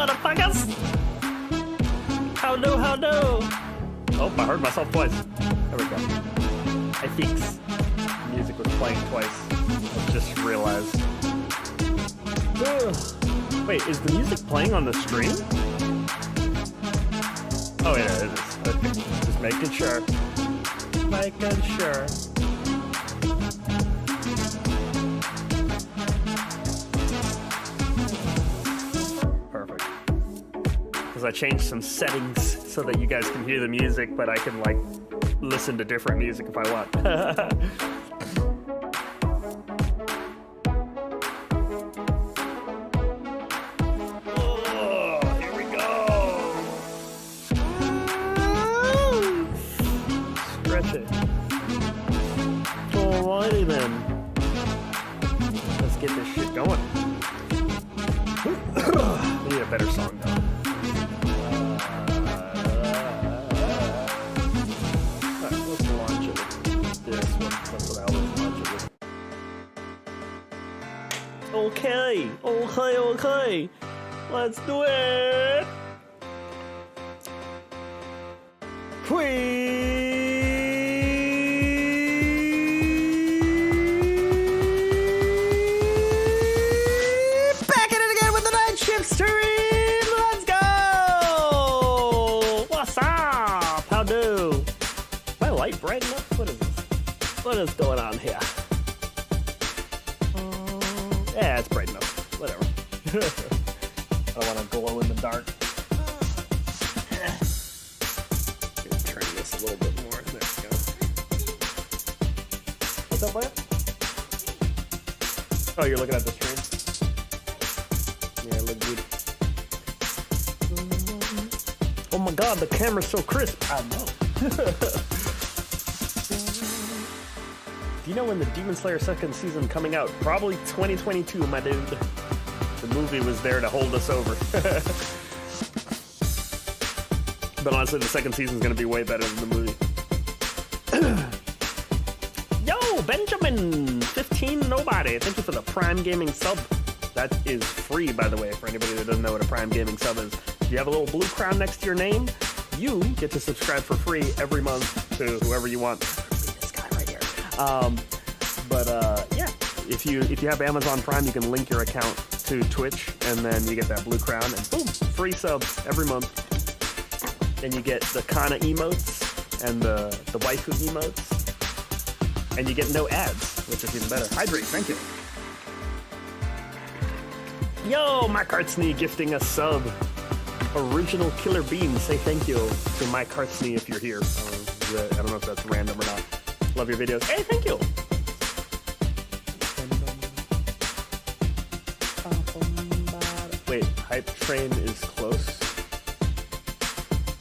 motherfuckers! How do, how do? Oh, I heard myself twice. There we go. I fix. Music was playing twice. I just realized. Ugh. Wait, is the music playing on the stream? Oh yeah, it is. Okay, just making sure. Making sure. Perfect. Because I changed some settings so that you guys can hear the music, but I can like listen to different music if I want. Alrighty then. Let's get this shit going. We need a better song though. Alright, let's launch it with this one. That's what I always launch it with. Okay. Let's do it. Brighten up? What is this? What is going on here? Yeah, it's bright enough. Whatever. I don't want to glow in the dark. Turn this a little bit more. There we go. What's up, man? Oh, you're looking at the stream? Yeah, look good. Oh my god, the camera's so crisp. I know. Do you know when the Demon Slayer second season coming out? Probably 2022, my dude. The movie was there to hold us over. But honestly, the second season's gonna be way better than the movie. Yo, Benjamin! 15 Nobody. Thank you for the Prime Gaming sub. That is free, by the way, for anybody that doesn't know what a Prime Gaming sub is. If you have a little blue crown next to your name, you get to subscribe for free every month to whoever you want. Yeah, if you have Amazon Prime, you can link your account to Twitch, and then you get that blue crown, and boom, free subs every month. And you get the Kana emotes and the waifu emotes, and you get no ads, which is even better. Hydrate, thank you. Yo, Mike Artsney gifting a sub. Original Killer Bean, say thank you to Mike Artsney if you're here. I don't know if that's random or not. Love your videos. Hey, thank you. Wait, Hype Train is close?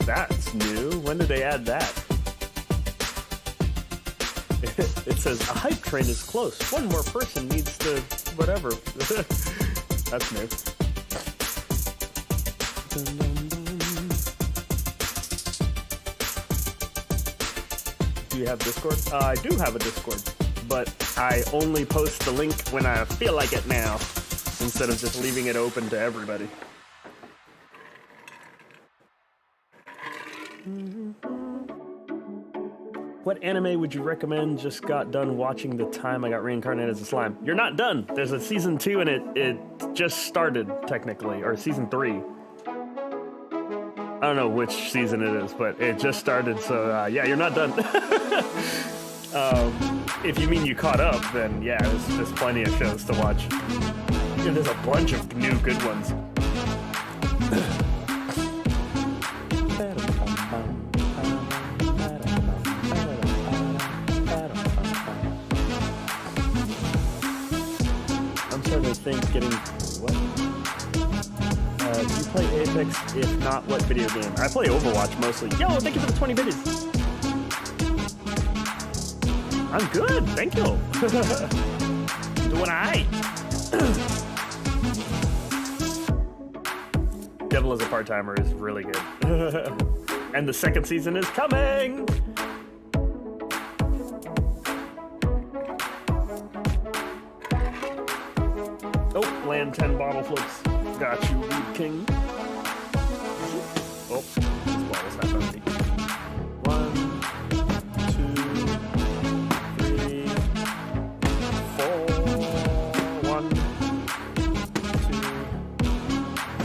That's new. When did they add that? It says, a Hype Train is close. One more person needs to whatever. That's new. Do you have Discord? I do have a Discord, but I only post the link when I feel like it now, instead of just leaving it open to everybody. What anime would you recommend? Just got done watching the time I got reincarnated as a slime. You're not done. There's a season 2 and it just started technically, or season 3. I don't know which season it is, but it just started, so yeah, you're not done. If you mean you caught up, then yeah, there's plenty of shows to watch. And there's a bunch of new good ones. I'm starting to think getting... What? Do you play Apex? If not, what video game? I play Overwatch mostly. Yo, thank you for the 20 biddies. I'm good, thank you. Doing alright. Devil as a part-timer is really good. And the second season is coming! Oh, land 10 bottle flips. Got you, Weeb King. Oh, this ball is half empty. 1, 2, 3, 4. 1,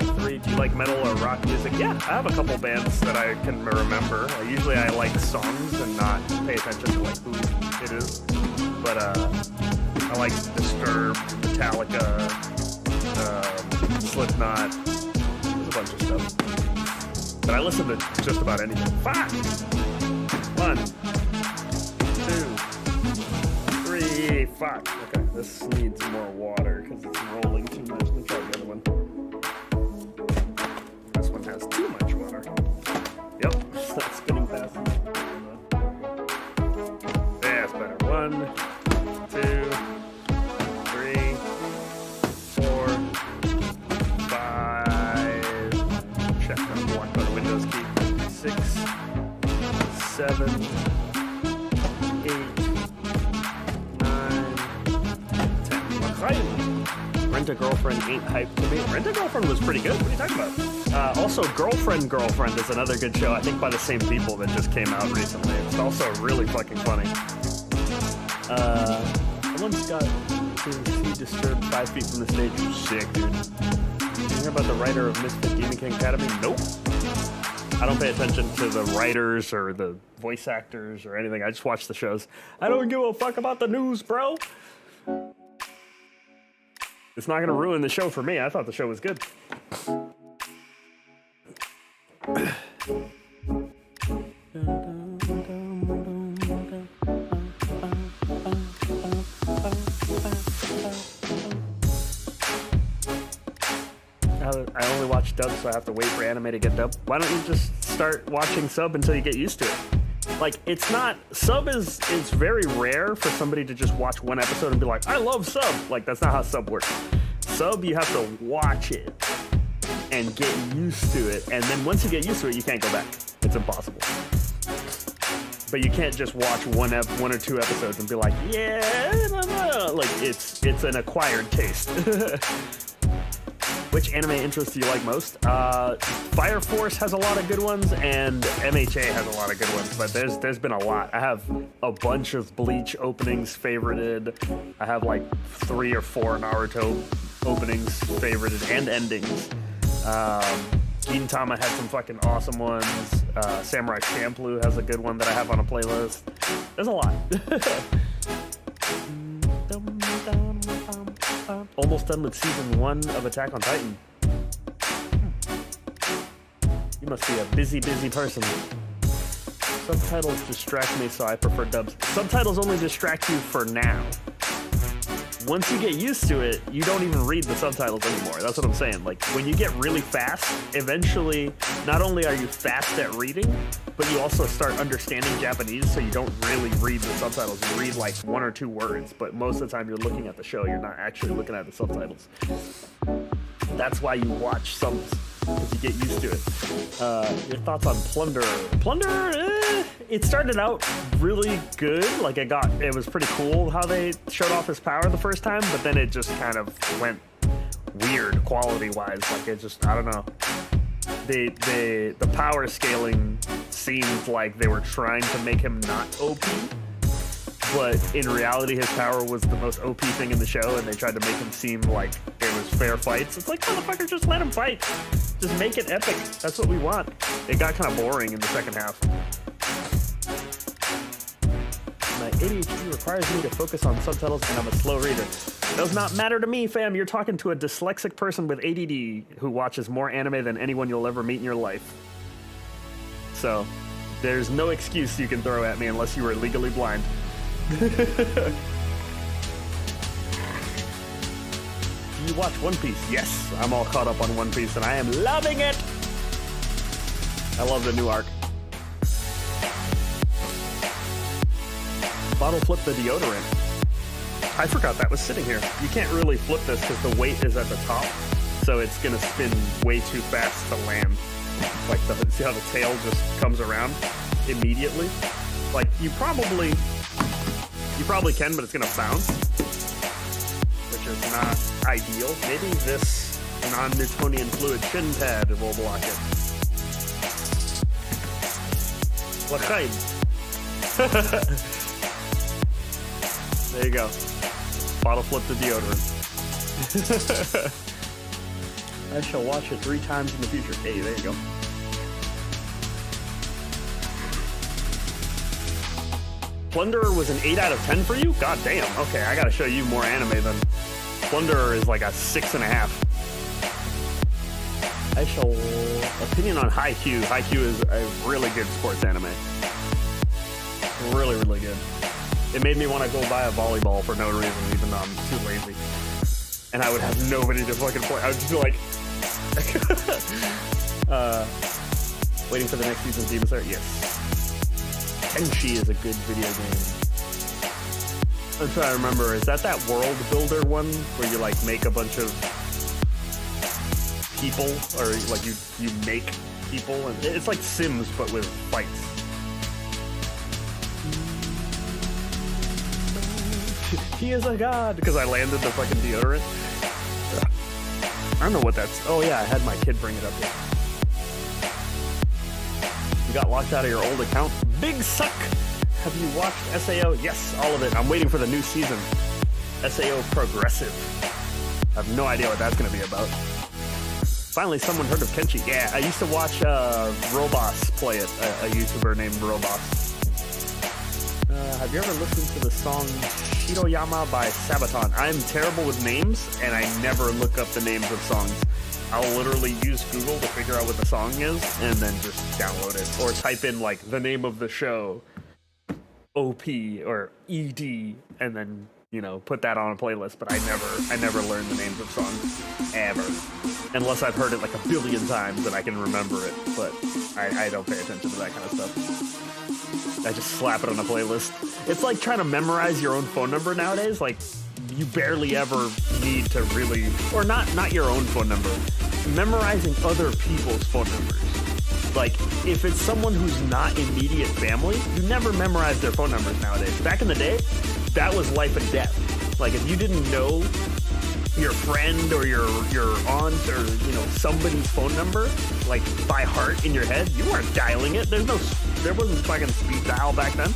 2, 3. Do you like metal or rock music? Yeah, I have a couple bands that I can remember. Usually I like songs and not pay attention to like who it is. But I like Disturbed, Metallica, Slipknot. There's a bunch of stuff. But I listen to just about anything. 5, 1, 2, 3, 5. Okay, this needs more water because it's rolling too much. Let me try the other one. This one has too much water. Yep, it's not spinning fast enough. Yeah, it's better. 1, 2, 3, 4, 5. Check that block by the Windows key. 6, 7, 8, 9, 10. Rent a Girlfriend ain't hype to me. Rent a Girlfriend was pretty good. What are you talking about? Also, Girlfriend is another good show, I think by the same people that just came out recently. It's also really fucking funny. Someone's got to see Disturbed 5 feet from the stage. Sick, dude. Did you hear about the writer of Misfit Demon King Academy? Nope. I don't pay attention to the writers or the voice actors or anything. I just watch the shows. I don't give a fuck about the news, bro. It's not gonna ruin the show for me. I thought the show was good. I only watch dub, so I have to wait for anime to get dub. Why don't you just start watching sub until you get used to it? Like, it's not... Sub is very rare for somebody to just watch one episode and be like, I love sub. Like, that's not how sub works. Sub, you have to watch it and get used to it. And then once you get used to it, you can't go back. It's impossible. But you can't just watch one or two episodes and be like, yeah, like, it's an acquired taste. Which anime interests do you like most? Fire Force has a lot of good ones, and MHA has a lot of good ones, but there's been a lot. I have a bunch of Bleach openings favorited. I have like 3 or 4 Naruto openings favorited and endings. Gintama had some fucking awesome ones. Samurai Champloo has a good one that I have on a playlist. There's a lot. Almost done with season 1 of Attack on Titan. You must be a busy person. Subtitles distract me, so I prefer dubs. Subtitles only distract you for now. Once you get used to it, you don't even read the subtitles anymore. That's what I'm saying. Like, when you get really fast, eventually, not only are you fast at reading, but you also start understanding Japanese, so you don't really read the subtitles. You read like 1 or 2 words, but most of the time you're looking at the show, you're not actually looking at the subtitles. That's why you watch subs, because you get used to it. Your thoughts on Plunder? Plunder, it started out really good. Like, it was pretty cool how they showed off his power the first time, but then it just kind of went weird quality-wise. Like, it just, I don't know. The power scaling seemed like they were trying to make him not OP, but in reality his power was the most OP thing in the show, and they tried to make him seem like it was fair fights. It's like, motherfucker, just let him fight. Just make it epic. That's what we want. It got kind of boring in the second half. My ADHD requires me to focus on subtitles, and I'm a slow reader. Does not matter to me, fam. You're talking to a dyslexic person with ADD who watches more anime than anyone you'll ever meet in your life. So, there's no excuse you can throw at me unless you are legally blind. Do you watch One Piece? Yes, I'm all caught up on One Piece, and I am loving it! I love the new arc. Bottle flip the deodorant. I forgot that was sitting here. You can't really flip this because the weight is at the top, so it's gonna spin way too fast to land. Like, see how the tail just comes around immediately? Like, you probably can, but it's gonna bounce, which is not ideal. Maybe this non-Newtonian fluid shin pad will block it. L'chaim. There you go. Bottle flip the deodorant. I shall watch it 3 times in the future. Hey, there you go. Plunderer was an 8 out of 10 for you? God damn. Okay, I gotta show you more anime then. Plunderer is like a 6.5. I shall... Opinion on Haikyuu. Haikyuu is a really good sports anime. Really, really good. It made me want to go buy a volleyball for no reason, even though I'm too lazy. And I would have nobody to fucking play. I would just be like... waiting for the next season's Demon Slayer? Yes. Tenchi is a good video game. I'm trying to remember, is that world builder one where you like make a bunch of people, or like you make people, and it's like Sims but with fights. He is a god because I landed the fucking deodorant. I don't know what that's. Oh yeah, I had my kid bring it up here. You got locked out of your old account? Big suck! Have you watched SAO? Yes, all of it. I'm waiting for the new season. SAO Progressive. I have no idea what that's going to be about. Finally, someone heard of Kenshi. Yeah, I used to watch Robos play it, a YouTuber named Robos. Have you ever listened to the song Shiroyama by Sabaton? I'm terrible with names, and I never look up the names of songs. I'll literally use Google to figure out what the song is, and then just download it. Or type in, like, the name of the show, OP, or ED, and then, you know, put that on a playlist. But I never learn the names of songs, ever. Unless I've heard it, like, a billion times and I can remember it. But I don't pay attention to that kind of stuff. I just slap it on a playlist. It's like trying to memorize your own phone number nowadays. Like, you barely ever need to really, or not your own phone number, memorizing other people's phone numbers. Like, if it's someone who's not immediate family, you never memorize their phone numbers nowadays. Back in the day, that was life and death. Like, if you didn't know your friend or your aunt or, you know, somebody's phone number, like, by heart in your head, you weren't dialing it. There wasn't fucking speed dial back then.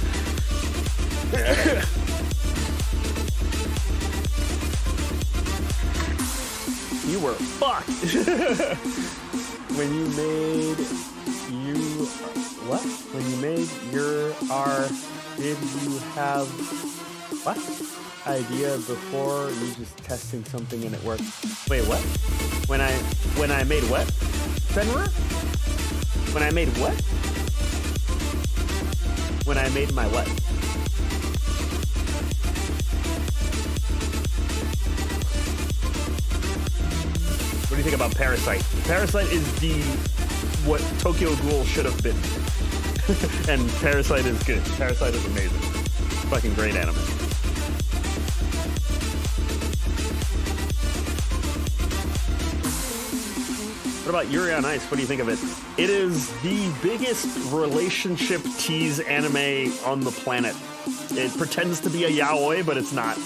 You were fucked. When you made did you have what idea before you just testing something and it worked? Wait, what? When I made what? Fenrir? When I made what? When I made my what? What do you think about Parasite? Parasite is what Tokyo Ghoul should have been. And Parasite is good. Parasite is amazing. Fucking great anime. What about Yuri on Ice? What do you think of it? It is the biggest relationship tease anime on the planet. It pretends to be a yaoi, but it's not.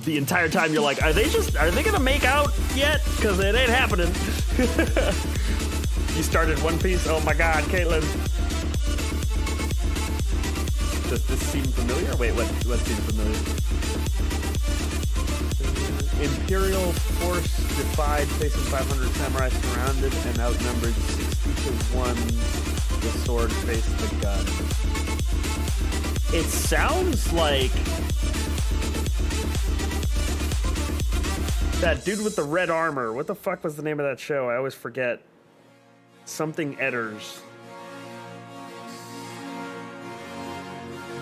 The entire time you're like, are they gonna make out yet? Because it ain't happening. You started One Piece? Oh my god, Caitlin. Does this seem familiar? Wait, what seems familiar? Imperial force defied, facing 500 samurai surrounded and outnumbered 60 to 1. The sword faced the gun. It sounds like that dude with the red armor. What the fuck was the name of that show? I always forget. Something Edders.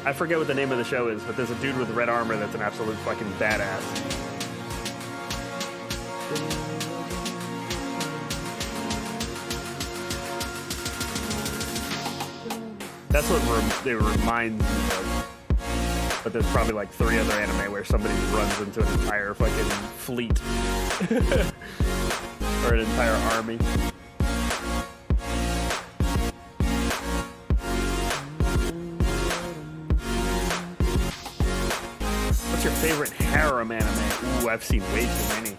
I forget what the name of the show is, but there's a dude with red armor that's an absolute fucking badass. That's what they remind me of. But there's probably like 3 other anime where somebody runs into an entire fucking fleet. Or an entire army. What's your favorite harem anime? Ooh, I've seen way too many.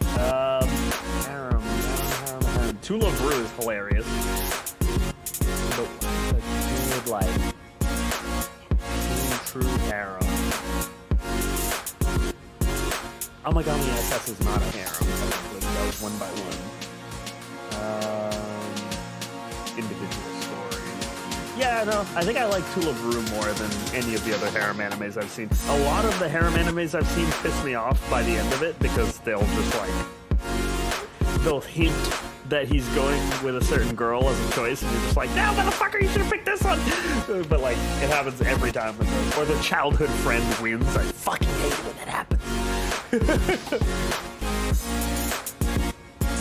Harem. To Love Ru is hilarious. harem. Amagami SS is not a harem. It goes one by one. Individual story. Yeah, no, I think I like Tool of Rue more than any of the other harem animes I've seen. A lot of the harem animes I've seen piss me off by the end of it because they'll just like, they'll hint that he's going with a certain girl as a choice, and you're just like, no, motherfucker, you should have picked this one. But like, it happens every time with those. Or the childhood friend wins. I fucking hate when that happens.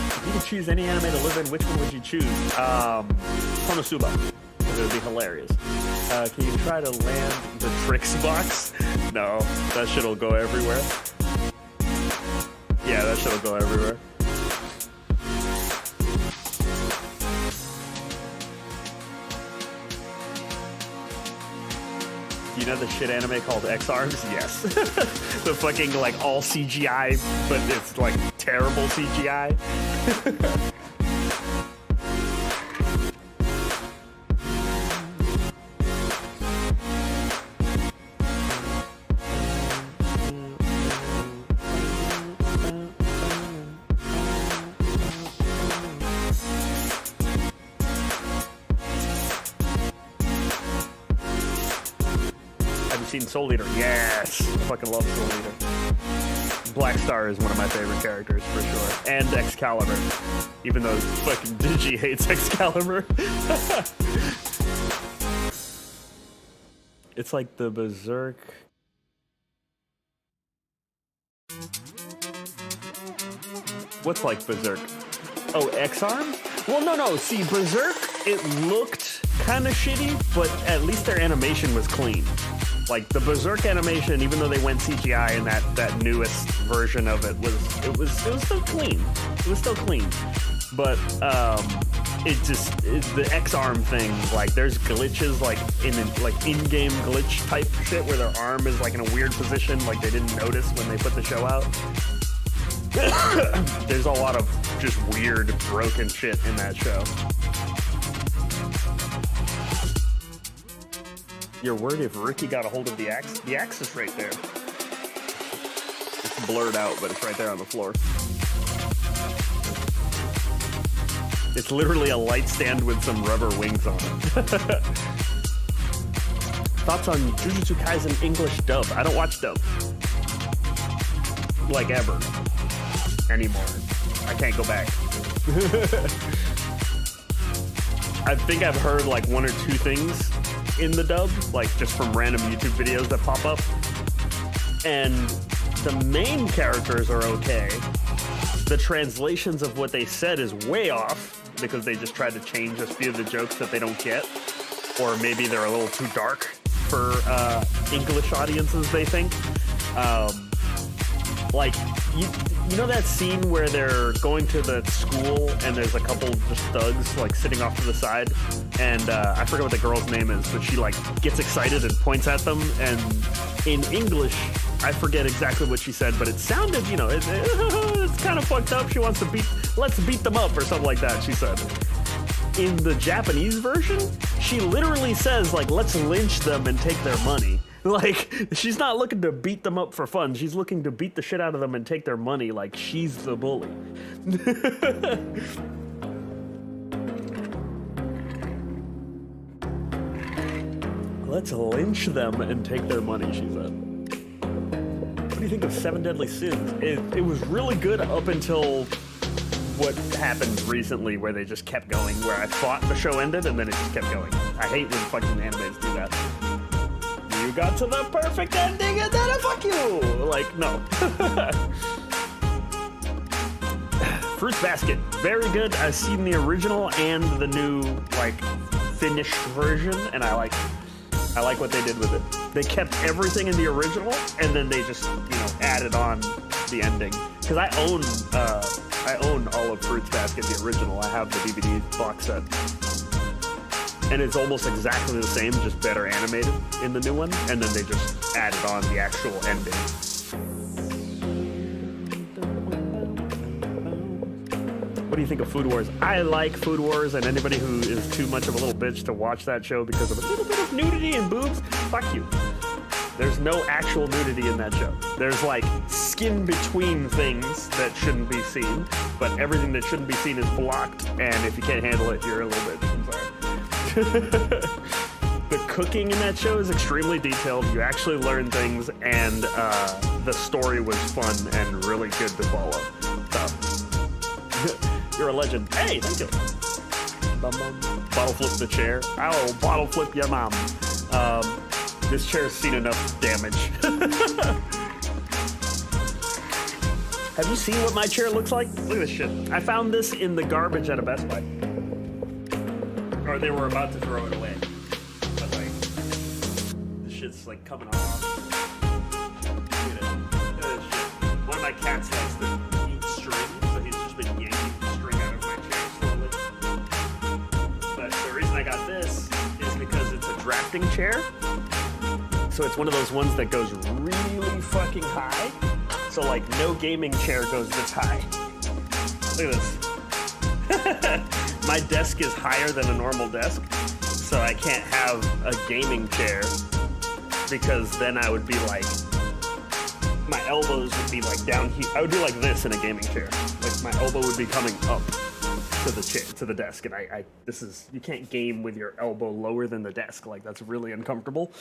If you could choose any anime to live in, which one would you choose? Konosuba. It would be hilarious. Can you try to land the tricks box? No, that shit'll go everywhere. Yeah, that shit'll go everywhere. You know the shit anime called X-Arms? Yes. The fucking like all CGI, but it's like terrible CGI. Seen Soul Eater? Yes! I fucking love Soul Eater. Black Star is one of my favorite characters for sure. And Excalibur. Even though fucking Digi hates Excalibur. It's like the Berserk. What's like Berserk? Oh, X-Arm? Well, no. See, Berserk, it looked kind of shitty, but at least their animation was clean. Like the Berserk animation, even though they went CGI in that newest version of it was still clean. It was still clean, but the X-Arm thing, like there's glitches like in-game glitch type shit where their arm is like in a weird position, like they didn't notice when they put the show out. There's a lot of just weird broken shit in that show. You're worried if Ricky got a hold of the axe? The axe is right there. It's blurred out, but it's right there on the floor. It's literally a light stand with some rubber wings on it. Thoughts on Jujutsu Kaisen English dub? I don't watch dub. Like ever. Anymore. I can't go back. I think I've heard like one or two things in the dub, like just from random YouTube videos that pop up. And the main characters are okay. The translations of what they said is way off because they just tried to change a few of the jokes that they don't get. Or maybe they're a little too dark for English audiences, they think. Like, you know that scene where they're going to the school and there's a couple just thugs like sitting off to the side, and I forget what the girl's name is, but she like gets excited and points at them, and in English I forget exactly what she said, but it sounded, you know, it's kind of fucked up. She wants to let's beat them up or something like that, she said. In the Japanese version, she literally says like, let's lynch them and take their money. Like, she's not looking to beat them up for fun. She's looking to beat the shit out of them and take their money like she's the bully. Let's lynch them and take their money, she said. What do you think of Seven Deadly Sins? It was really good up until what happened recently where they just kept going, where I thought the show ended and then it just kept going. I hate when fucking animes do that. You got to the perfect ending and then fuck you! Like, no. Fruits Basket, very good. I've seen the original and the new, like, finished version, and I like what they did with it. They kept everything in the original, and then they just, you know, added on the ending. Because I own all of Fruits Basket, the original. I have the DVD box set. And it's almost exactly the same, just better animated in the new one. And then they just added on the actual ending. What do you think of Food Wars? I like Food Wars, and anybody who is too much of a little bitch to watch that show because of a little bit of nudity and boobs, fuck you. There's no actual nudity in that show. There's like skin between things that shouldn't be seen, but everything that shouldn't be seen is blocked, and if you can't handle it, you're a little bit, I'm sorry. The cooking in that show is extremely detailed. You actually learn things, and the story was fun and really good to follow. So, you're a legend. Hey, thank you. Bottle flip the chair. I'll bottle flip your mom. This chair's seen enough damage. Have you seen what my chair looks like? Look at this shit. I found this in the garbage at a Best Buy. Or they were about to throw it away. But like, this shit's like coming off. Look at this shit. One of my cats likes to eat string, so he's just been yanking the string out of my chair slowly. But the reason I got this is because it's a drafting chair. So it's one of those ones that goes really fucking high. So like no gaming chair goes this high. Look at this. My desk is higher than a normal desk. So I can't have a gaming chair because then I would be like, my elbows would be like down here. I would be like this in a gaming chair. Like my elbow would be coming up to the chair, to the desk. And you can't game with your elbow lower than the desk. Like that's really uncomfortable.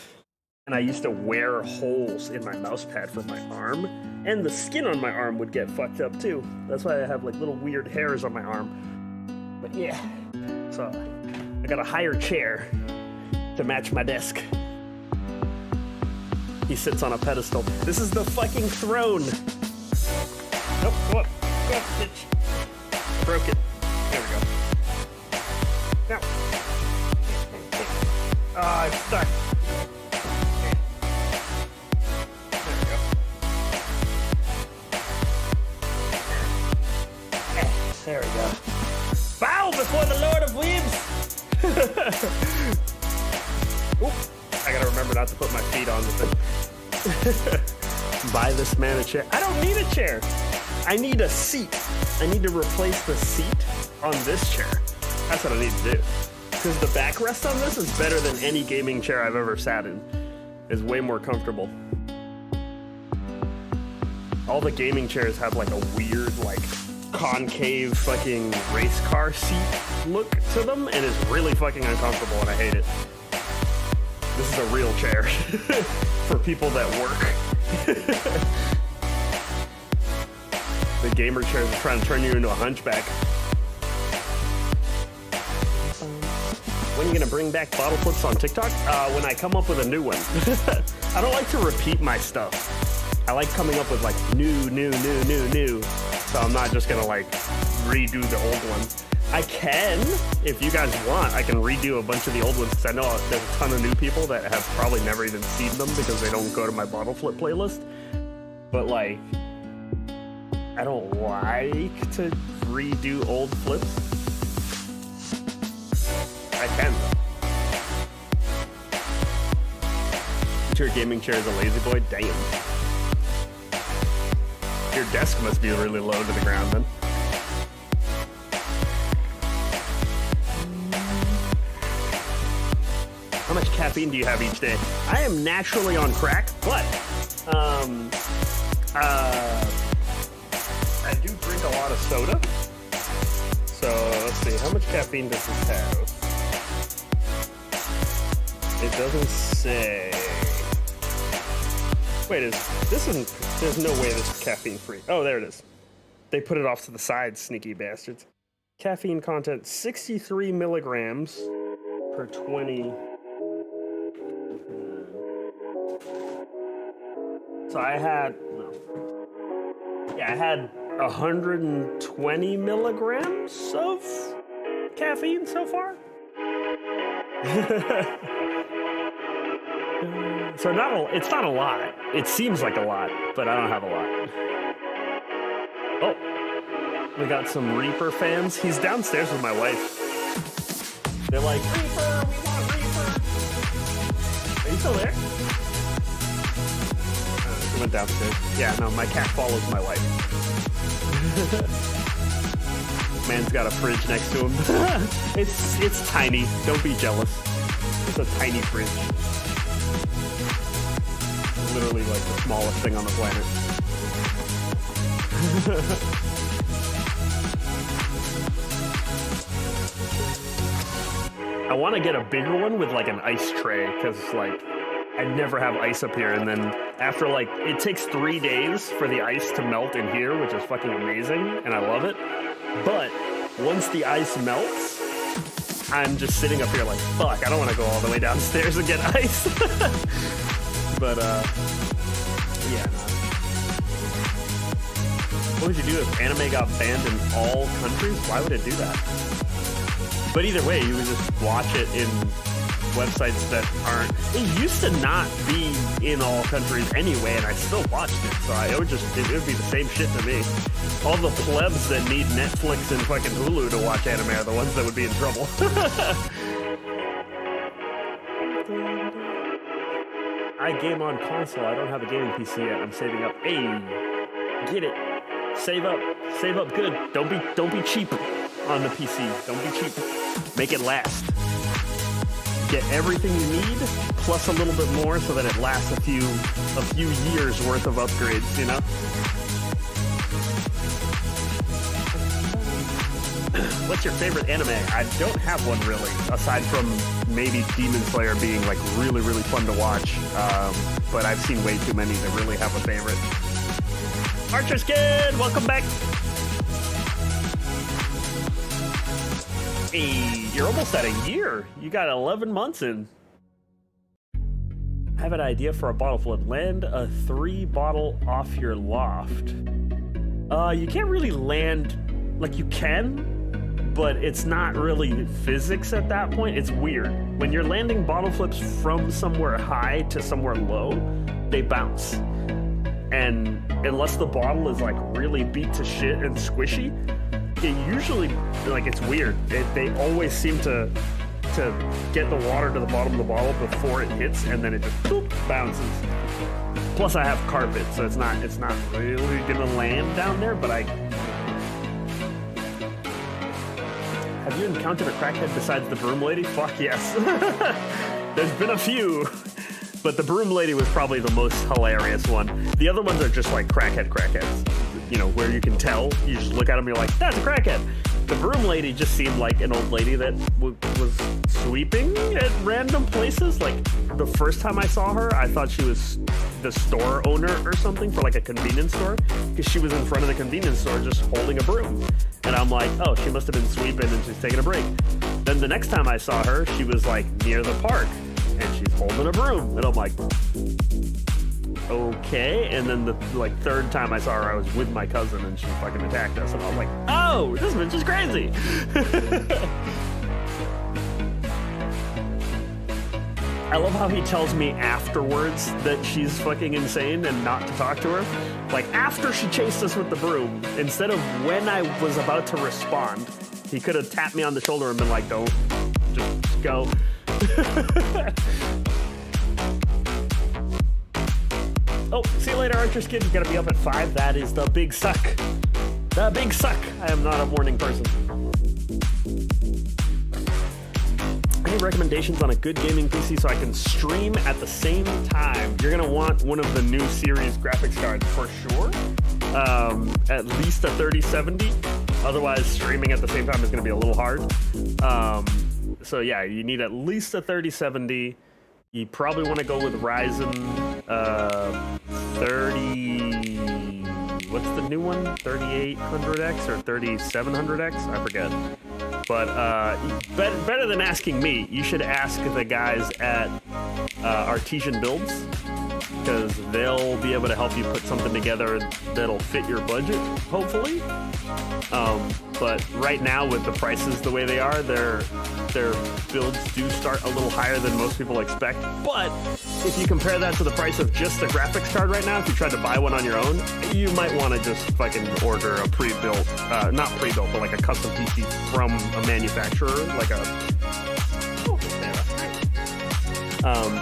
And I used to wear holes in my mouse pad for my arm, and the skin on my arm would get fucked up too. That's why I have like little weird hairs on my arm. But yeah, so I got a higher chair to match my desk. He sits on a pedestal. This is the fucking throne. Nope, go up, bitch. Broke it. There we go. Now. Ah, it's stuck. There we go. Bow before the Lord of Weebs! Oop, I gotta remember not to put my feet on the thing. Buy this man a chair. I don't need a chair. I need a seat. I need to replace the seat on this chair. That's what I need to do. Because the backrest on this is better than any gaming chair I've ever sat in. It's way more comfortable. All the gaming chairs have like a weird, like, concave fucking race car seat look to them, and it's really fucking uncomfortable, and I hate it. This is a real chair for people that work. The gamer chairs are trying to turn you into a hunchback. When are you gonna bring back bottle flips on TikTok? When I come up with a new one. I don't like to repeat my stuff. I like coming up with like new. So I'm not just gonna like redo the old one. I can, if you guys want, I can redo a bunch of the old ones because I know there's a ton of new people that have probably never even seen them because they don't go to my bottle flip playlist. But like, I don't like to redo old flips. I can though. Your gaming chair is a lazy boy? Damn. Your desk must be really low to the ground then. How much caffeine do you have each day? I am naturally on crack, but I do drink a lot of soda. So let's see, how much caffeine does this have? It doesn't say. Wait, there's no way this is caffeine free. Oh, there it is. They put it off to the side, sneaky bastards. Caffeine content, 63 milligrams per 20. So I had 120 milligrams of caffeine so far. So it's not a lot. It seems like a lot, but I don't have a lot. Oh, we got some Reaper fans. He's downstairs with my wife. They're like, Reaper, we want Reaper. Are you still there? He went downstairs. Yeah, no, my cat follows my wife. Man's got a fridge next to him. It's tiny. Don't be jealous. It's a tiny fridge. literally like the smallest thing on the planet. I want to get a bigger one with like an ice tray, because like I never have ice up here, and then after like it takes 3 days for the ice to melt in here, which is fucking amazing, and I love it. But once the ice melts, I'm just sitting up here like, fuck, I don't want to go all the way downstairs and get ice. But yeah. What would you do if anime got banned in all countries? Why would it do that? But either way, you would just watch it in websites that aren't. It used to not be in all countries anyway, and I still watched it, so it would be the same shit to me. All the plebs that need Netflix and fucking Hulu to watch anime are the ones that would be in trouble. I game on console. I don't have a gaming PC yet. I'm saving up. Hey, get it. Save up good. Don't be cheap on the PC. Don't be cheap. Make it last. Get everything you need plus a little bit more so that it lasts a few years worth of upgrades, you know? What's your favorite anime? I don't have one really, aside from maybe Demon Slayer being like really, really fun to watch. But I've seen way too many to really have a favorite. Archer Skid, welcome back. Hey, you're almost at a year. You got 11 months in. I have an idea for a bottle flip. Land a 3 bottle off your loft. You can't really land, like you can, but it's not really physics at that point. It's weird. When you're landing bottle flips from somewhere high to somewhere low, they bounce. And unless the bottle is like really beat to shit and squishy, it usually, like, it's weird. They always seem to get the water to the bottom of the bottle before it hits, and then it just boop, bounces. Plus, I have carpet, so it's not really gonna land down there. But have you encountered a crackhead besides the broom lady? Fuck yes. There's been a few, but the broom lady was probably the most hilarious one. The other ones are just like crackheads. You know, where you can tell, you just look at them, you're like, that's a crackhead. The broom lady just seemed like an old lady that was sweeping at random places. Like, the first time I saw her, I thought she was the store owner or something for like a convenience store, because she was in front of the convenience store just holding a broom. And I'm like, oh, she must have been sweeping and she's taking a break. Then the next time I saw her, she was like near the park and she's holding a broom. And I'm like, okay. And then the like third time I saw her, I was with my cousin and she fucking attacked us, and I was like, oh, this bitch is crazy. I love how he tells me afterwards that she's fucking insane and not to talk to her. Like, after she chased us with the broom, instead of when I was about to respond, he could have tapped me on the shoulder and been like, don't, just go. Oh, see you later, Archer's kid. You gotta be up at 5. That is the big suck. The big suck. I am not a morning person. Any recommendations on a good gaming PC so I can stream at the same time? You're gonna want one of the new series graphics cards for sure. At least a 3070. Otherwise, streaming at the same time is gonna be a little hard. So yeah, you need at least a 3070. You probably want to go with Ryzen 30. What's the new one? 3800X or 3700X? I forget. But better than asking me, you should ask the guys at Artesian Builds, because they'll be able to help you put something together that'll fit your budget, hopefully. But right now, with the prices the way they are, their builds do start a little higher than most people expect. But if you compare that to the price of just the graphics card right now, if you tried to buy one on your own, you might want to just fucking order a pre-built, not pre-built, but like a custom PC from a manufacturer, like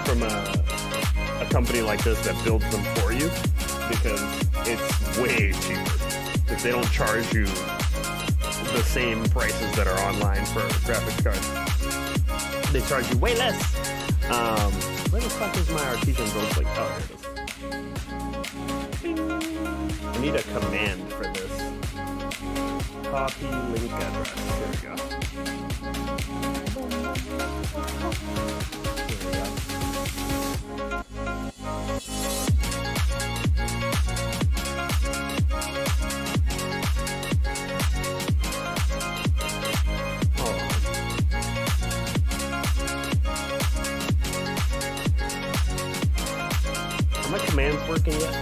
from a company like this that builds them for you, because it's way cheaper. Because they don't charge you the same prices that are online for graphics cards. They charge you way less. Where the fuck is my Artesian Build link? Oh, there it is. need a command for this. Copy link address. Here we go. Are my commands working yet?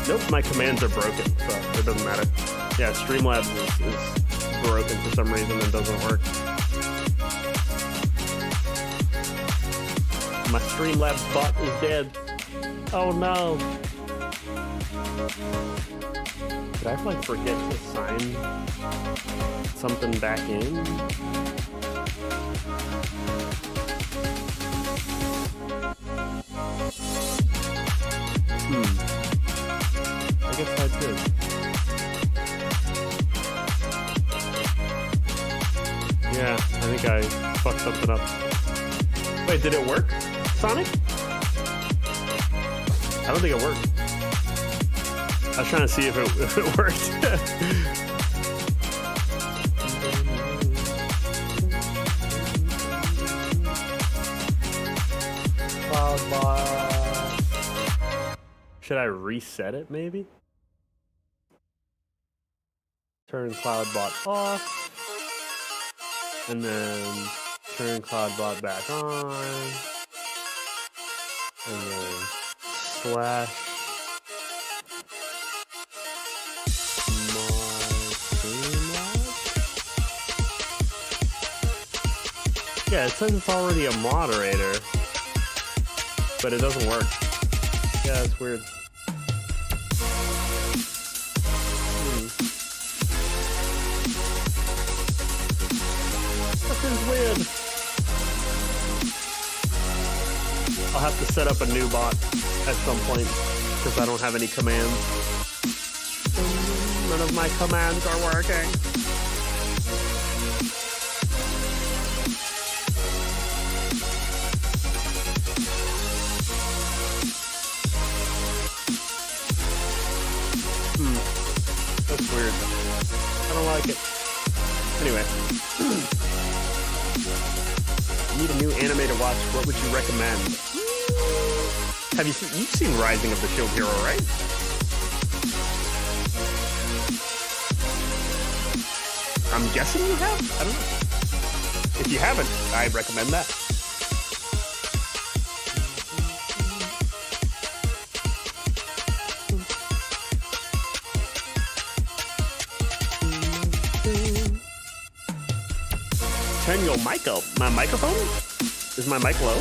Nope, my commands are broken, so it doesn't matter. Yeah, Streamlabs is broken for some reason and doesn't work. My Streamlabs bot is dead. Oh no. Did I like forget to sign something back in? I guess I did. Yeah, I think I fucked something up. Wait, did it work, Sonic? I don't think it worked. I was trying to see if it worked. Should I reset it, maybe? Turn CloudBot off. And then turn CloudBot back on. And then slash yeah, it says it's already a moderator, but it doesn't work. Yeah, it's weird. This is weird. I'll have to set up a new bot at some point because I don't have any commands. None of my commands are working. That's weird. I don't like it. Anyway. Need a new anime to watch. What would you recommend? Have you seen, you've seen Rising of the Shield Hero, right? I'm guessing you have? I don't know. If you haven't, I recommend that. Turn your mic up. My microphone? Is my mic low?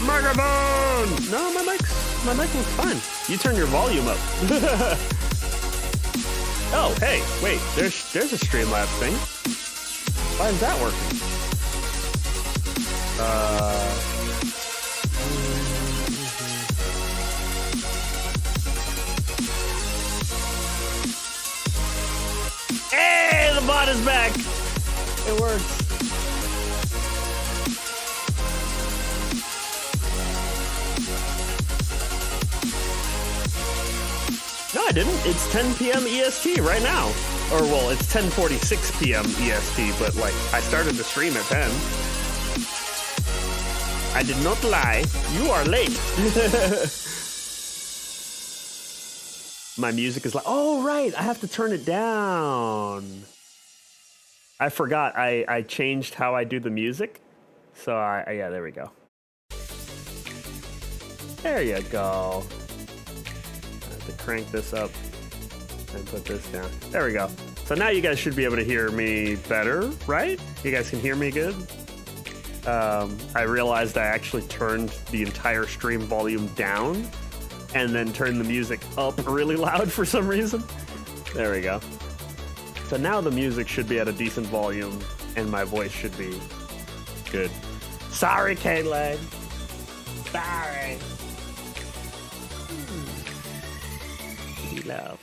Microphone! No, my mic looks fine. You turn your volume up. Oh, hey, wait, there's a Streamlabs thing. Why is that working? Hey, the bot is back. It works. No, I didn't. It's 10 p.m. EST right now. Or, well, it's 10:46 p.m. EST, but, like, I started the stream at 10. I did not lie. You are late. My music is like, oh, right. I have to turn it down. I forgot. I changed how I do the music. So, yeah, there we go. There you go. To crank this up and put this down. There we go. So now you guys should be able to hear me better, right? You guys can hear me good? I realized I actually turned the entire stream volume down and then turned the music up really loud for some reason. There we go. So now the music should be at a decent volume and my voice should be good. Sorry, Caitlin. Sorry. Love.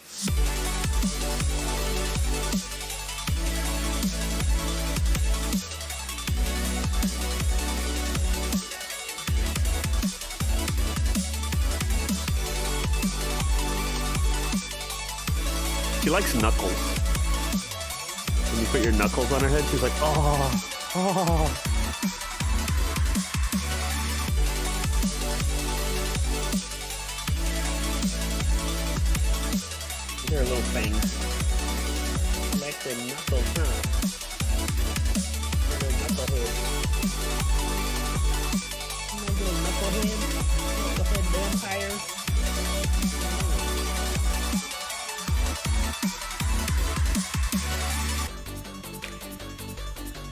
She likes knuckles. When you put your knuckles on her head, she's like, oh, oh. They're little fangs. Like the knuckles, huh? Little knucklehead. Little knucklehead. Knucklehead vampires.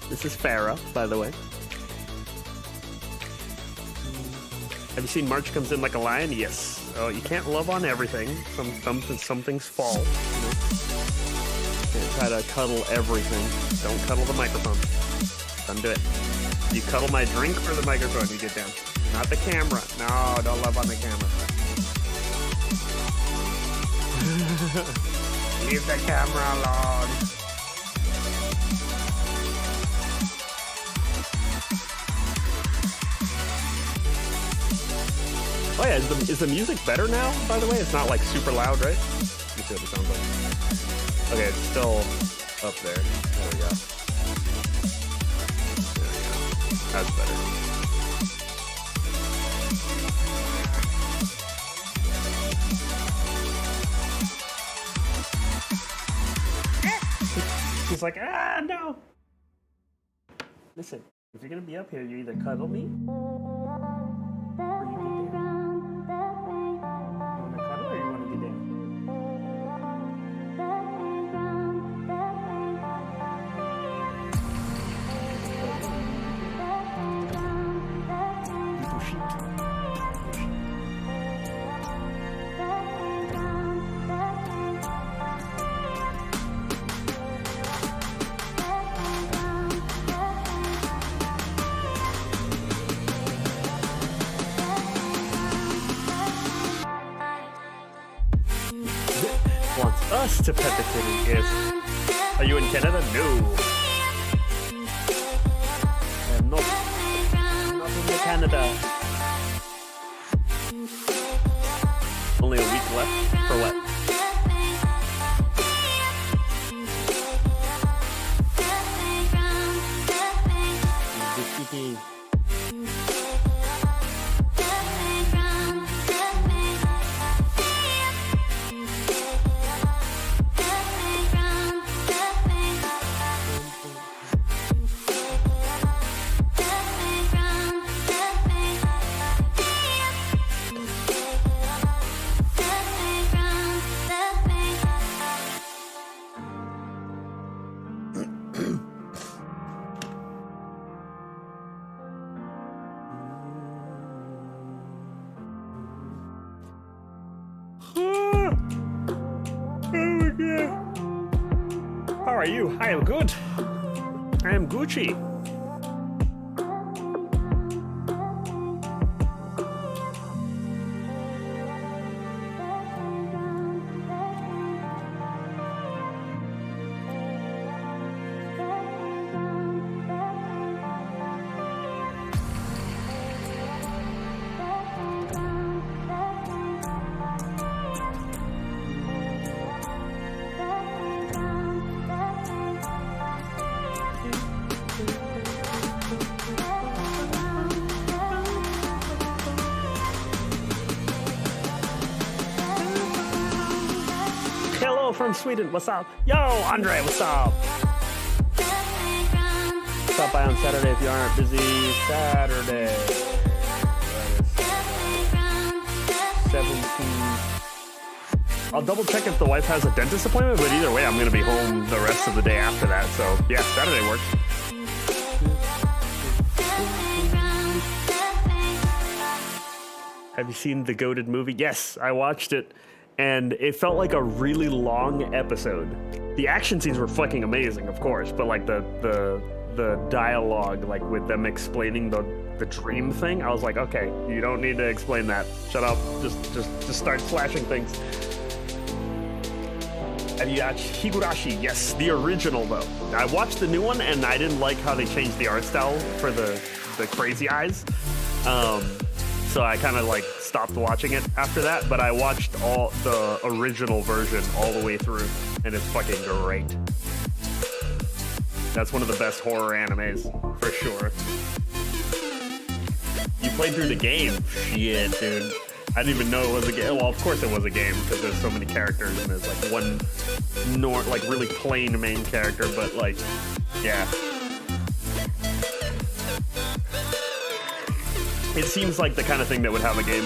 This is Farah, by the way. Have you seen March Comes In Like a Lion? Yes. Oh, you can't love on everything. Some things fall. You know? Can't try to cuddle everything. Don't cuddle the microphone. Don't do it. You cuddle my drink or the microphone, you get down. Not the camera. No, don't love on the camera. Leave the camera alone. Oh yeah, is the music better now, by the way? It's not like super loud, right? Let me see what it sounds like. Okay, it's still up there. There we go. There we go. That's better. He's like, ah, no. Listen, if you're gonna be up here, you either cuddle me or you get down. Wants us to pet the kitty. Yes. Are you in Canada? No. I'm not in Canada. Only a week left? For what? The kitty. How are you? I am good. I am Gucci. Hello from Sweden, what's up? Yo, Andre, what's up? Stop by on Saturday if you aren't busy. Saturday. 17. I'll double check if the wife has a dentist appointment, but either way, I'm going to be home the rest of the day after that. So, yeah, Saturday works. Have you seen the Goated movie? Yes, I watched it. And it felt like a really long episode. The action scenes were fucking amazing, of course, but like the dialogue, like with them explaining the dream thing, I was like, okay, you don't need to explain that. Shut up. Just start slashing things. Have you watched Higurashi? Yes, the original though. I watched the new one and I didn't like how they changed the art style for the crazy eyes. So I kind of like stopped watching it after that, but I watched all the original version all the way through, and it's fucking great. That's one of the best horror animes, for sure. You played through the game? Shit, dude. I didn't even know it was a game. Well, of course it was a game, because there's so many characters, and there's like one, like really plain main character, but like, yeah. It seems like the kind of thing that would have a game.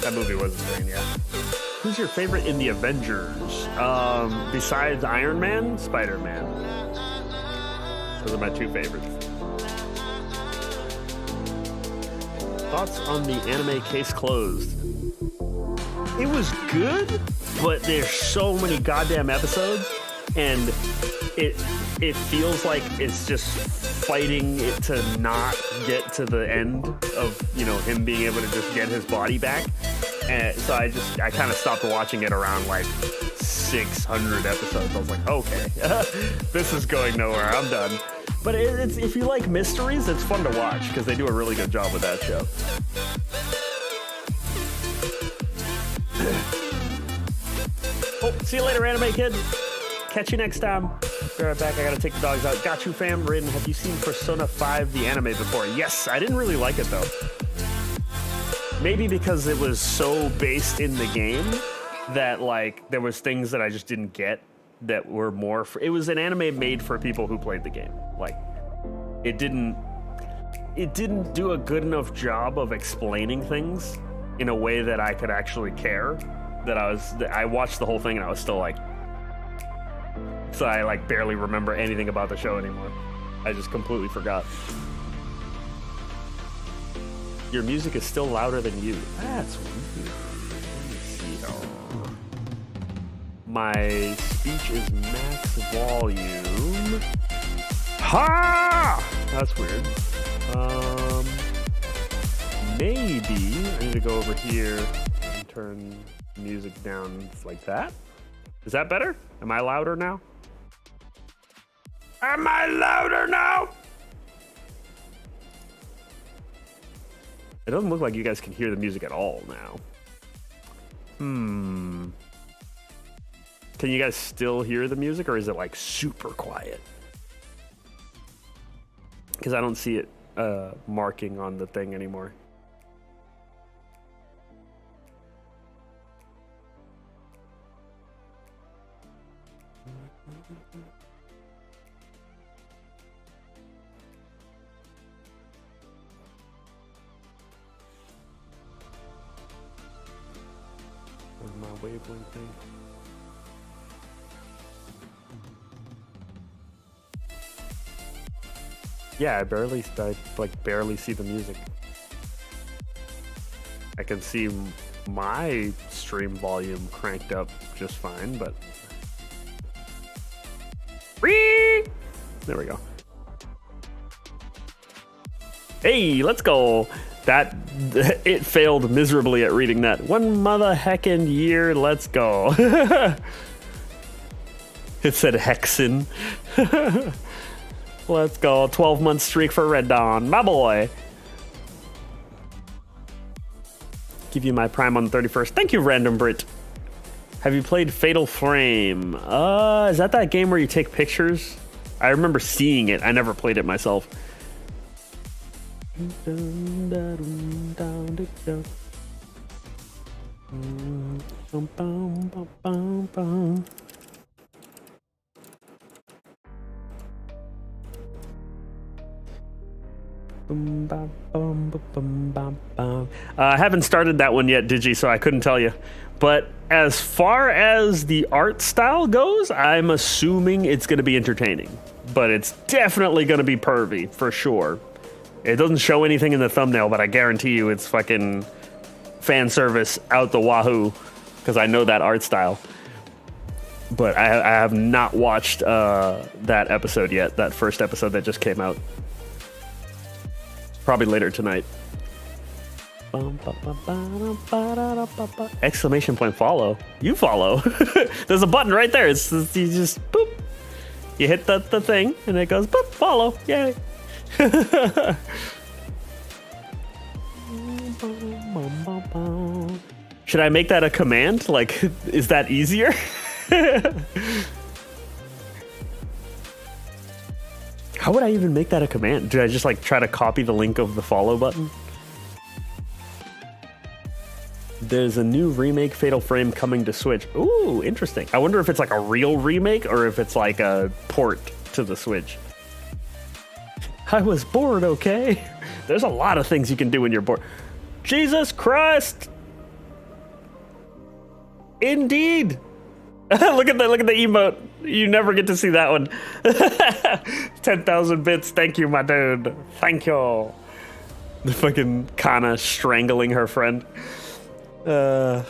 That movie was insane, yeah. Who's your favorite in the Avengers? Besides Iron Man, Spider-Man. Those are my two favorites. Thoughts on the anime Case Closed? It was good, but there's so many goddamn episodes, and it feels like it's just fighting it to not get to the end of, you know, him being able to just get his body back. And so I kind of stopped watching it around like 600 episodes. I was like, okay, this is going nowhere. I'm done. But it's, if you like mysteries, it's fun to watch because they do a really good job with that show. Oh, see you later, anime kid. Catch you next time. Be right back. I gotta take the dogs out. Got you, fam. Rin, have you seen Persona 5, the anime, before? Yes, I didn't really like it though. Maybe because it was so based in the game that like there was things that I just didn't get that were more for, it was an anime made for people who played the game. Like it didn't do a good enough job of explaining things in a way that I could actually care. That I watched the whole thing and I was still like, so I like barely remember anything about the show anymore. I just completely forgot. Your music is still louder than you. That's weird. Let me see. Oh. My speech is max volume. Ha! That's weird. Maybe I need to go over here and turn music down like that. Is that better? Am I louder now? Am I louder now? It doesn't look like you guys can hear the music at all now. Can you guys still hear the music, or is it like super quiet? Because I don't see it marking on the thing anymore. My wavelength thing. Yeah, I barely see the music. I can see my stream volume cranked up just fine, but there we go. Hey, let's go. That it failed miserably at reading that. One mother heckin' year, let's go. It said hexen. Let's go. 12-month streak for Red Dawn, my boy. Give you my prime on the 31st. Thank you, Random Brit. Have you played Fatal Frame? Is that game where you take pictures? I remember seeing it. I never played it myself. I haven't started that one yet, Digi, so I couldn't tell you. But as far as the art style goes, I'm assuming it's going to be entertaining. But it's definitely going to be pervy, for sure. It doesn't show anything in the thumbnail, but I guarantee you it's fucking fan service out the wahoo, because I know that art style. But I have not watched that episode yet, that first episode that just came out. Probably later tonight. Exclamation point follow. You follow. There's a button right there. It's you just boop. You hit the thing, and it goes, boop, follow. Yay. Should I make that a command? Like, is that easier? How would I even make that a command? Do I just like try to copy the link of the follow button? There's a new remake Fatal Frame coming to Switch. Ooh, interesting. I wonder if it's like a real remake or if it's like a port to the Switch. I was bored, okay? There's a lot of things you can do when you're bored. Jesus Christ! Indeed! Look at the emote. You never get to see that one. 10,000 bits. Thank you, my dude. Thank you. The fucking Kana strangling her friend. Back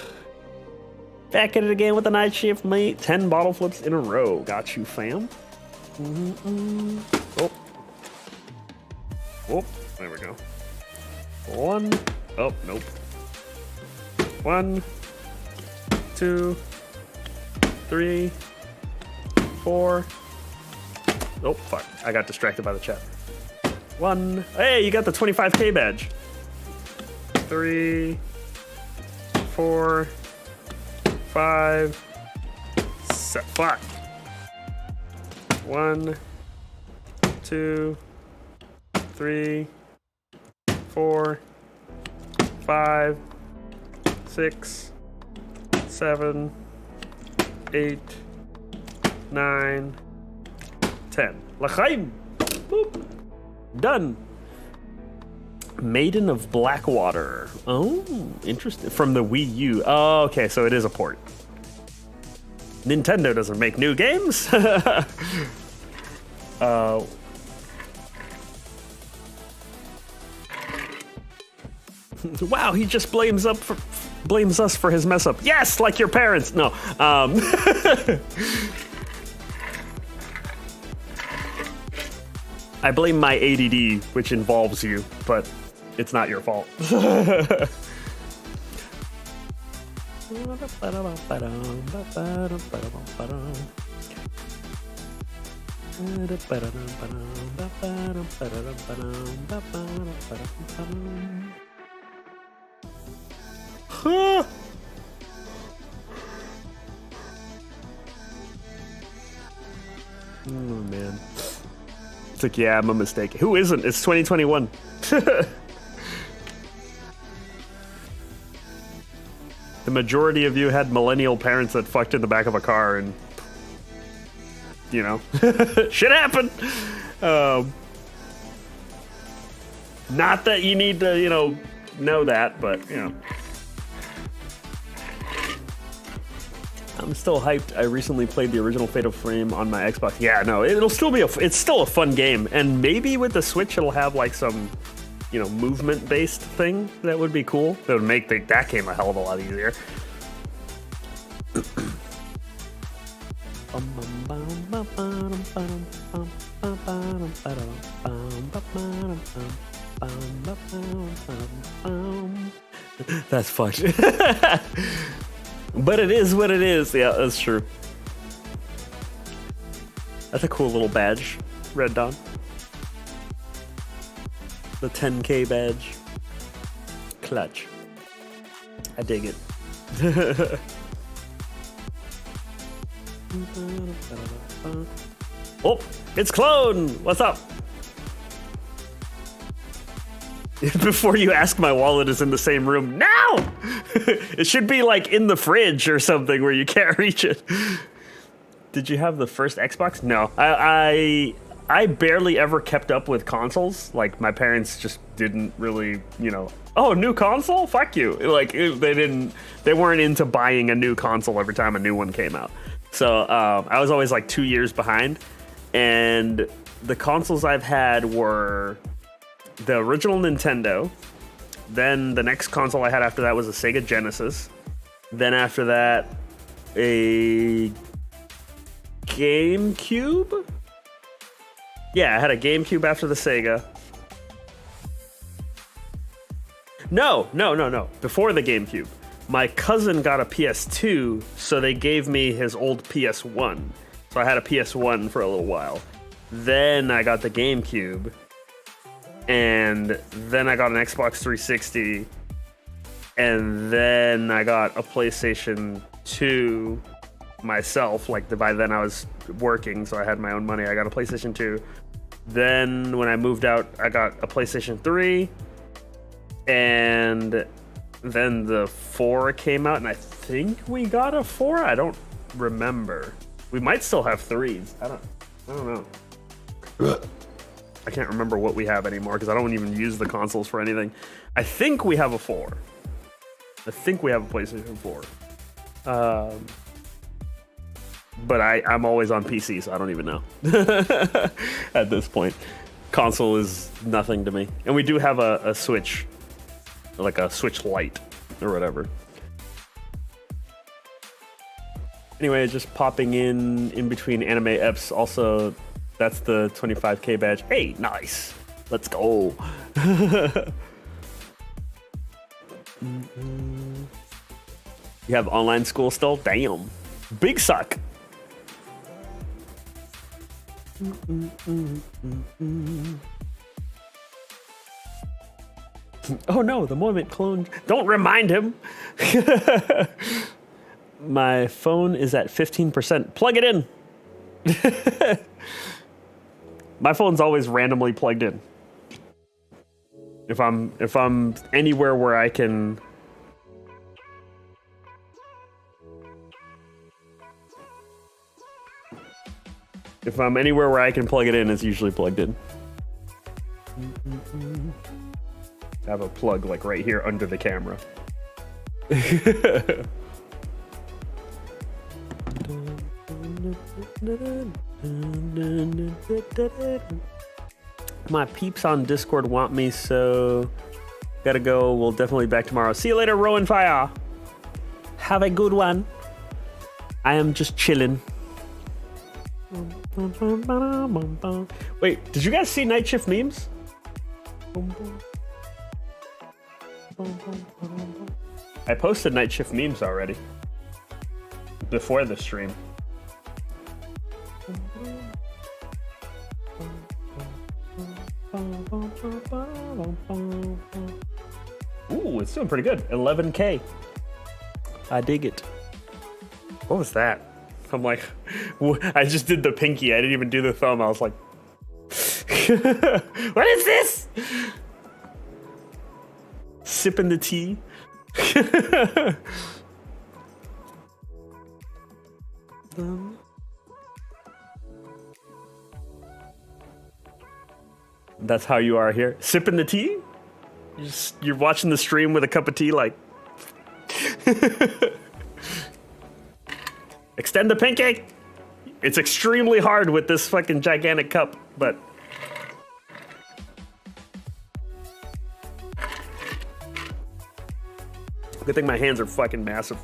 at it again with the night shift, mate. 10 bottle flips in a row. Got you, fam. Oh. Oh, there we go. 1. Oh, nope. 1, 2, 3, 4. Oh, fuck. I got distracted by the chat. 1. Hey, you got the 25K badge. 3, 4, 5, 7. Fuck. 1, 2, 3, 4, 5, 6, 7, 8, 9, 10. L'chaim! Boop. Done. Maiden of Blackwater. Oh, interesting. From the Wii U. Oh, okay, so it is a port. Nintendo doesn't make new games. Wow, he just blames us for his mess up. Yes, like your parents. No. I blame my ADD, which involves you, but it's not your fault. Oh, man. It's like, yeah, I'm a mistake. Who isn't? It's 2021. The majority of you had millennial parents that fucked in the back of a car and, you know, shit happened. Not that you need to, you know that, but, you know. I'm still hyped. I recently played the original Fatal Frame on my Xbox. Yeah, no, it'll still be it's still a fun game, and maybe with the Switch it'll have like some, you know, movement-based thing that would be cool. That would make that game a hell of a lot easier. That's fucked. But it is what it is. Yeah, that's true. That's a cool little badge, Red Dawn. The 10K badge. Clutch. I dig it. Oh, it's Clone! What's up? Before you ask, my wallet is in the same room now. It should be like in the fridge or something where you can't reach it. Did you have the first Xbox? No, I barely ever kept up with consoles. Like my parents just didn't really, you know. Oh, new console? Fuck you! Like they weren't into buying a new console every time a new one came out. So I was always like 2 years behind, and the consoles I've had were the original Nintendo. Then the next console I had after that was a Sega Genesis. Then after that, a GameCube? Yeah, I had a GameCube after the Sega. No. Before the GameCube. My cousin got a PS2, so they gave me his old PS1. So I had a PS1 for a little while. Then I got the GameCube. And then I got an Xbox 360. And then I got a PlayStation 2 myself. Like by then I was working, so I had my own money. I got a PlayStation 2. Then when I moved out, I got a PlayStation 3. And then the 4 came out, and I think we got a 4. I don't remember. We might still have 3s. I don't know. I can't remember what we have anymore because I don't even use the consoles for anything. I think we have a 4. I think we have a PlayStation 4. But I'm always on PC, so I don't even know. At this point. Console is nothing to me. And we do have a Switch. Like a Switch Lite or whatever. Anyway, just popping in between anime eps. Also, that's the 25K badge. Hey, nice. Let's go. You have online school still? Damn. Big suck. Oh no, the moment cloned. Don't remind him. My phone is at 15%. Plug it in. My phone's always randomly plugged in. If I'm anywhere where I can. If I'm anywhere where I can plug it in, it's usually plugged in. I have a plug like right here under the camera. My peeps on Discord want me, so gotta go. We'll definitely be back tomorrow. See you later, Rowan Fire. Have a good one. I am just chilling. Wait, did you guys see Night Shift memes? I posted Night Shift memes already before the stream. Ooh, it's doing pretty good. 11K. I dig it. What was that? I'm like, I just did the pinky. I didn't even do the thumb. I was like, what is this? Sipping the tea. That's how you are here. Sipping the tea? You're watching the stream with a cup of tea like... Extend the pinky! It's extremely hard with this fucking gigantic cup, but... Good thing my hands are fucking massive.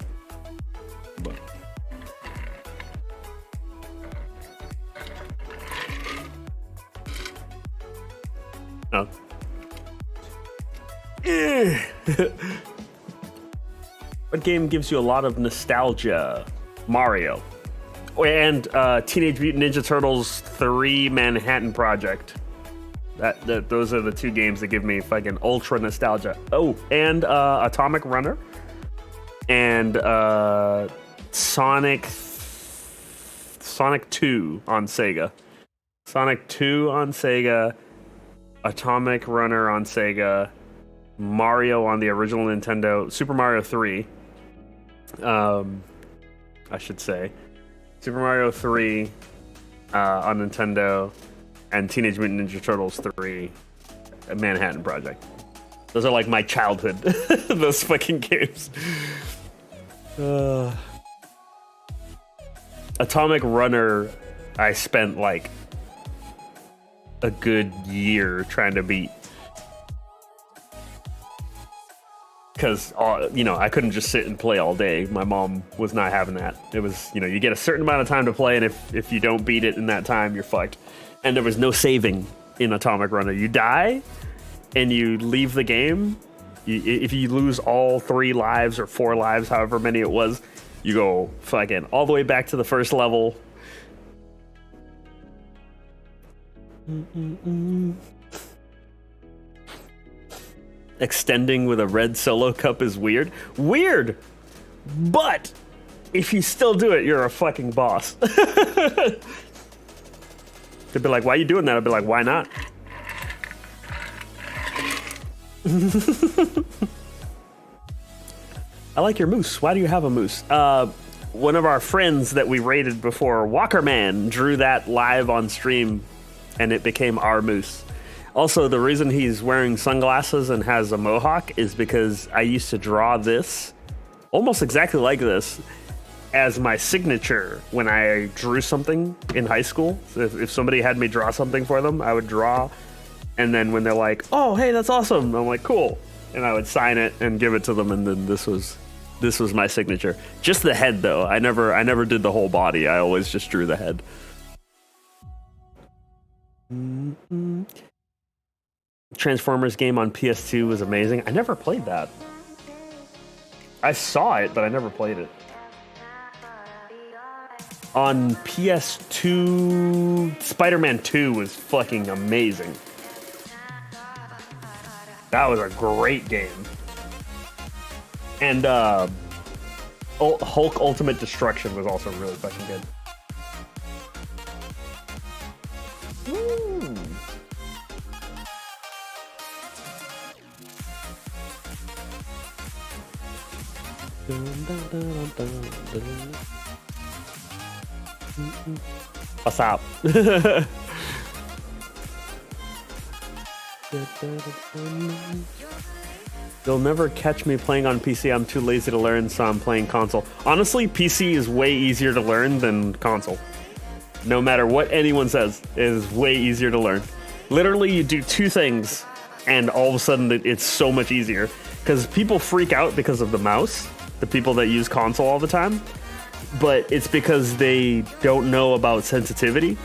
But... Oh. What game gives you a lot of nostalgia? Mario. And Teenage Mutant Ninja Turtles 3 Manhattan Project. Those are the two games that give me fucking ultra nostalgia. Oh, and Atomic Runner. And Sonic 2 on Sega. Sonic 2 on Sega. Atomic Runner on Sega. Mario on the original Nintendo. Super Mario 3. I should say. Super Mario 3 on Nintendo, and Teenage Mutant Ninja Turtles 3 Manhattan Project. Those are like my childhood, those fucking games. Atomic Runner, I spent like a good year trying to beat. Because, I couldn't just sit and play all day. My mom was not having that. It was, you get a certain amount of time to play, and if you don't beat it in that time, you're fucked. And there was no saving in Atomic Runner. You die, and you leave the game. If you lose all 3 lives or 4 lives, however many it was, you go fucking all the way back to the first level, Extending with a red solo cup is weird. Weird! But if you still do it, you're a fucking boss. They'd be like, why are you doing that? I'd be like, why not? I like your moose. Why do you have a moose? One of our friends that we raided before, Walkerman, drew that live on stream, and it became our moose. Also, the reason he's wearing sunglasses and has a mohawk is because I used to draw this, almost exactly like this, as my signature when I drew something in high school. If somebody had me draw something for them, I would draw, and then when they're like, oh, hey, that's awesome, I'm like, cool. And I would sign it and give it to them, and then this was my signature. Just the head, though. I never did the whole body. I always just drew the head. Transformers game on PS2 was amazing. I never played that. I saw it, but I never played it. On PS2, Spider-Man 2 was fucking amazing. That was a great game. And Hulk Ultimate Destruction was also really fucking good. Woo. What's up? You'll never catch me playing on PC. I'm too lazy to learn, so I'm playing console. Honestly, PC is way easier to learn than console. No matter what anyone says, it is way easier to learn. Literally, you do two things, and all of a sudden it's so much easier. Because people freak out because of the mouse, the people that use console all the time. But it's because they don't know about sensitivity,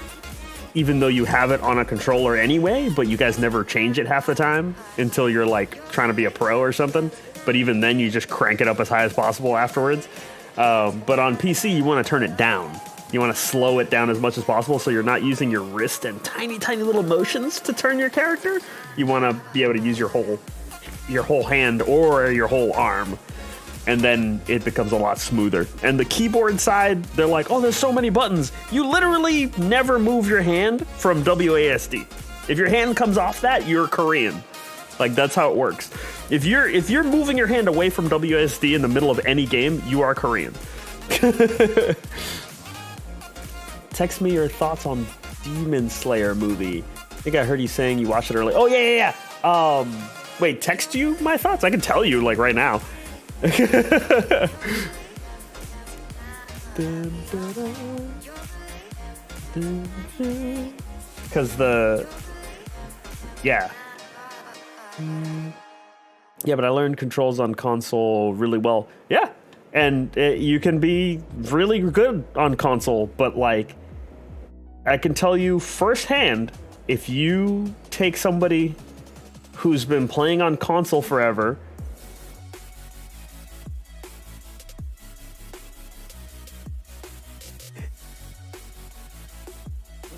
even though you have it on a controller anyway, but you guys never change it half the time until you're like trying to be a pro or something. But even then you just crank it up as high as possible afterwards. But on PC, you want to turn it down. You want to slow it down as much as possible so you're not using your wrist and tiny, tiny little motions to turn your character. You want to be able to use your whole hand or your whole arm. And then it becomes a lot smoother. And the keyboard side, they're like, oh, there's so many buttons. You literally never move your hand from WASD. If your hand comes off that, you're Korean. Like, that's how it works. If you're moving your hand away from WASD in the middle of any game, you are Korean. Text me your thoughts on Demon Slayer movie. I think I heard you saying you watched it early. Oh, yeah. Wait, text you my thoughts? I can tell you, like, right now. Because but I learned controls on console really well. Yeah, and you can be really good on console, but like I can tell you firsthand, if you take somebody who's been playing on console forever,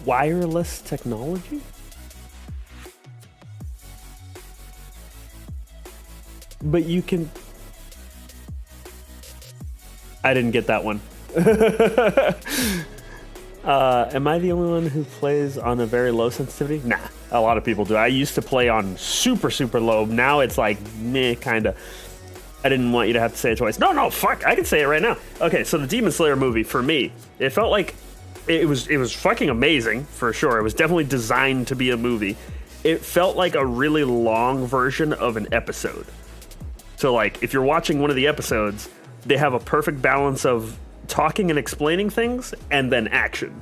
wireless technology? But you can... I didn't get that one. Am I the only one who plays on a very low sensitivity? Nah, a lot of people do. I used to play on super, super low. Now it's like, meh, kind of. I didn't want you to have to say it twice. No, fuck, I can say it right now. Okay, so the Demon Slayer movie, for me, it felt like it was fucking amazing, for sure. It was definitely designed to be a movie. It felt like a really long version of an episode. So, like, if you're watching one of the episodes, they have a perfect balance of talking and explaining things and then action.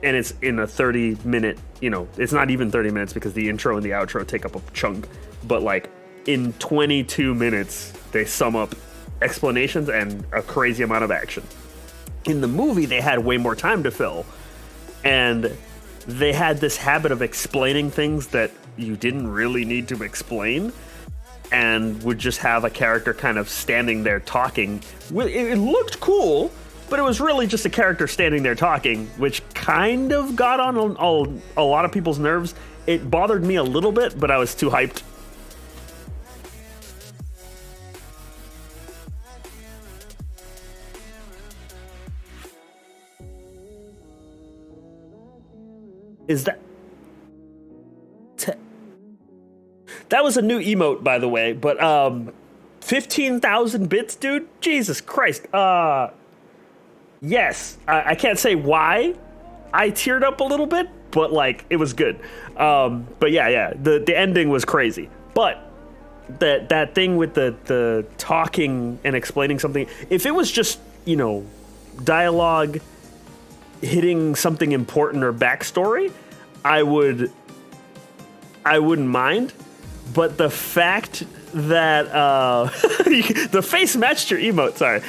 And it's in a 30-minute, it's not even 30 minutes because the intro and the outro take up a chunk. But, like, in 22 minutes, they sum up explanations and a crazy amount of action. In the movie, they had way more time to fill, and they had this habit of explaining things that you didn't really need to explain, and would just have a character kind of standing there talking. It looked cool, but it was really just a character standing there talking, which kind of got on a lot of people's nerves. It bothered me a little bit, but I was too hyped. Is that... That was a new emote, by the way, but 15,000 bits, dude? Jesus Christ. Yes, I can't say why I teared up a little bit, but like it was good. But yeah, the ending was crazy. But that thing with the talking and explaining something, if it was just, you know, dialogue hitting something important or backstory, I wouldn't mind. But the fact that the face matched your emote, sorry,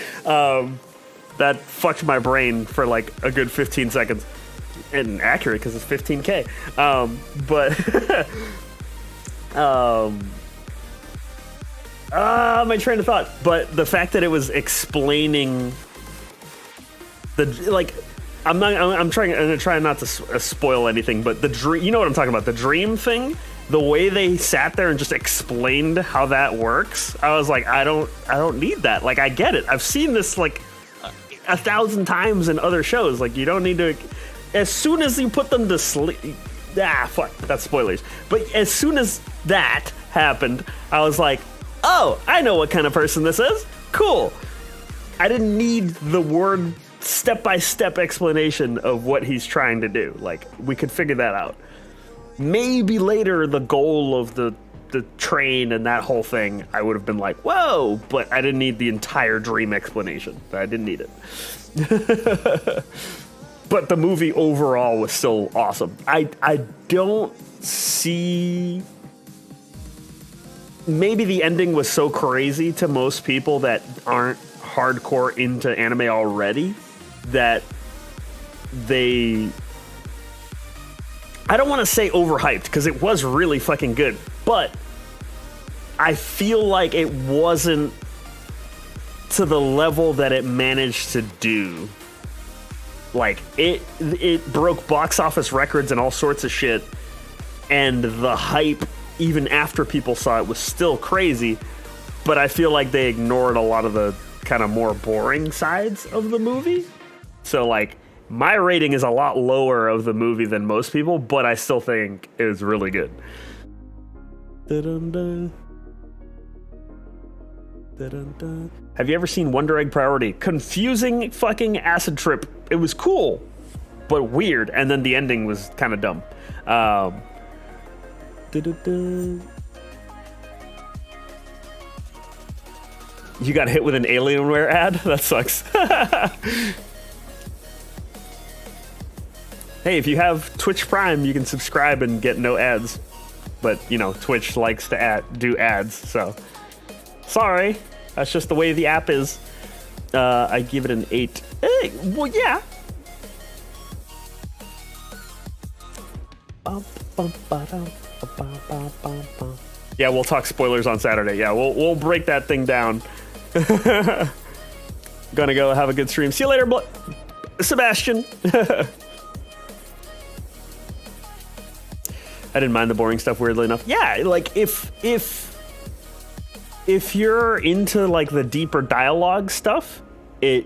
that fucked my brain for like a good 15 seconds. And accurate because it's 15K. My train of thought. But the fact that it was explaining the, like, I'm gonna try not to spoil anything, but the dream, you know what I'm talking about, the dream thing, the way they sat there and just explained how that works, I was like, I don't need that. Like, I get it. I've seen this like 1,000 times in other shows. Like, you don't need to. As soon as you put them to sleep, fuck, that's spoilers. But as soon as that happened, I was like, oh, I know what kind of person this is. Cool. I didn't need the word step-by-step explanation of what he's trying to do. Like, we could figure that out. Maybe later, the goal of the train and that whole thing, I would have been like, whoa, but I didn't need the entire dream explanation. I didn't need it. But the movie overall was still awesome. I don't see... Maybe the ending was so crazy to most people that aren't hardcore into anime already that they... I don't want to say overhyped, because it was really fucking good, but I feel like it wasn't to the level that it managed to do. Like, it broke box office records and all sorts of shit, and the hype, even after people saw it, was still crazy, but I feel like they ignored a lot of the kind of more boring sides of the movie. So, like, my rating is a lot lower of the movie than most people, but I still think it was really good. Da-dun-dun. Da-dun-dun. Have you ever seen Wonder Egg Priority? Confusing fucking acid trip. It was cool, but weird, and then the ending was kind of dumb. You got hit with an Alienware ad? That sucks. Hey, if you have Twitch Prime, you can subscribe and get no ads. But, you know, Twitch likes to do ads, so... Sorry. That's just the way the app is. I give it an 8. Hey, well, yeah. Yeah, we'll talk spoilers on Saturday. Yeah, we'll break that thing down. Gonna go have a good stream. See you later, Sebastian. I didn't mind the boring stuff, weirdly enough. Yeah, like, if you're into, like, the deeper dialogue stuff, it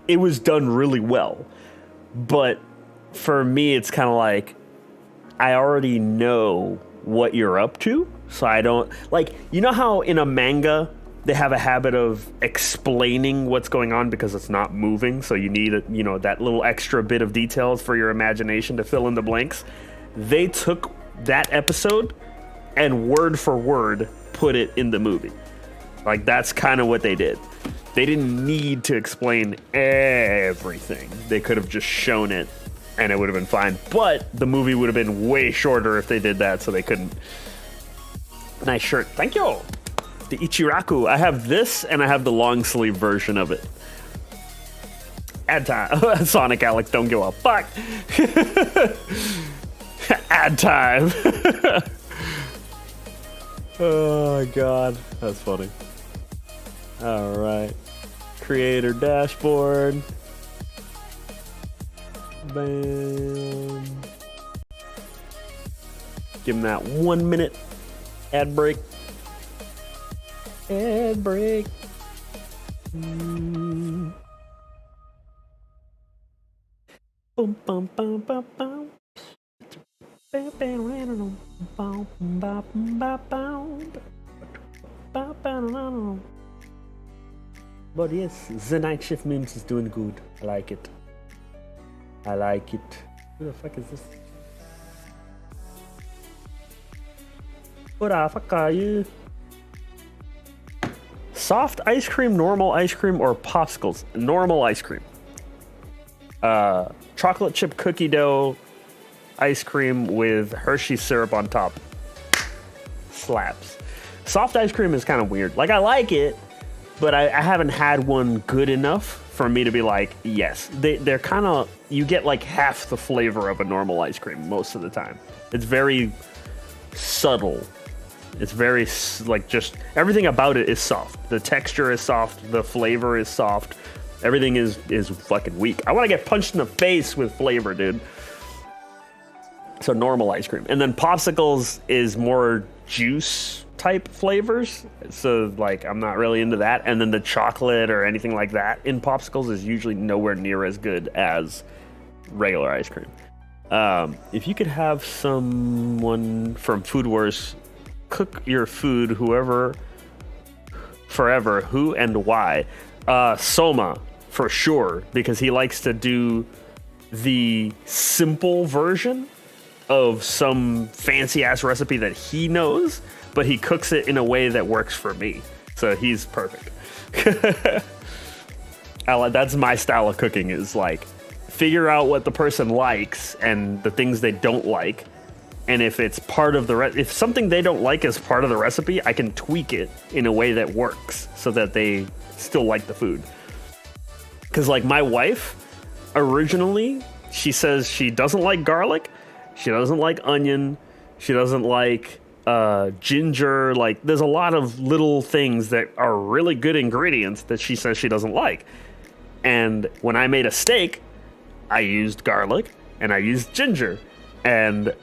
was done really well. But for me, it's kind of like, I already know what you're up to, so I don't... Like, you know how in a manga, they have a habit of explaining what's going on because it's not moving, so you need, you know, that little extra bit of details for your imagination to fill in the blanks? They took that episode and word for word put it in the movie. Like, that's kind of what they did. They didn't need to explain everything. They could have just shown it and it would have been fine. But the movie would have been way shorter if they did that, so they couldn't. Nice shirt. Thank you. The Ichiraku. I have this and I have the long sleeve version of it. Ad time. Sonic Alex, don't give a fuck. Ad time. Oh my god, that's funny. All right, creator dashboard. Bam. Give him that 1 minute ad break. Ad break. Boom, bum, bum, bum, bum. But yes, the night shift memes is doing good. I like it. I like it. Who the fuck is this? What the fuck are you? Soft ice cream, normal ice cream, or popsicles? Normal ice cream. Chocolate chip cookie dough ice cream with Hershey syrup on top. Slaps. Soft ice cream is kind of weird. Like, I like it, but I haven't had one good enough for me to be like, yes. They're kind of, you get like half the flavor of a normal ice cream most of the time. It's very subtle. It's very, like, just everything about it is soft. The texture is soft. The flavor is soft. Everything is fucking weak. I want to get punched in the face with flavor, dude. So normal ice cream. And then popsicles is more juice type flavors. So, like, I'm not really into that. And then the chocolate or anything like that in popsicles is usually nowhere near as good as regular ice cream. If you could have someone from Food Wars cook your food, whoever, forever, who and why? Soma, for sure, because he likes to do the simple version of some fancy ass recipe that he knows, but he cooks it in a way that works for me. So he's perfect. That's my style of cooking, is like figure out what the person likes and the things they don't like. And if it's part of the if something they don't like is part of the recipe, I can tweak it in a way that works so that they still like the food. Because, like, my wife, originally, she says she doesn't like garlic, she doesn't like onion, she doesn't like ginger. Like, there's a lot of little things that are really good ingredients that she says she doesn't like. And when I made a steak, I used garlic and I used ginger. And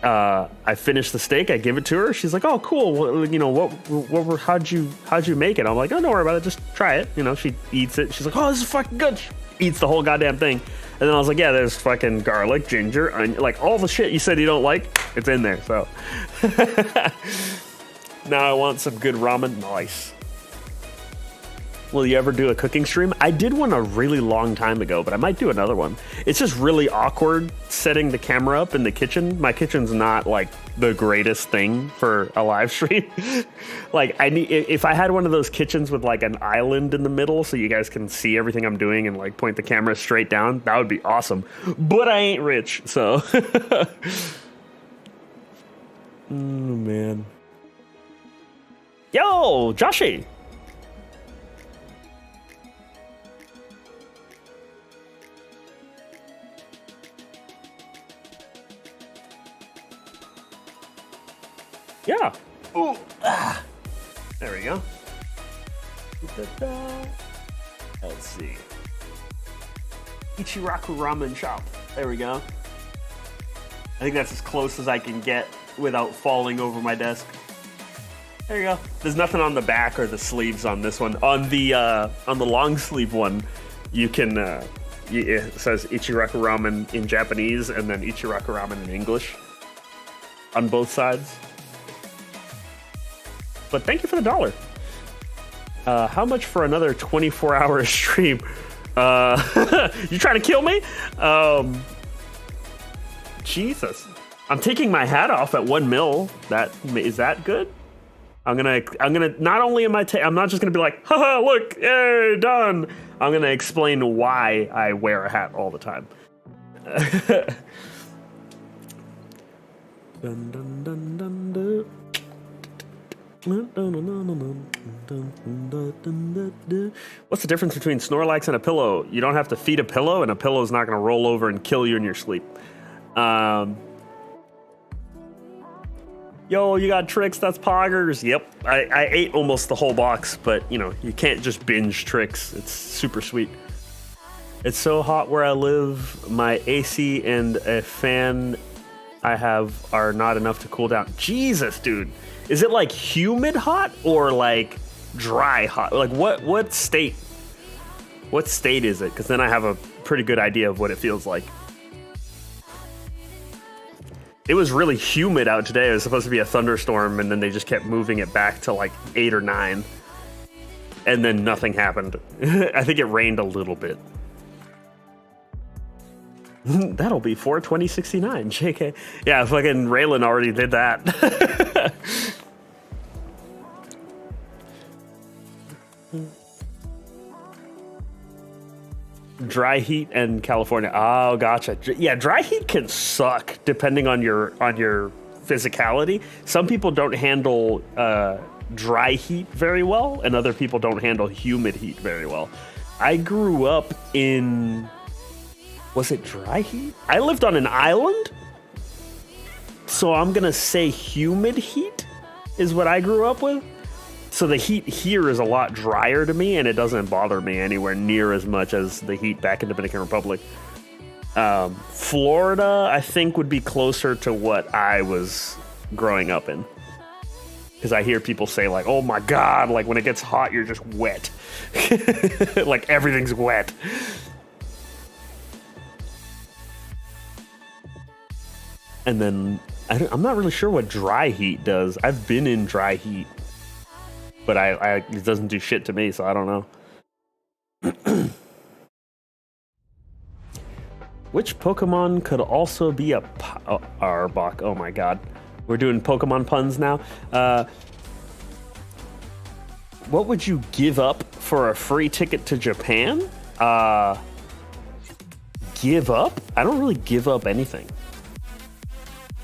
I finished the steak. I give it to her. She's like, "Oh, cool. Well, you know, how'd you make it?" I'm like, "Oh, don't worry about it. Just try it." You know, she eats it. She's like, "Oh, this is fucking good." She eats the whole goddamn thing. And then I was like, "Yeah, there's fucking garlic, ginger, onion, like all the shit you said you don't like. It's in there." So now I want some good ramen. Nice. Will you ever do a cooking stream? I did one a really long time ago, but I might do another one. It's just really awkward setting the camera up in the kitchen. My kitchen's not like the greatest thing for a live stream. Like, if I had one of those kitchens with like an island in the middle so you guys can see everything I'm doing and like point the camera straight down, that would be awesome. But I ain't rich, so. Oh, man. Yo, Joshy. Yeah. Ooh. Ah. There we go. Let's see. Ichiraku Ramen Shop. There we go. I think that's as close as I can get without falling over my desk. There you go. There's nothing on the back or the sleeves on this one. On the long sleeve one, you can. It says Ichiraku Ramen in Japanese and then Ichiraku Ramen in English on both sides. But thank you for the $1. How much for another 24-hour stream? You trying to kill me? Jesus. I'm taking my hat off at 1 mil. Is that good? I'm gonna not only am I'm not just gonna be like, haha, look, yay, done. I'm gonna explain why I wear a hat all the time. Dun, dun, dun, dun, dun. What's the difference between Snorlax and a pillow? You don't have to feed a pillow, and a pillow is not going to roll over and kill you in your sleep. Yo, you got tricks? That's poggers. Yep, I ate almost the whole box, but you know, you can't just binge tricks. It's super sweet. It's so hot where I live. My AC and a fan I have are not enough to cool down. Jesus, dude. Is it like humid hot or like dry hot? Like what state? What state is it? Because then I have a pretty good idea of what it feels like. It was really humid out today. It was supposed to be a thunderstorm, and then they just kept moving it back to like 8 or 9. And then nothing happened. I think it rained a little bit. That'll be 42069, JK. Yeah, fucking Raylan already did that. Dry heat and California. Oh, gotcha. Yeah, dry heat can suck depending on your physicality. Some people don't handle dry heat very well, and other people don't handle humid heat very well. I grew up in... Was it dry heat? I lived on an island, so I'm gonna say humid heat is what I grew up with. So the heat here is a lot drier to me, and it doesn't bother me anywhere near as much as the heat back in Dominican Republic. Florida, I think, would be closer to what I was growing up in. Because I hear people say, like, oh my God, like when it gets hot, you're just wet. Like everything's wet. And then I'm not really sure what dry heat does. I've been in dry heat, but it doesn't do shit to me, so I don't know. Which Pokemon could also be a Arbok? Oh my God, we're doing Pokemon puns now. What would you give up for a free ticket to Japan? Give up? I don't really give up anything.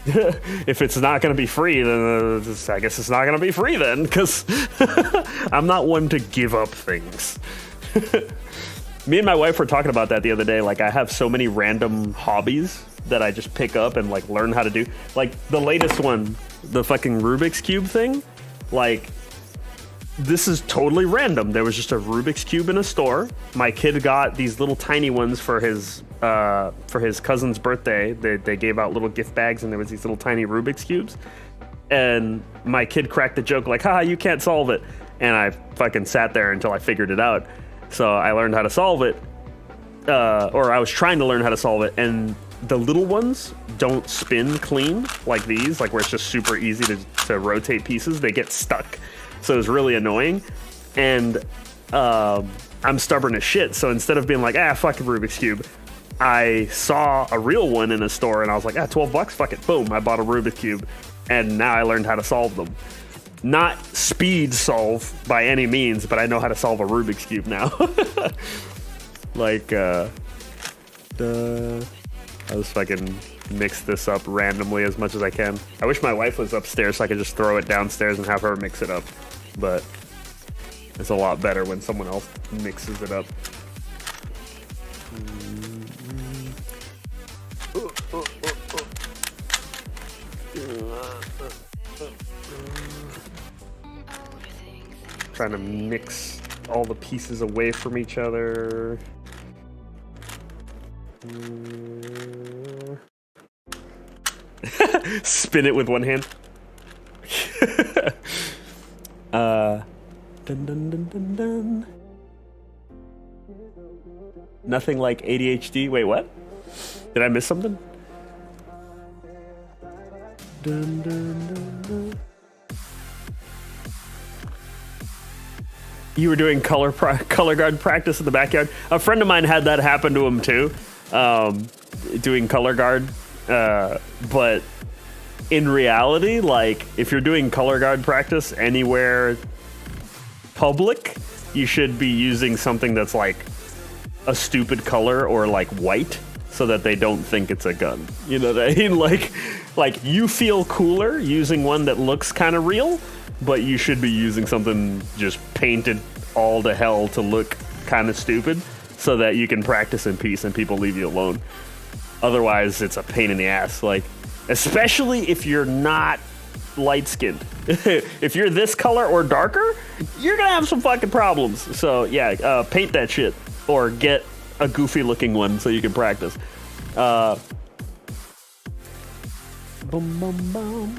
If it's not going to be free, then I guess it's not going to be free then, because I'm not one to give up things. Me and my wife were talking about that the other day. Like, I have so many random hobbies that I just pick up and like learn how to do. Like the latest one, the fucking Rubik's Cube thing. Like, this is totally random. There was just a Rubik's Cube in a store. My kid got these little tiny ones for his cousin's birthday. They gave out little gift bags, and there was these little tiny Rubik's Cubes. And my kid cracked the joke like, "Ha, you can't solve it." And I fucking sat there until I figured it out. So I learned how to solve it, or I was trying to learn how to solve it. And the little ones don't spin clean like these, like where it's just super easy to rotate pieces. They get stuck. So it was really annoying. And I'm stubborn as shit. So instead of being like, fuck a Rubik's Cube, I saw a real one in a store and I was like, $12, fuck it. Boom, I bought a Rubik's Cube. And now I learned how to solve them. Not speed solve by any means, but I know how to solve a Rubik's Cube now. Like, I'll just fucking mix this up randomly as much as I can. I wish my wife was upstairs so I could just throw it downstairs and have her mix it up. But it's a lot better when someone else mixes it up. Trying to mix all the pieces away from each other. Spin it with one hand. Dun, dun, dun, dun, dun. Nothing like ADHD. Wait, what? Did I miss something? Dun, dun, dun, dun. You were doing color guard practice in the backyard. A friend of mine had that happen to him too, doing color guard. But in reality, like if you're doing color guard practice anywhere public, you should be using something that's like a stupid color or like white, so that they don't think it's a gun. You know what I mean? Like you feel cooler using one that looks kind of real, but you should be using something just painted all to hell to look kind of stupid, so that you can practice in peace and people leave you alone. Otherwise, it's a pain in the ass. Like, especially if you're not light skinned. If you're this color or darker, you're gonna have some fucking problems. So yeah, paint that shit or get a goofy looking one so you can practice. Boom, boom, boom.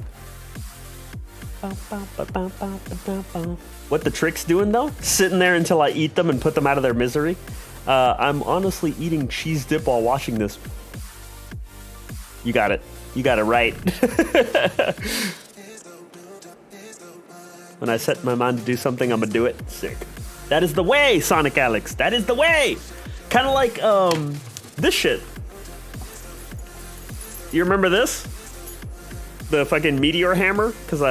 What the trick's doing though? Sitting there until I eat them and put them out of their misery. I'm honestly eating cheese dip while watching this. You got it. You got it right. When I set my mind to do something, I'm gonna do it. Sick. That is the way, Sonic Alex. That is the way. Kind of like this shit. You remember this? The fucking meteor hammer? Because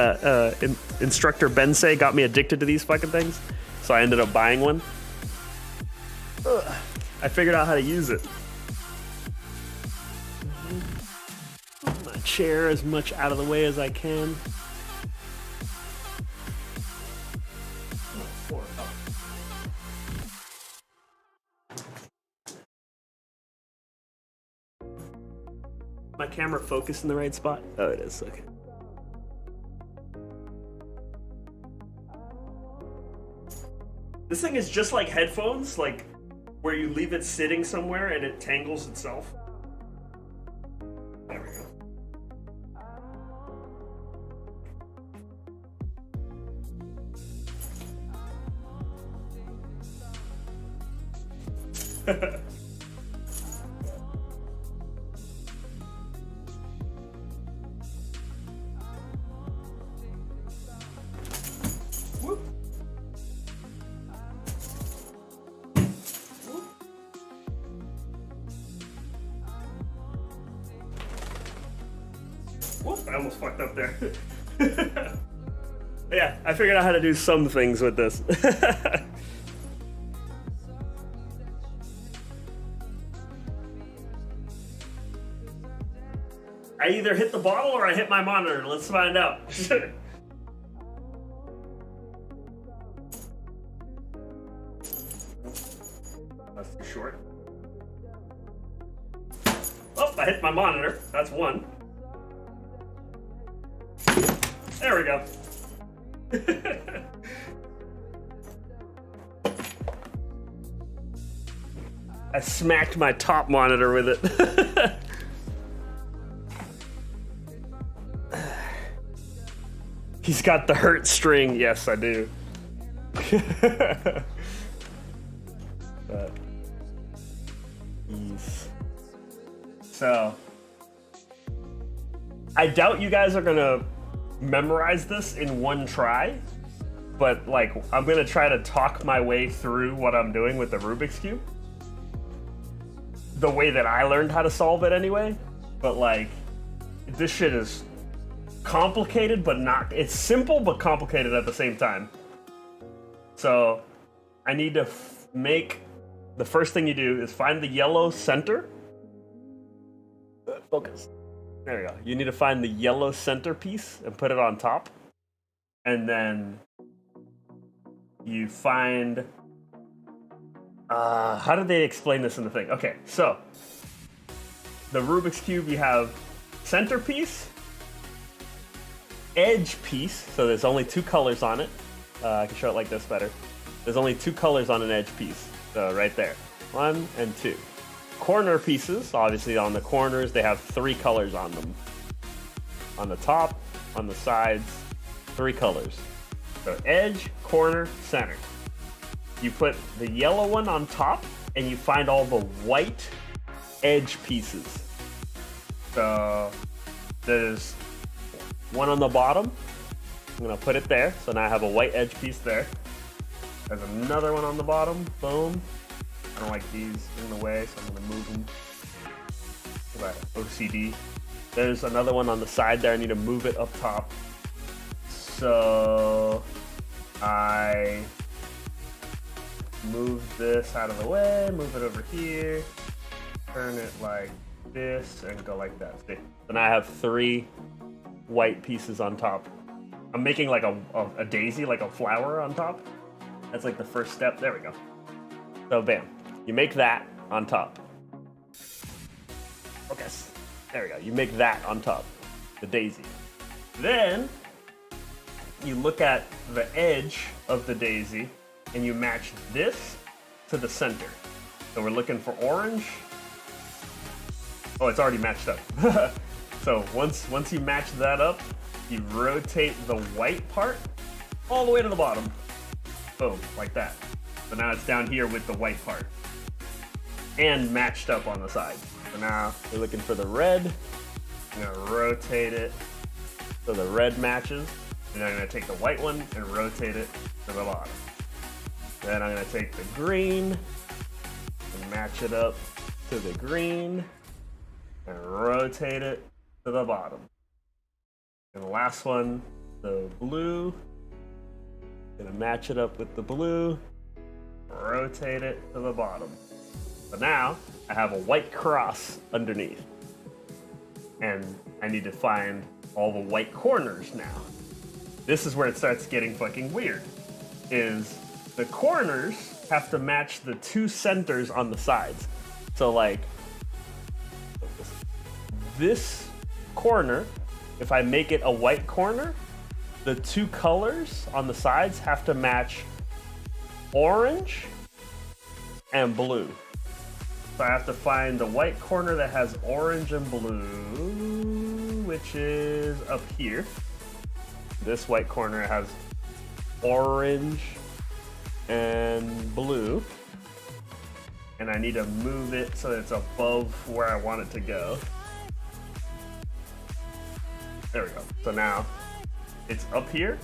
instructor Bensei got me addicted to these fucking things. So I ended up buying one. Ugh. I figured out how to use it. Move my chair as much out of the way as I can. My camera focused in the right spot? Oh, it is. Okay. This thing is just like headphones, like where you leave it sitting somewhere and it tangles itself. There we go. Whoop, I almost fucked up there. Yeah, I figured out how to do some things with this. I either hit the bottle or I hit my monitor. Let's find out. That's too short. Oh, I hit my monitor. That's one. There we go. I smacked my top monitor with it. He's got the hurt string. Yes, I do. So, I doubt you guys are gonna memorize this in one try, but like I'm gonna try to talk my way through what I'm doing with the Rubik's Cube. The way that I learned how to solve it anyway. But like, this shit is complicated, but not, it's simple but complicated at the same time. So I need to make, the first thing you do is find the yellow center. Focus. There we go. You need to find the yellow centerpiece and put it on top. And then you find, how did they explain this in the thing? Okay, so the Rubik's Cube, you have centerpiece, edge piece. So there's only two colors on it. I can show it like this better. There's only two colors on an edge piece. So right there, 1 and 2. Corner pieces, obviously on the corners, they have 3 colors on them. On the top, on the sides, 3 colors. So edge, corner, center. You put the yellow one on top and you find all the white edge pieces. So there's one on the bottom. I'm gonna put it there. So now I have a white edge piece there. There's another one on the bottom, boom. I don't like these in the way, so I'm gonna move them. OCD. There's another one on the side there. I need to move it up top. So I move this out of the way, move it over here, turn it like this, and go like that. See? So now I have 3 white pieces on top. I'm making like a daisy, like a flower on top. That's like the first step. There we go. So bam. You make that on top. Okay, there we go. You make that on top, the daisy. Then you look at the edge of the daisy and you match this to the center. So we're looking for orange. Oh, it's already matched up. So once you match that up, you rotate the white part all the way to the bottom. Boom, like that. So now it's down here with the white part. And matched up on the side. So now we're looking for the red. I'm gonna rotate it so the red matches. And I'm gonna take the white one and rotate it to the bottom. Then I'm gonna take the green and match it up to the green and rotate it to the bottom. And the last one, the blue. Gonna match it up with the blue, rotate it to the bottom. So now I have a white cross underneath. And I need to find all the white corners now. This is where it starts getting fucking weird. Is the corners have to match the two centers on the sides. So like this corner, if I make it a white corner, the two colors on the sides have to match orange and blue. So I have to find the white corner that has orange and blue, which is up here. This white corner has orange and blue. And I need to move it so that it's above where I want it to go. There we go. So now it's up here.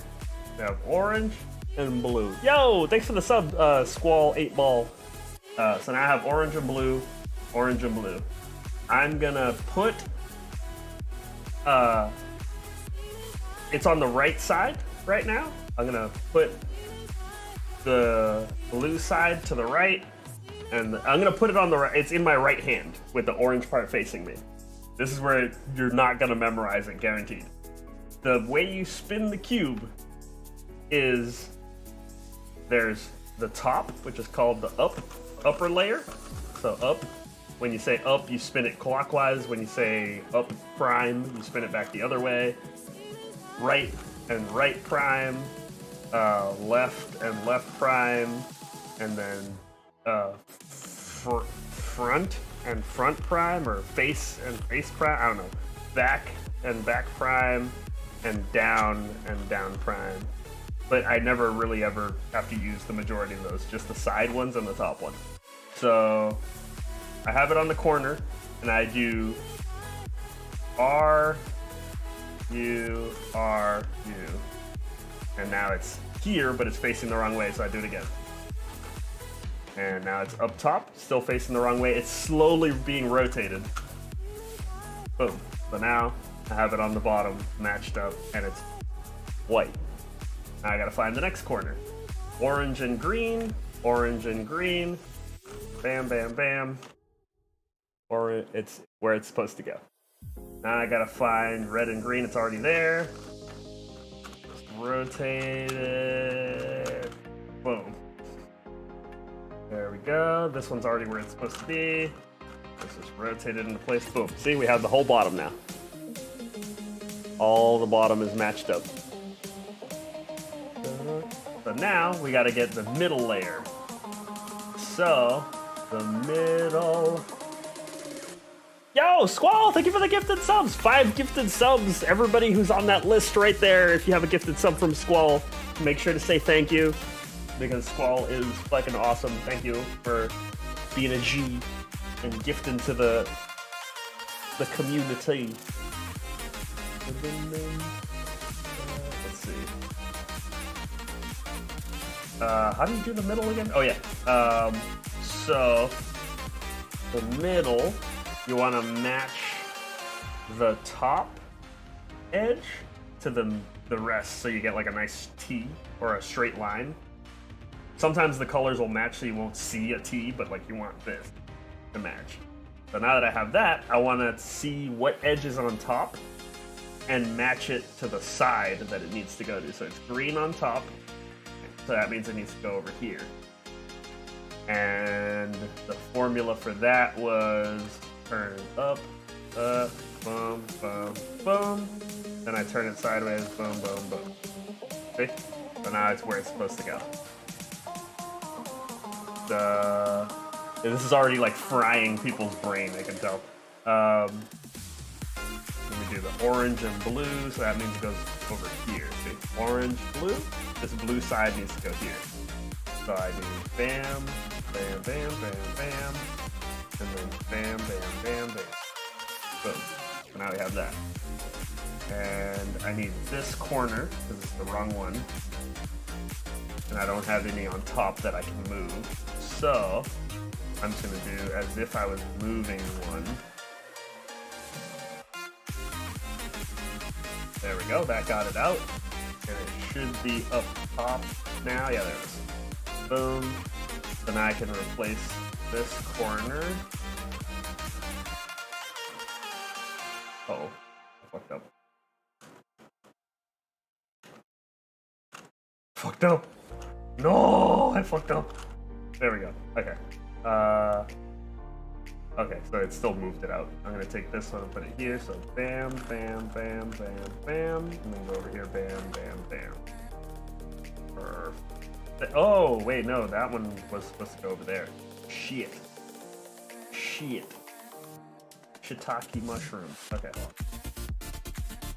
We have orange and blue. Yo, thanks for the sub, Squall 8 Ball. So now I have orange and blue, orange and blue. I'm gonna put, it's on the right side right now. I'm gonna put the blue side to the right, and I'm gonna put it on the right. It's in my right hand with the orange part facing me. This is where you're not gonna memorize it, guaranteed. The way you spin the cube is there's the top, which is called the upper layer. So up, when you say up, you spin it clockwise. When you say up prime, you spin it back the other way. Right and right prime, left and left prime, and then front and front prime, or face and face prime, I don't know. Back and back prime, and down prime. But I never really ever have to use the majority of those, just the side ones and the top one. So I have it on the corner, and I do R, U, R, U. And now it's here, but it's facing the wrong way, so I do it again. And now it's up top, still facing the wrong way. It's slowly being rotated. Boom. So now I have it on the bottom, matched up, and it's white. Now I gotta find the next corner. Orange and green, orange and green. Bam, bam, bam. Or it's where it's supposed to go. Now I gotta find red and green, it's already there. Just rotate it. Boom. There we go. This one's already where it's supposed to be. Let's just rotate it into place. Boom. See, we have the whole bottom now. All the bottom is matched up. So now we gotta get the middle layer. So, the middle. Yo, Squall, thank you for the gifted subs. 5 gifted subs. Everybody who's on that list right there, if you have a gifted sub from Squall, make sure to say thank you, because Squall is fucking awesome. Thank you for being a G and gifting to the community. Let's see. How do you do the middle again? Oh yeah. So the middle, you want to match the top edge to the rest, so you get like a nice T or a straight line. Sometimes the colors will match, so you won't see a T, but like you want this to match. So now that I have that, I want to see what edge is on top and match it to the side that it needs to go to. So it's green on top, so that means it needs to go over here. And the formula for that was turn up, boom, boom, boom. Then I turn it sideways, boom, boom, boom. See? So now it's where it's supposed to go. This is already like frying people's brain, I can tell. Let me do the orange and blue, so that means it goes over here. See? Orange, blue. This blue side needs to go here. So I do bam, bam, bam, bam, bam, and then bam, bam, bam, bam. Boom. So now we have that. And I need this corner, because it's the wrong one. And I don't have any on top that I can move. So I'm just going to do as if I was moving one. There we go, that got it out. And it should be up top now. Yeah, there it is. Boom. So now I can replace this corner. Uh-oh, I fucked up. Fucked up. No, I fucked up. There we go. Okay. Okay, so it still moved it out. I'm gonna take this one and put it here. So bam, bam, bam, bam, bam, and then go over here. Bam, bam, bam. Perfect. Oh wait, no, that one was supposed to go over there. Shit. Shit. Shiitake mushroom. Okay.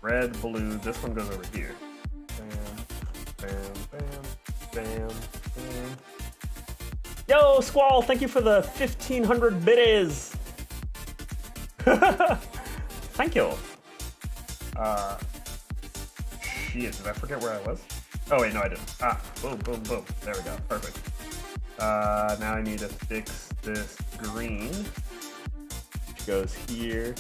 Red, blue. This one goes over here. Bam, bam, bam, bam, bam. Yo, Squall, thank you for the 1,500 biddies. Thank you. Shit, did I forget where I was? Oh wait, no I didn't. Ah, boom, boom, boom. There we go, perfect. Now I need to fix this green, which goes here.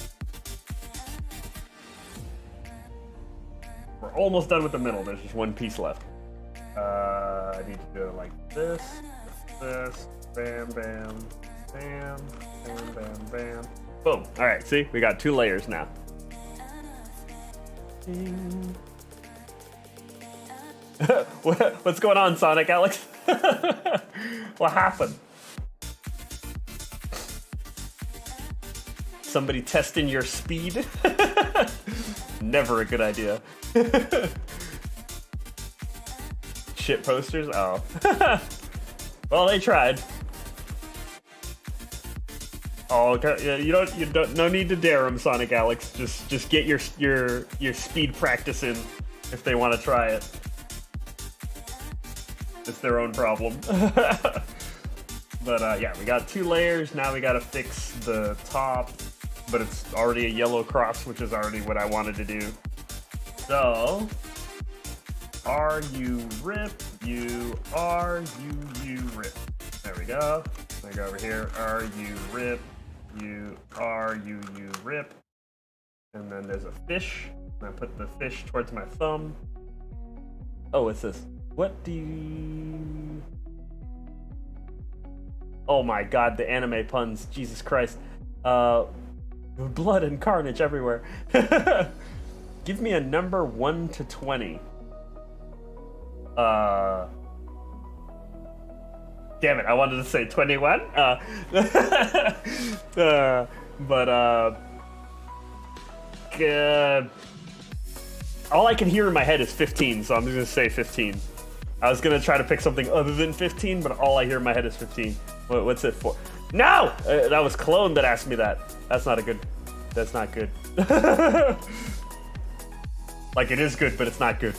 We're almost done with the middle, there's just one piece left. I need to do it like this. This, bam, bam, bam, bam, bam, bam. Boom. All right, see, we got 2 layers now. What's going on, Sonic Alex? What happened? Somebody testing your speed? Never a good idea. Shit posters? Oh. Well, they tried. Oh, okay. You don't. No need to dare them, Sonic Alex. Just get your speed practice in if they want to try it. It's their own problem. But yeah, we got 2 layers. Now we got to fix the top, but it's already a yellow cross, which is already what I wanted to do. So, are you rip? You are you rip. There we go. I go over here. Are you rip? You are you rip. And then there's a fish. And I put the fish towards my thumb. Oh, what's this? What do you... Oh my god, the anime puns. Jesus Christ. Blood and carnage everywhere. Give me a number 1 to 20. Damn it, I wanted to say 21. All I can hear in my head is 15, so I'm just gonna say 15. I was gonna try to pick something other than 15, but all I hear in my head is 15. What's it for? No! That was Clone that asked me that. That's not a good... That's not good. Like, it is good, but it's not good.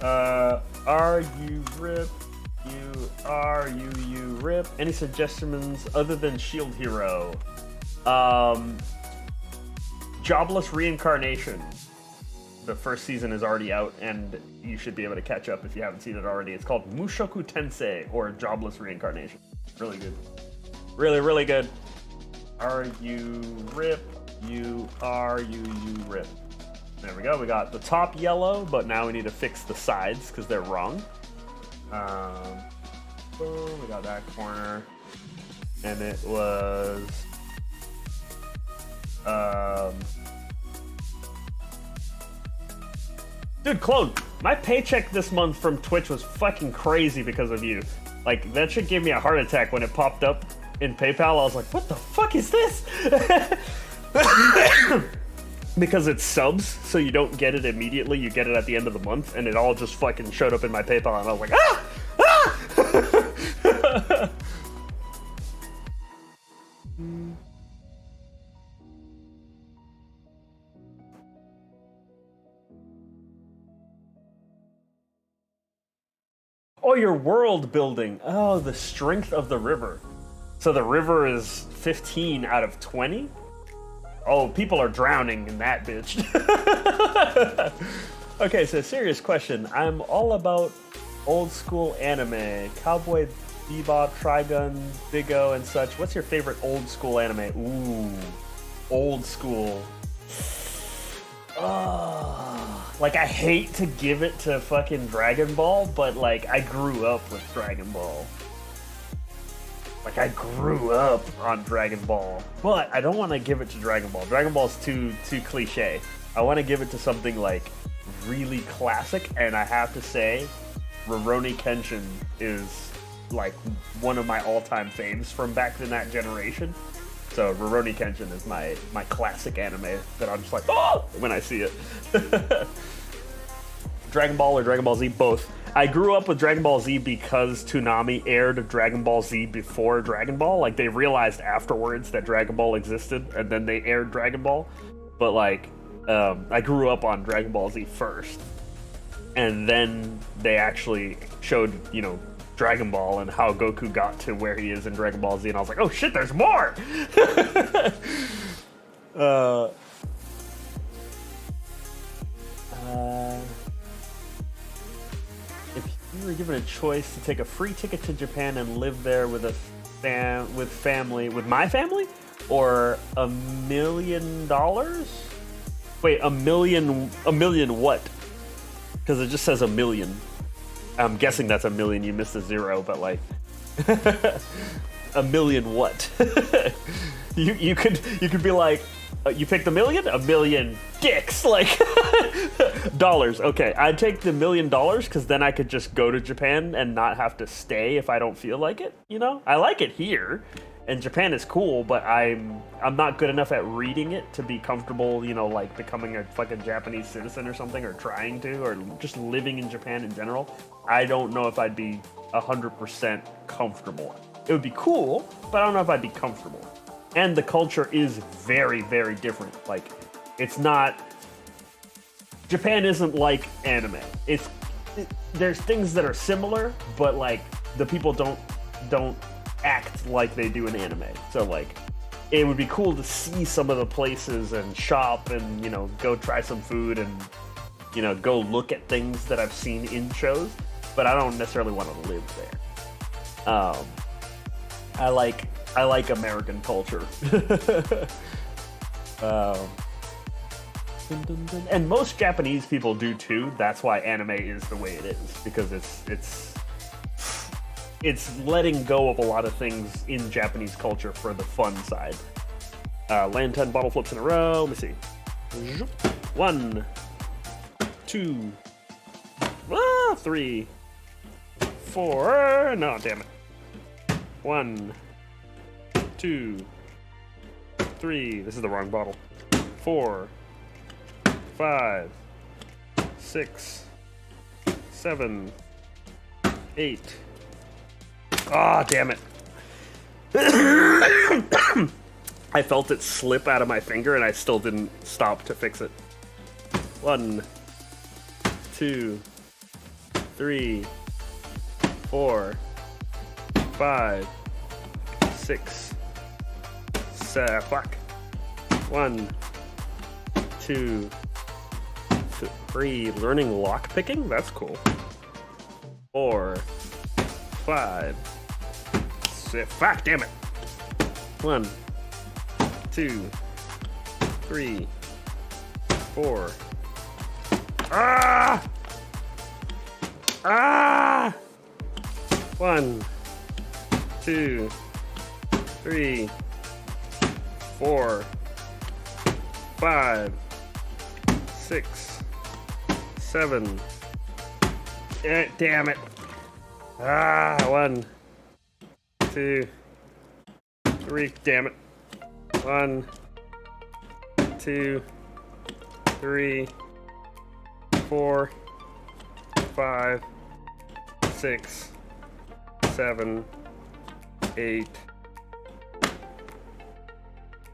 Are you rip? You are you rip? Any suggestions other than Shield Hero? Jobless Reincarnation. The first season is already out, and you should be able to catch up if you haven't seen it already. It's called Mushoku Tensei, or Jobless Reincarnation. Really good. Really, really good. Are you rip? You are you rip. There we go. We got the top yellow, but now we need to fix the sides because they're wrong. Boom, we got that corner. And it was... Dude, Clone, my paycheck this month from Twitch was fucking crazy because of you. Like, that shit gave me a heart attack when it popped up in PayPal. I was like, what the fuck is this? because it's subs, so you don't get it immediately. You get it at the end of the month, and it all just fucking showed up in my PayPal, and I was like, ah! Ah! Oh, you're world building. Oh, the strength of the river. So the river is 15 out of 20? Oh, people are drowning in that bitch. Okay, so serious question. I'm all about old school anime. Cowboy Bebop, Trigun, Big O, and such. What's your favorite old school anime? Ooh, old school. Oh, like, I hate to give it to fucking Dragon Ball, but like, I grew up with Dragon Ball. Like, I grew up on Dragon Ball, but I don't want to give it to Dragon Ball. Dragon Ball's too cliche. I want to give it to something like really classic, and I have to say, Rurouni Kenshin is like one of my all-time faves from back in that generation. So Rurouni Kenshin is my classic anime that I'm just like, oh, when I see it. Dragon Ball or Dragon Ball Z, both. I grew up with Dragon Ball Z because Toonami aired Dragon Ball Z before Dragon Ball. Like, they realized afterwards that Dragon Ball existed, and then they aired Dragon Ball. But like, I grew up on Dragon Ball Z first, and then they actually showed, you know, Dragon Ball and how Goku got to where he is in Dragon Ball Z, and I was like, oh shit, there's more! If you were given a choice to take a free ticket to Japan and live there with my family, or $1 million? Wait, a million what? Because it just says 1 million. I'm guessing that's 1 million. You missed a zero, but like, 1 million what? you could be like, you picked $1 million? 1 million dicks, like dollars. Okay, I'd take the $1 million because then I could just go to Japan and not have to stay if I don't feel like it. You know, I like it here, and Japan is cool, but I'm not good enough at reading it to be comfortable, you know, like becoming a fucking Japanese citizen or something, or trying to, or just living in Japan in general. I don't know if I'd be 100% comfortable. It would be cool, but I don't know if I'd be comfortable. And the culture is very, very different. Like, it's not... Japan isn't like anime. There's things that are similar, but like, the people don't act like they do in anime. So like, it would be cool to see some of the places and shop and, you know, go try some food and, you know, go look at things that I've seen in shows, but I don't necessarily want to live there. I like American culture. And most Japanese people do too. That's why anime is the way it is, because it's letting go of a lot of things in Japanese culture for the fun side. Land 10 bottle flips in a row. Let me see. 1, 2, 3, 4. No, damn it. 1, 2, 3. This is the wrong bottle. 4, 5, 6, 7, 8. Ah, damn it. I felt it slip out of my finger and I still didn't stop to fix it. 1, 2, 3, 4, 5, 6, 7. Fuck. 1, 2, 3. Learning lockpicking? That's cool. 4, 5, 6. Fuck, damn it. 1, 2, 3, 4. Ah! Ah! 1, 2, 3, 4, 5, 6, 7. Damn it. Ah, 1, 2, 3. Damn it. 1, 2, 3, 4, 5, 6, 7, 8.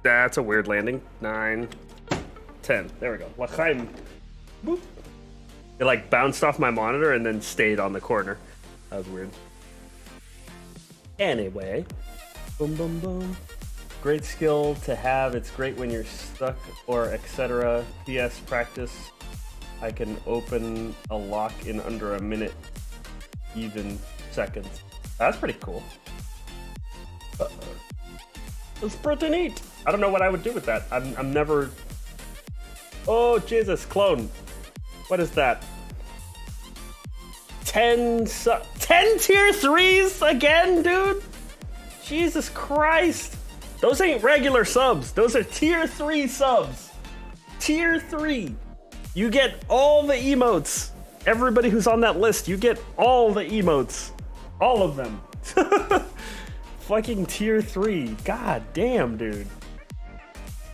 That's a weird landing. 9, 10. There we go. L'chaim. Boop. It like bounced off my monitor and then stayed on the corner. That was weird. Anyway. Boom, boom, boom. Great skill to have. It's great when you're stuck or etc. PS practice. I can open a lock in under a minute, even seconds. That's pretty cool. It's pretty neat. I don't know what I would do with that. I'm never... Oh, Jesus, clone. What is that? 10 tier 3s again, dude? Jesus Christ. Those ain't regular subs. Those are tier 3 subs. Tier 3. You get all the emotes. Everybody who's on that list, you get all the emotes. All of them. Fucking tier 3. God damn, dude.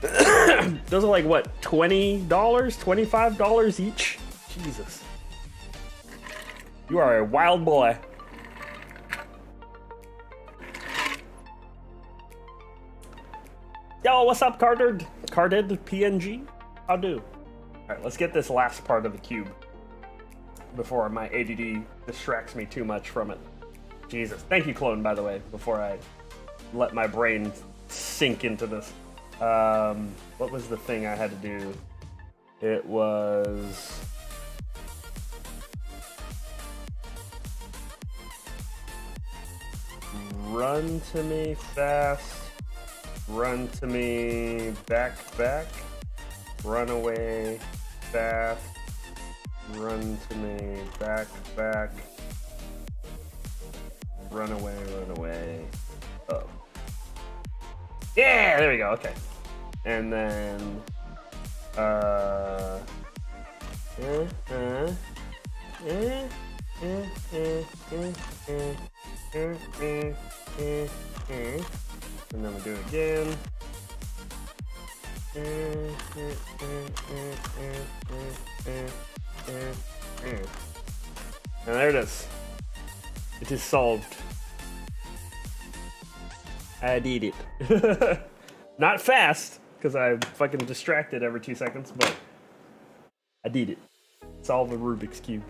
Those are like, what, $20? $25 each? Jesus. You are a wild boy. Yo, what's up, Carded PNG? How do? Alright, let's get this last part of the cube before my ADD distracts me too much from it. Jesus. Thank you, Clone, by the way, before I let my brain sink into this. What was the thing I had to do? It was... Run to me fast. Run to me back. Run away fast. Run to me back. Run away. Oh. Yeah, there we go, okay. And then and then we do it again. And there it is. It is solved. I did it. Not fast, because I'm fucking distracted every 2 seconds, but I did it. Solve a Rubik's Cube.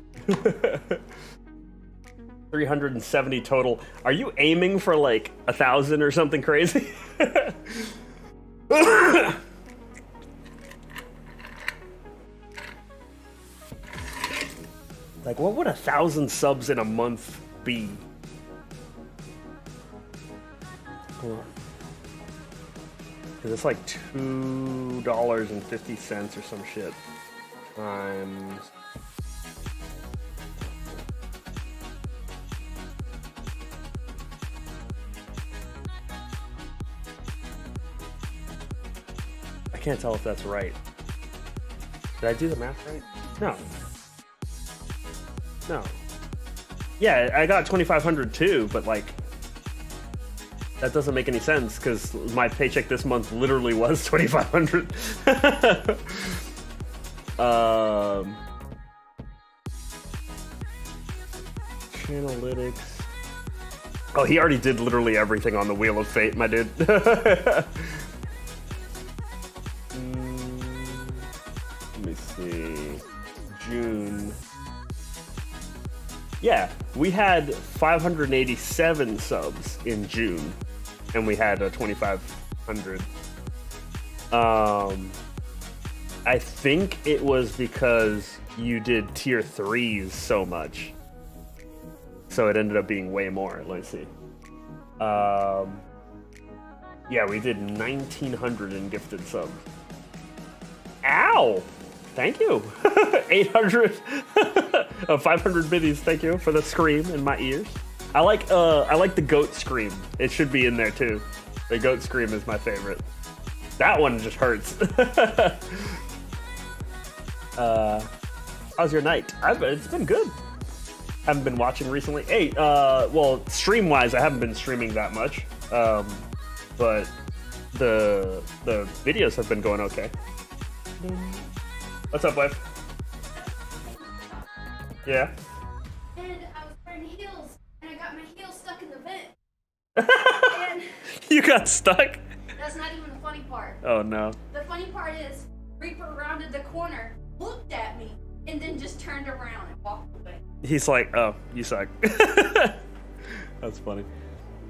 370 total. Are you aiming for like 1,000 or something crazy? Like, what would 1,000 subs in a month be? Cause it's like $2.50 or some shit times. I can't tell if that's right. Did I do the math right? No. No. Yeah, I got 2,500 too, but like, that doesn't make any sense because my paycheck this month literally was 2,500. Analytics. Oh, he already did literally everything on the Wheel of Fate, my dude. Let me see. June. Yeah, we had 587 subs in June, and we had a 2,500. I think it was because you did tier 3s so much, so it ended up being way more. Let me see. Yeah, we did 1,900 in gifted subs. Ow! Thank you. 800, 500 biddies. Thank you for the scream in my ears. I like the goat scream. It should be in there too. The goat scream is my favorite. That one just hurts. How's your night? It's been good. Haven't been watching recently. Hey, well, stream-wise, I haven't been streaming that much, but the videos have been going okay. What's up, wife? Yeah. And I was wearing heels, and I got my heel stuck in the vent. And You got stuck? that's not even the funny part. Oh no. The funny part is, Reaper rounded the corner, looked at me, and then just turned around and walked away. He's like, oh, you suck. That's funny.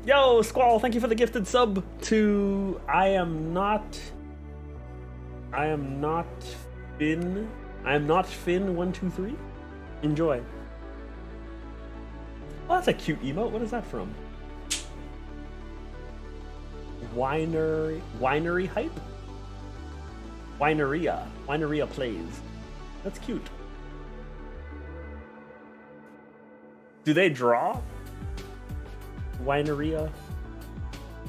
Yo, Squall, thank you for the gifted sub to I am not Finn123. Enjoy. Oh, that's a cute emote. What is that from? Winery hype? Wineria plays. That's cute. Do they draw? Wineria?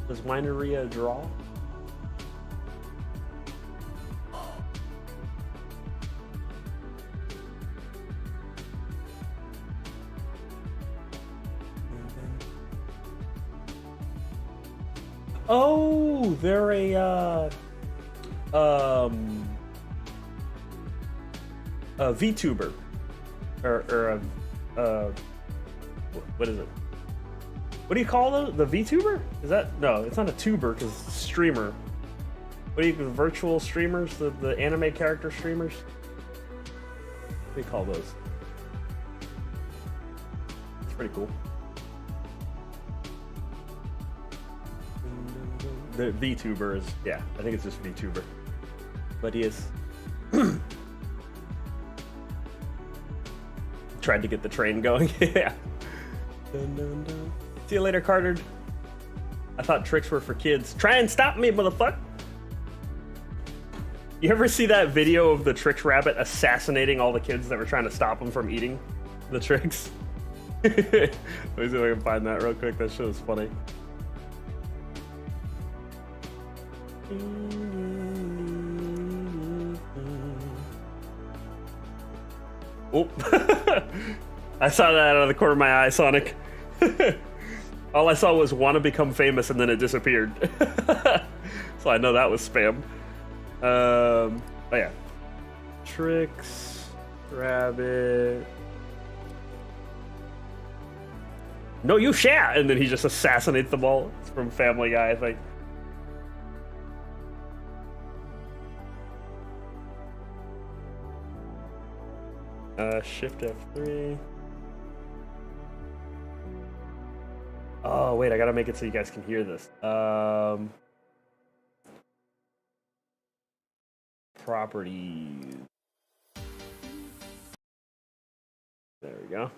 Does Wineria draw? Oh, they're a VTuber, or what is it? What do you call those? The VTuber? Is that no? It's not a tuber because it's a streamer. What do you virtual streamers? The anime character streamers? What do you call those? It's pretty cool. The VTuber is, yeah, I think it's just VTuber. But he is. Tried to get the train going. Yeah. Dun, dun, dun. See you later, Carter. I thought tricks were for kids. Try and stop me, motherfucker. You ever see that video of the Tricks rabbit assassinating all the kids that were trying to stop him from eating the tricks? Let me see if I can find that real quick. That shit was funny. Oh, I saw that out of the corner of my eye, Sonic. All I saw was "wanna become famous" and then it disappeared. So I know that was spam. Oh yeah, Tricks rabbit. No, you shall, and then he just assassinates them all. It's from Family Guy, I think. Shift F3. Oh, wait, I gotta make it so you guys can hear this. Properties. There we go.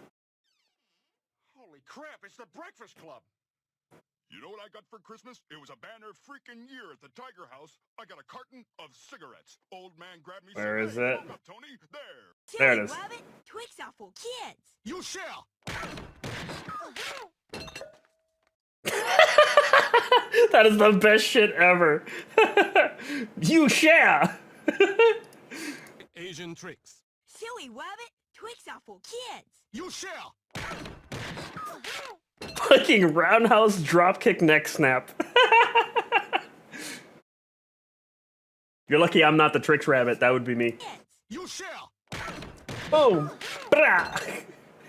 Holy crap, it's the Breakfast Club. You know what I got for Christmas? It was a banner freaking year at the Tiger House. I got a carton of cigarettes. Old man grabbed me. Where is it? Woke up, Tony. There. There it is. Rabbit, Twix are for kids. You shall. That is the best shit ever. You shall. Asian tricks. Silly rabbit, Twix are for kids. You shall. Fucking roundhouse dropkick neck snap. You're lucky I'm not the Tricks rabbit. That would be me. Kids. You shall. Boom. Brah.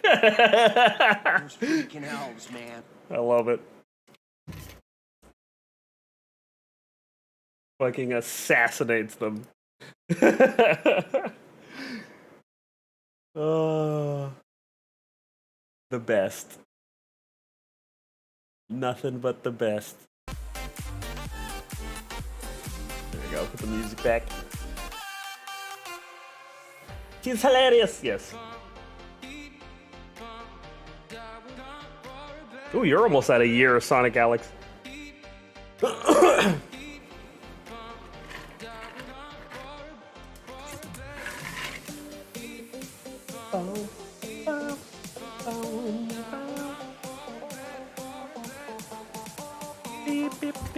Those freaking elves, man. I love it. Fucking assassinates them. Oh, the best. Nothing but the best. There we go. Put the music back. She's hilarious. Yes. Ooh, you're almost at a year of Sonic, Alex.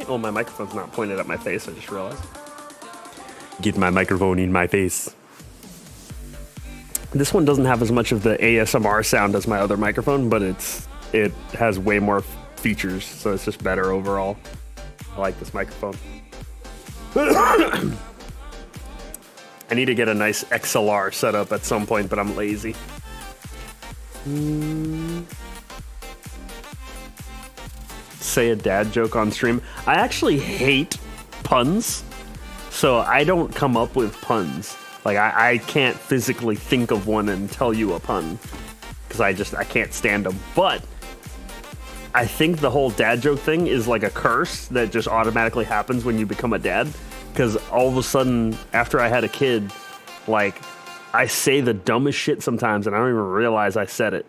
Oh, my microphone's not pointed at my face, I just realized. Get my microphone in my face. This one doesn't have as much of the ASMR sound as my other microphone, but it has way more features, so it's just better overall. I like this microphone. I need to get a nice XLR set up at some point, but I'm lazy. Say a dad joke on stream. I actually hate puns, so I don't come up with puns. Like, I can't physically think of one and tell you a pun, because I can't stand them. But I think the whole dad joke thing is like a curse that just automatically happens when you become a dad, because all of a sudden, after I had a kid, like, I say the dumbest shit sometimes, and I don't even realize I said it.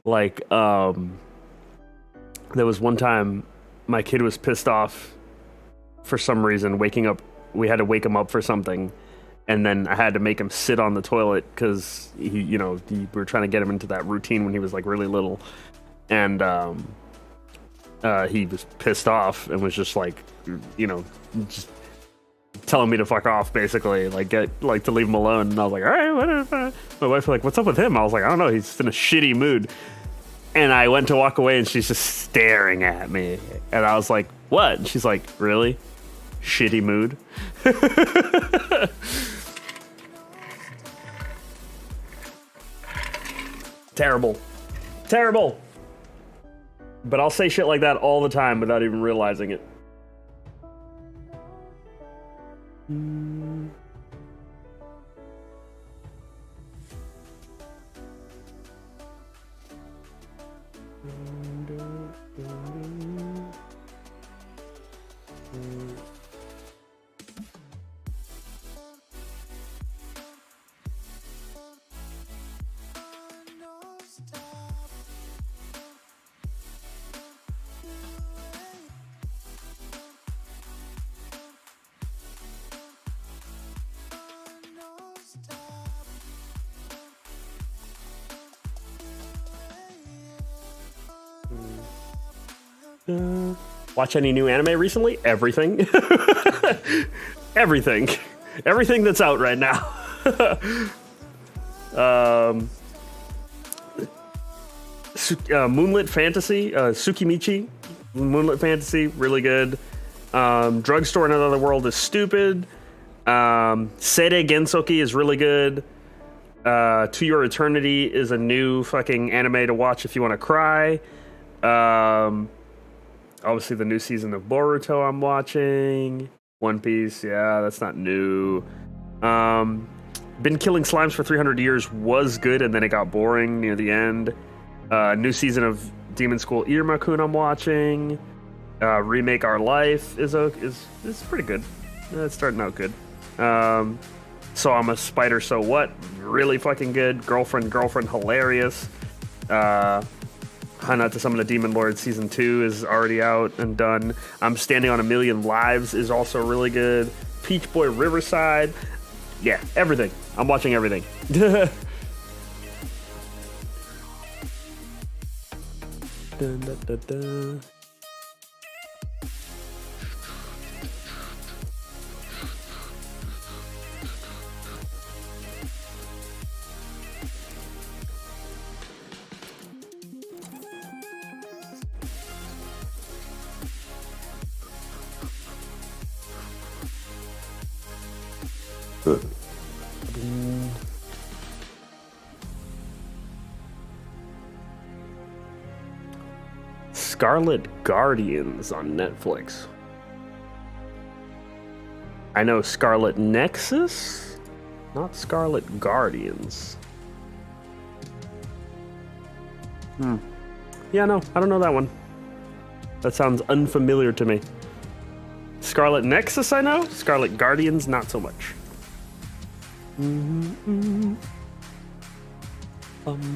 Like, there was one time my kid was pissed off for some reason, waking up. We had to wake him up for something, and then I had to make him sit on the toilet because we were trying to get him into that routine when he was like really little, and he was pissed off and was just like, just telling me to fuck off, basically, like to leave him alone. And I was like, all right, whatever. My wife was like, what's up with him? I was like, I don't know, he's in a shitty mood. And I went to walk away, and she's just staring at me. And I was like, what? And she's like, really? Shitty mood? Terrible. Terrible. But I'll say shit like that all the time without even realizing it. Watch any new anime recently? Everything. Everything that's out right now. Moonlit Fantasy, Tsukimichi. Moonlit Fantasy, really good. Drugstore in Another World is stupid. Seirei Gensoki is really good. To Your Eternity is a new fucking anime to watch if you want to cry. Obviously, the new season of Boruto I'm watching. One Piece, yeah, that's not new. Been Killing Slimes for 300 Years was good, and then it got boring near the end. New season of Demon School Iruma-kun I'm watching. Remake Our Life is pretty good. It's starting out good. So I'm a Spider, So What? Really fucking good. Girlfriend, hilarious. Hana to Summon a Demon Lord Season 2 is already out and done. I'm Standing on a Million Lives is also really good. Peach Boy Riverside. Yeah, everything. I'm watching everything. Dun, dun, dun, dun. Scarlet Guardians on Netflix. I know Scarlet Nexus, not Scarlet Guardians. Yeah, no, I don't know that one. That sounds unfamiliar to me. Scarlet Nexus I know, Scarlet Guardians not so much. Bum,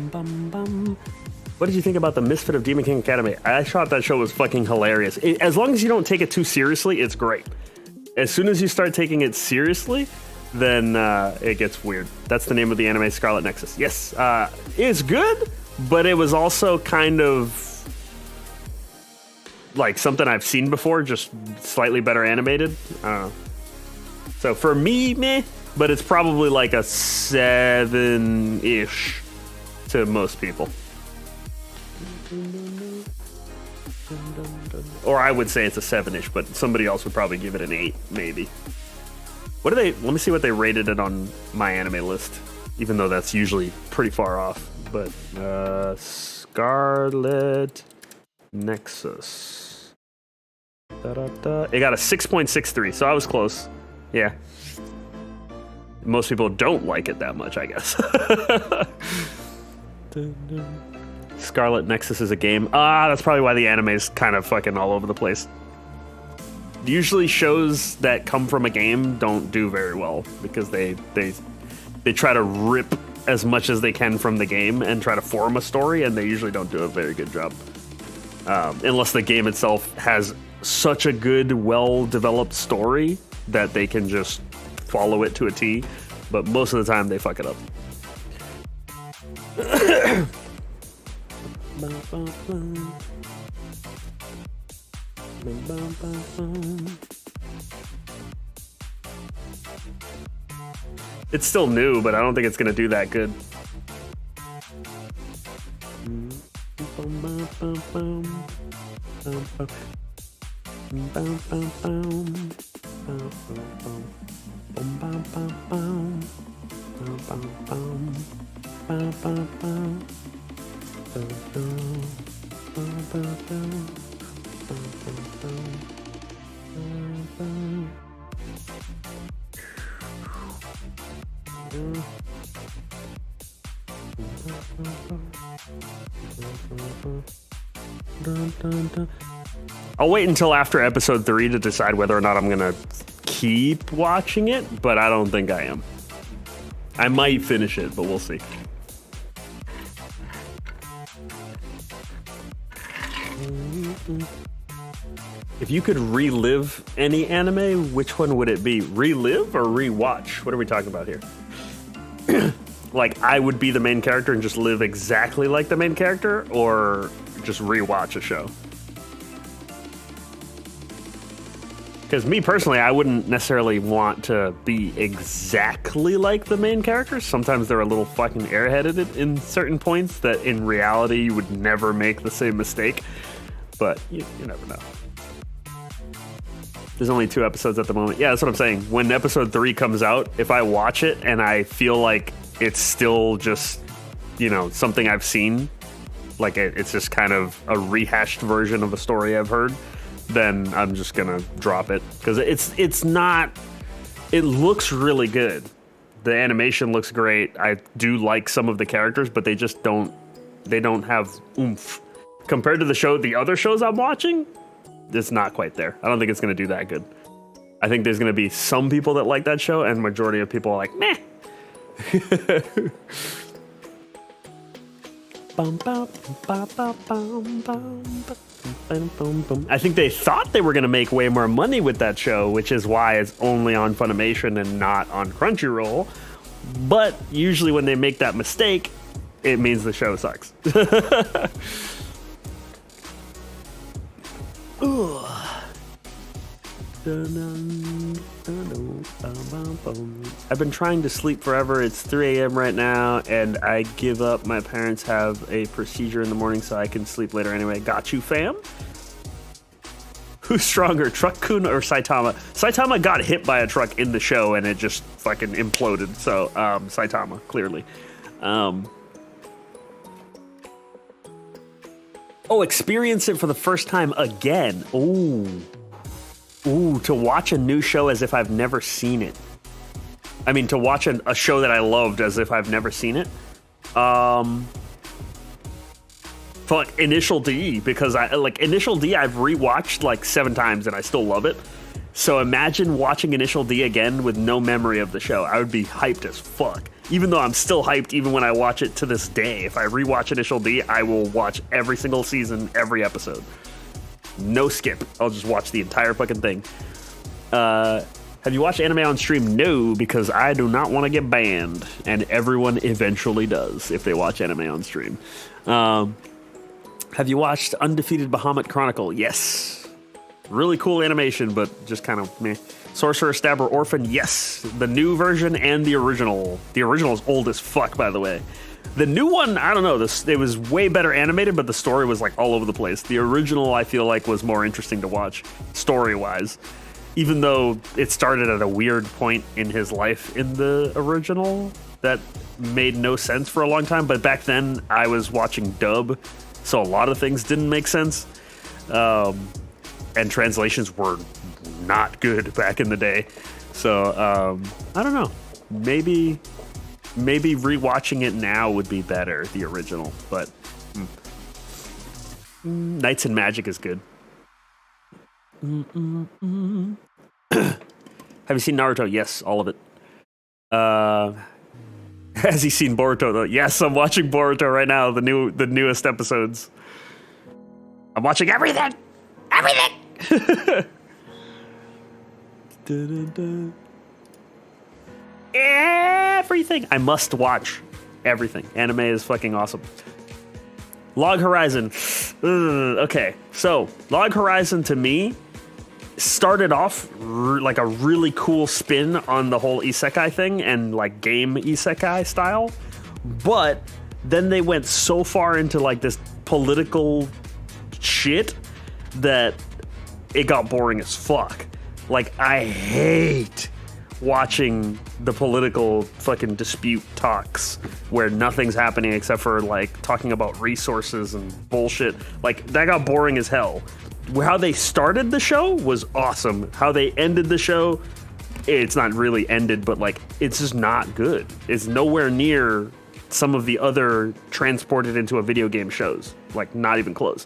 bum, bum. What did you think about the Misfit of Demon King Academy? I thought that show was fucking hilarious. As long as you don't take it too seriously, it's great. As soon as you start taking it seriously, then it gets weird. That's the name of the anime, Scarlet Nexus. Yes, it's good, but it was also kind of like something I've seen before, just slightly better animated. So for me, meh, but it's probably like a 7-ish to most people. Or I would say it's a 7-ish, but somebody else would probably give it an 8, maybe. What do they? Let me see what they rated it on my anime list. Even though that's usually pretty far off. But Scarlet Nexus. Da-da-da. It got a 6.63, so I was close. Yeah. Most people don't like it that much, I guess. Scarlet Nexus is a game. That's probably why the anime is kind of fucking all over the place. Usually shows that come from a game don't do very well because they try to rip as much as they can from the game and try to form a story, and they usually don't do a very good job. Unless the game itself has such a good, well-developed story that they can just follow it to a T, but most of the time they fuck it up. It's still new, but I don't think it's gonna do that good. I'll wait until after episode 3 to decide whether or not I'm gonna keep watching it, but I don't think I am. I might finish it, but we'll see. If you could relive any anime, which one would it be? Relive or rewatch? What are we talking about here? Like, I would be the main character and just live exactly like the main character, or just rewatch a show? Because me personally, I wouldn't necessarily want to be exactly like the main characters. Sometimes they're a little fucking airheaded in certain points that in reality you would never make the same mistake. But you never know. There's only 2 episodes at the moment. Yeah, that's what I'm saying. When episode 3 comes out, if I watch it and I feel like it's still just, something I've seen, like it's just kind of a rehashed version of a story I've heard, then I'm just gonna drop it. Because it's not, it looks really good. The animation looks great. I do like some of the characters, but they just don't have oomph. Compared to the other shows I'm watching, it's not quite there. I don't think it's gonna do that good. I think there's gonna be some people that like that show, and majority of people are like, meh. I think they thought they were going to make way more money with that show, which is why it's only on Funimation and not on Crunchyroll. But usually when they make that mistake, it means the show sucks. I've been trying to sleep forever. It's 3 a.m. right now, and I give up. My parents have a procedure in the morning, so I can sleep later anyway. Got you, fam? Who's stronger, Truck-kun or Saitama? Saitama got hit by a truck in the show, and it just fucking imploded. So, Saitama, clearly. Experience it for the first time again. Ooh, to watch a new show as if I've never seen it. I mean, to watch a show that I loved as if I've never seen it. Fuck, Initial D, because Initial D I've rewatched like 7 times and I still love it. So imagine watching Initial D again with no memory of the show. I would be hyped as fuck. Even though I'm still hyped even when I watch it to this day. If I rewatch Initial D, I will watch every single season, every episode. No skip. I'll just watch the entire fucking thing. Have you watched anime on stream? No, because I do not want to get banned. And everyone eventually does if they watch anime on stream. Have you watched Undefeated Bahamut Chronicle? Yes. Really cool animation, but just kind of meh. Sorcerer, Stabber, Orphan? Yes. The new version and the original. The original is old as fuck, by the way. The new one, I don't know, it was way better animated, but the story was like all over the place. The original, I feel like, was more interesting to watch, story-wise. even though it started at a weird point in his life in the original that made no sense for a long time. But back then I was watching dub, so a lot of things didn't make sense. And translations were not good back in the day. So I don't know. Maybe rewatching it now would be better, the original. But Knights and Magic is good. Have you seen Naruto? Yes, all of it. Has he seen Boruto? Yes, I'm watching Boruto right now. The newest episodes. I'm watching everything. Everything. Everything. I must watch everything. Anime is fucking awesome. Log Horizon. Okay, so Log Horizon to me started off like a really cool spin on the whole isekai thing and like game isekai style, but then they went so far into like this political shit that it got boring as fuck. Like, I hate watching the political fucking dispute talks where nothing's happening except for like talking about resources and bullshit. Like, that got boring as hell. How they started the show was awesome. How they ended the show, it's not really ended, but like, it's just not good. It's nowhere near some of the other transported into a video game shows. Like, not even close.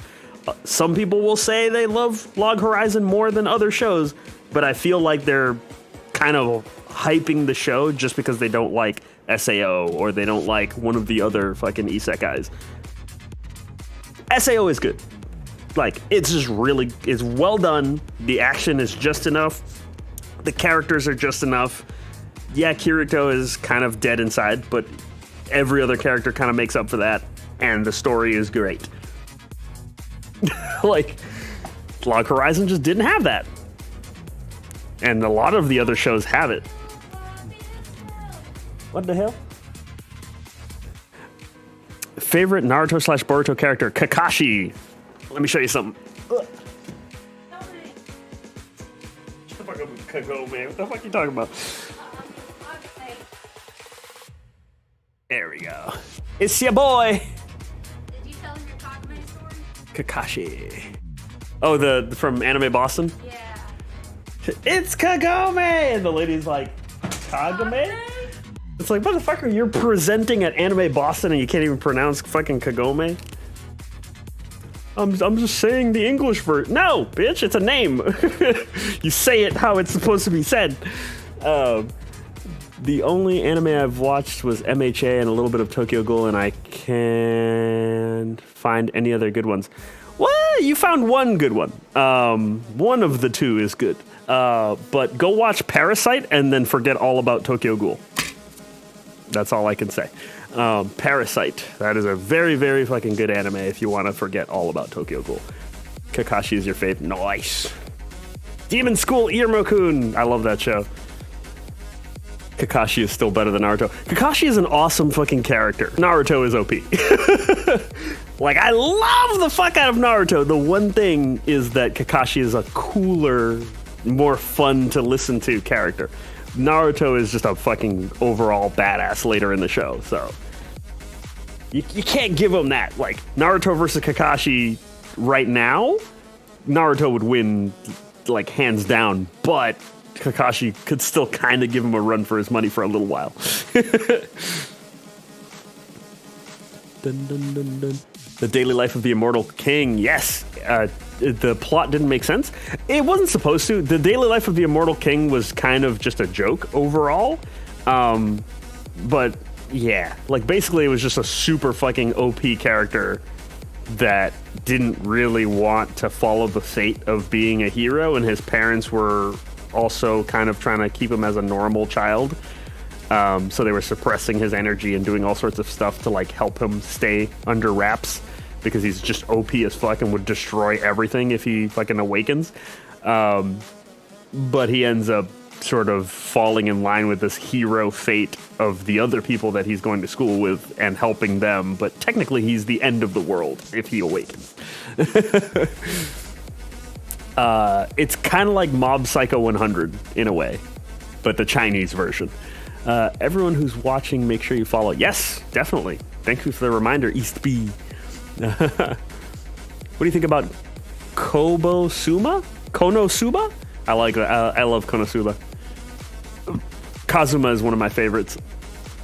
Some people will say they love Log Horizon more than other shows, but I feel like they're kind of hyping the show just because they don't like SAO or they don't like one of the other fucking isekais. SAO is good. Like, it's just really, it's well done. The action is just enough. The characters are just enough. Yeah, Kirito is kind of dead inside, but every other character kind of makes up for that, and the story is great. Like, Log Horizon just didn't have that. And a lot of the other shows have it. What the hell? Favorite Naruto / Boruto character? Kakashi. Let me show you something. Shut the fuck up with Kagome. What the fuck are you talking about? There we go. It's your boy. Did you tell him your Kagome story? Kakashi. Oh, the from Anime Boston? Yeah. It's Kagome! And the lady's like, Kagome? It's like, motherfucker, you're presenting at Anime Boston and you can't even pronounce fucking Kagome? I'm just saying the English version. No, bitch, it's a name. You say it how it's supposed to be said. The only anime I've watched was MHA and a little bit of Tokyo Ghoul, and I can't find any other good ones. Well, you found one good one. One of the two is good. But go watch Parasite and then forget all about Tokyo Ghoul. That's all I can say. Parasite. That is a very, very fucking good anime if you want to forget all about Tokyo Ghoul. Kakashi is your favorite. Nice. Demon School Irmo-kun. I love that show. Kakashi is still better than Naruto. Kakashi is an awesome fucking character. Naruto is OP. Like, I love the fuck out of Naruto. The one thing is that Kakashi is a cooler, more fun to listen to character. Naruto is just a fucking overall badass later in the show, so you can't give him that. Like, Naruto versus Kakashi right now, Naruto would win, like, hands down, but Kakashi could still kind of give him a run for his money for a little while. Dun, dun, dun, dun. The Daily Life of the Immortal King. Yes, the plot didn't make sense. It wasn't supposed to. The Daily Life of the Immortal King was kind of just a joke overall. But yeah, like, basically it was just a super fucking OP character that didn't really want to follow the fate of being a hero, and his parents were also kind of trying to keep him as a normal child. So they were suppressing his energy and doing all sorts of stuff to, like, help him stay under wraps because he's just OP as fuck and would destroy everything if he fucking awakens. But he ends up sort of falling in line with this hero fate of the other people that he's going to school with and helping them. But technically he's the end of the world if he awakens. It's kind of like Mob Psycho 100 in a way, but the Chinese version. Everyone who's watching, make sure you follow. Yes, definitely. Thank you for the reminder, East B. What do you think about Konosuba? I like that. I love Konosuba. Kazuma is one of my favorites.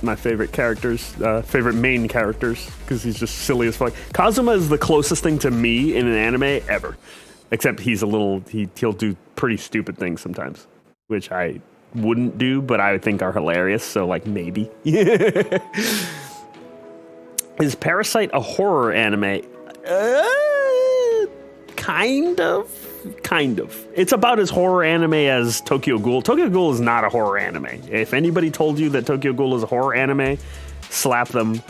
My favorite characters, favorite main characters, because he's just silly as fuck. Kazuma is the closest thing to me in an anime ever. Except he's he'll do pretty stupid things sometimes, which I wouldn't do, but I think are hilarious, so like maybe. Is Parasite a horror anime? Kind of. It's about as horror anime as Tokyo Ghoul. Tokyo Ghoul is not a horror anime. If anybody told you that Tokyo Ghoul is a horror anime, slap them,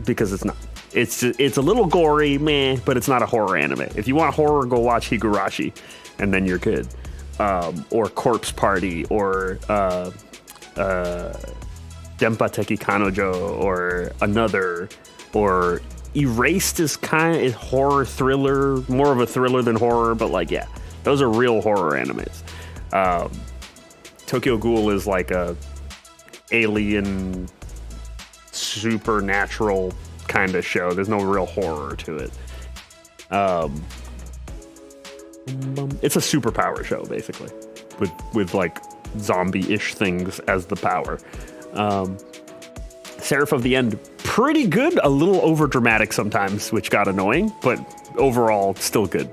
because it's not. It's a little gory, meh, but it's not a horror anime. If you want horror, go watch Higurashi, and then you're good. Or Corpse Party, or Denpa Teki Kanojo, or Another, or Erased is horror thriller, more of a thriller than horror, but like, yeah, those are real horror animes. Tokyo Ghoul is like a alien, supernatural kind of show. There's no real horror to it. It's a superpower show, basically, with like zombie-ish things as the power. Seraph of the End, pretty good, a little over dramatic sometimes, which got annoying, but overall still good.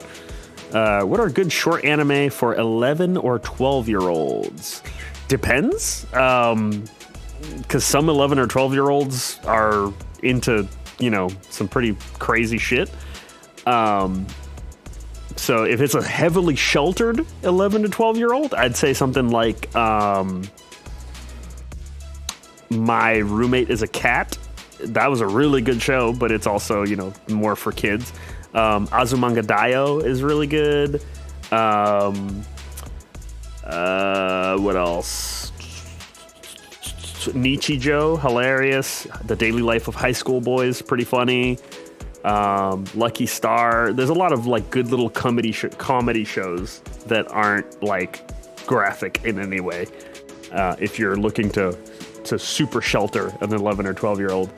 What are good short anime for 11 or 12-year-olds? Depends, because some 11 or 12-year-olds are into, some pretty crazy shit. So if it's a heavily sheltered 11 to 12-year-old, I'd say something like My Roommate is a Cat. That was a really good show, but it's also, more for kids. Azumanga Daioh is really good. What else? Nichijou, hilarious. The Daily Life of High School Boys, pretty funny. Lucky Star. There's a lot of like good little comedy shows that aren't like graphic in any way. If you're looking to super shelter an 11 or 12-year-old.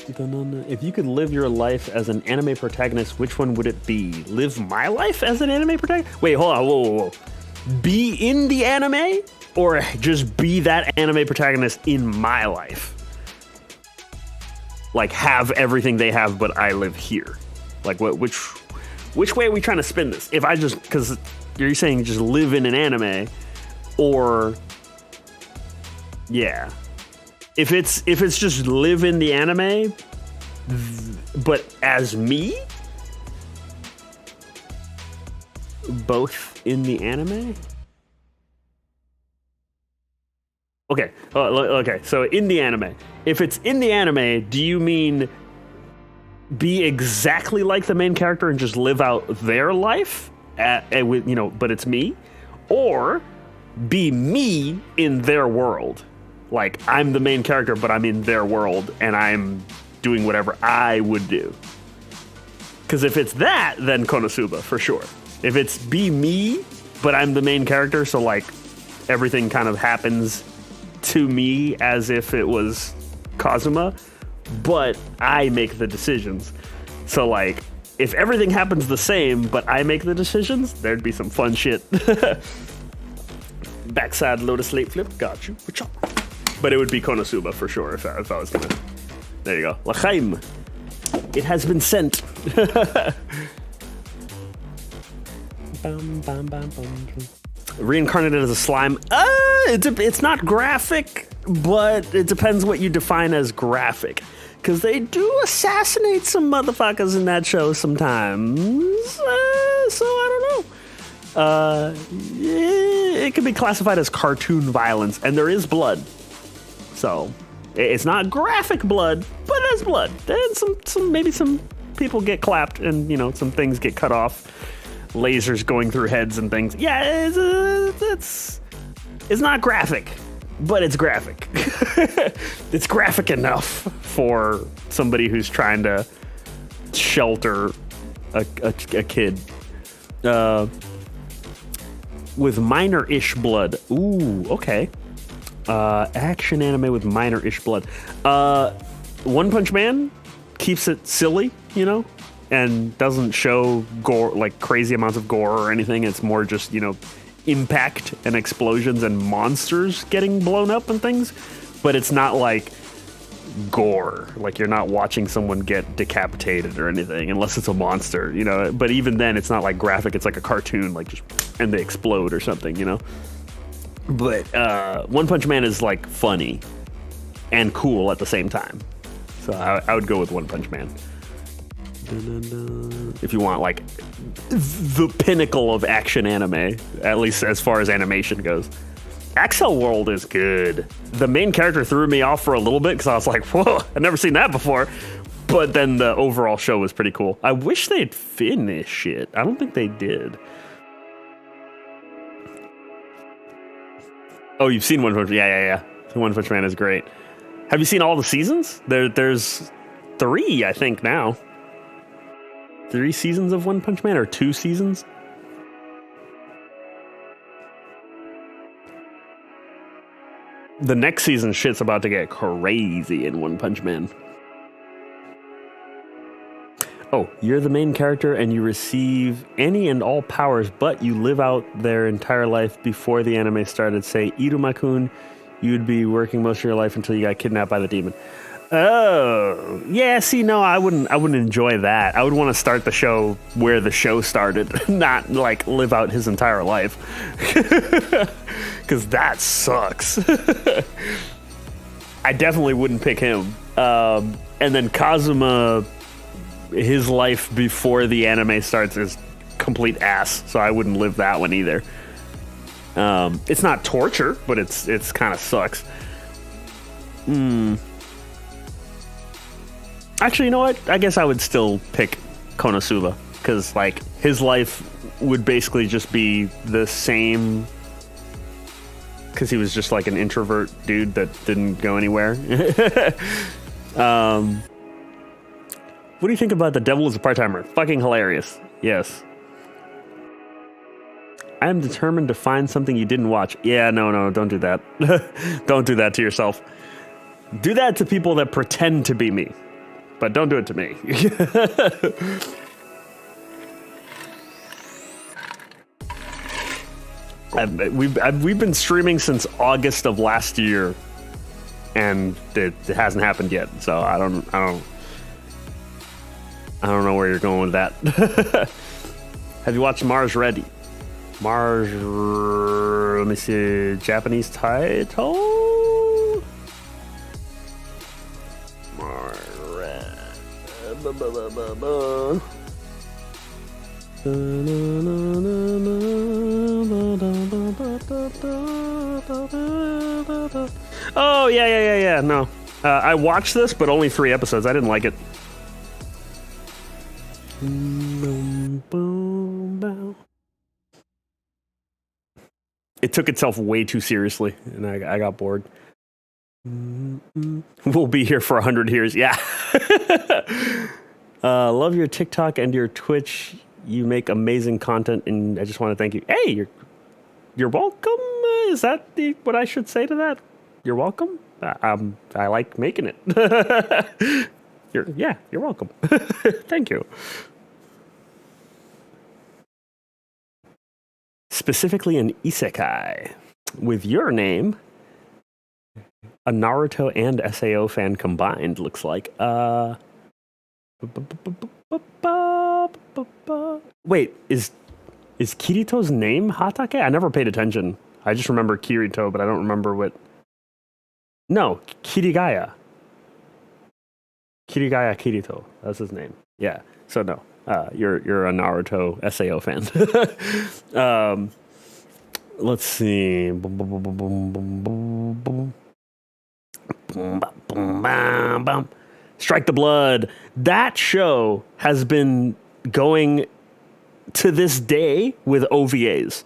If you could live your life as an anime protagonist, which one would it be? Live my life as an anime protagonist? Wait, hold on, whoa. Be in the anime, or just be that anime protagonist in my life? Like, have everything they have, but I live here. Like, which way are we trying to spin this? If I just, because you're saying just live in an anime, or... Yeah. If it's just live in the anime, but as me, both in the anime. Okay. Okay. So in the anime, if it's in the anime, do you mean be exactly like the main character and just live out their life, with but it's me, or be me in their world? Like, I'm the main character, but I'm in their world, and I'm doing whatever I would do. Because if it's that, then Konosuba, for sure. If it's be me, but I'm the main character, so, like, everything kind of happens to me as if it was Kazuma, but I make the decisions. So, like, if everything happens the same, but I make the decisions, there'd be some fun shit. Backside Lotus Late Flip, got you. But it would be Konosuba for sure if I was gonna. There you go. L'chaim. It has been sent. Reincarnated as a slime. It's not graphic, but it depends what you define as graphic. Because they do assassinate some motherfuckers in that show sometimes. So I don't know. It can be classified as cartoon violence, and there is blood. So it's not graphic blood, but there's blood. Then maybe some people get clapped, and some things get cut off. Lasers going through heads and things. Yeah, it's not graphic, but it's graphic. It's graphic enough for somebody who's trying to shelter a kid with minor-ish blood. Ooh, okay. Action anime with minor-ish blood. One Punch Man keeps it silly, you know, and doesn't show gore, like crazy amounts of gore or anything. It's more just, you know, impact and explosions and monsters getting blown up and things. But it's not like gore. Like, you're not watching someone get decapitated or anything, unless it's a monster, you know. But even then, it's not like graphic. It's like a cartoon, like just, and they explode or something, you know. But One Punch Man is like funny and cool at the same time. So I would go with One Punch Man. If you want like the pinnacle of action anime, at least as far as animation goes. Axel World is good. The main character threw me off for a little bit because I was like, whoa, I've never seen that before. But then the overall show was pretty cool. I wish they'd finish it. I don't think they did. Oh, you've seen One Punch Man? Yeah. One Punch Man is great. Have you seen all the seasons? There's 3, I think, now. 3 seasons of One Punch Man, or 2 seasons? The next season shit's about to get crazy in One Punch Man. Oh, you're the main character and you receive any and all powers, but you live out their entire life before the anime started. Say, Iruma-kun, you'd be working most of your life until you got kidnapped by the demon. Oh, yeah, see, no, I wouldn't enjoy that. I would want to start the show where the show started, not, like, live out his entire life. Because that sucks. I definitely wouldn't pick him. And then Kazuma, his life before the anime starts is complete ass, so I wouldn't live that one either. It's not torture, but it's kind of sucks. Actually, you know what? I guess I would still pick Konosuba, because like his life would basically just be the same, because he was just like an introvert dude that didn't go anywhere. What do you think about The Devil is a Part-Timer? Fucking hilarious. Yes. I am determined to find something you didn't watch. Yeah, no, don't do that. Don't do that to yourself. Do that to people that pretend to be me. But don't do it to me. We've been streaming since August of last year, and it hasn't happened yet. So I don't know where you're going with that. Have you watched Mars Ready? Let me see, Japanese title. Mars Ready. Oh, yeah. No. I watched this, but only 3 episodes. I didn't like it. It took itself way too seriously, and I got bored. We'll be here for 100 years. Yeah. Love your TikTok and your Twitch. You make amazing content, and I just want to thank you. Hey, you're welcome. Is that what I should say to that? You're welcome. I like making it. You're welcome. Thank you. Specifically an isekai with your name, a Naruto and SAO fan combined, looks like. Wait, is Kirito's name Hatake? I never paid attention. I just remember Kirito, but I don't remember what. No, Kirigaya. Kirigaya Kirito. That's his name. Yeah. So no, you're a Naruto SAO fan. Let's see. Strike the Blood. That show has been going to this day with OVAs.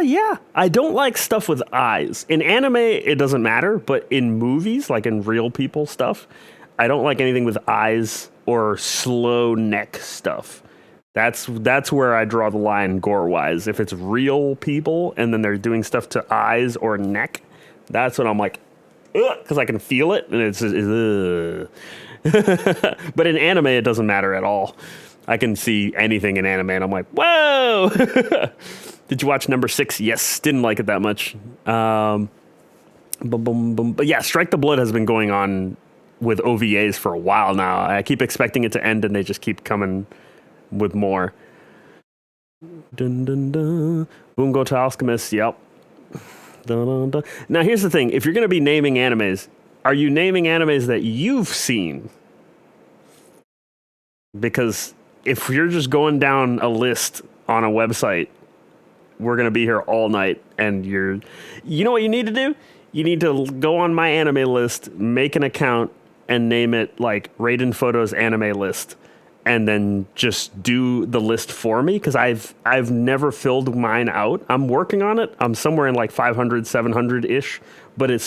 Yeah. I don't like stuff with eyes. In anime, it doesn't matter, but in movies, like in real people stuff, I don't like anything with eyes or slow neck stuff. That's where I draw the line gore-wise. If it's real people and then they're doing stuff to eyes or neck, that's when I'm like, ugh, because I can feel it, and it's just, ugh. But in anime, it doesn't matter at all. I can see anything in anime, and I'm like, whoa! Did you watch number 6? Yes, didn't like it that much. Boom, boom, boom. But yeah, Strike the Blood has been going on with OVAs for a while now. I keep expecting it to end, and they just keep coming with more. Dun, dun, dun. Bungo to Alchemist, yep. Dun, dun, dun. Now, here's the thing. If you're going to be naming animes, are you naming animes that you've seen? Because if you're just going down a list on a website, we're going to be here all night. And you know what you need to do? You need to go on my anime list, make an account, and name it like Raiden Photos anime list. And then just do the list for me, because I've never filled mine out. I'm working on it. I'm somewhere in like 500, 700-ish, but it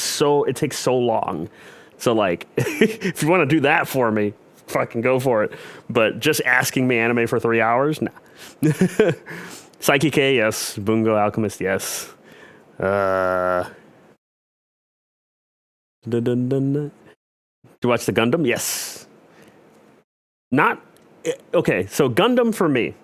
takes so long. So like, if you want to do that for me, fucking go for it. But just asking me anime for 3 hours, nah. Psyche K, yes. Bungo Alchemist, yes. Dun, dun, dun, dun. Did you watch the Gundam? Yes. Not. Okay, so Gundam for me,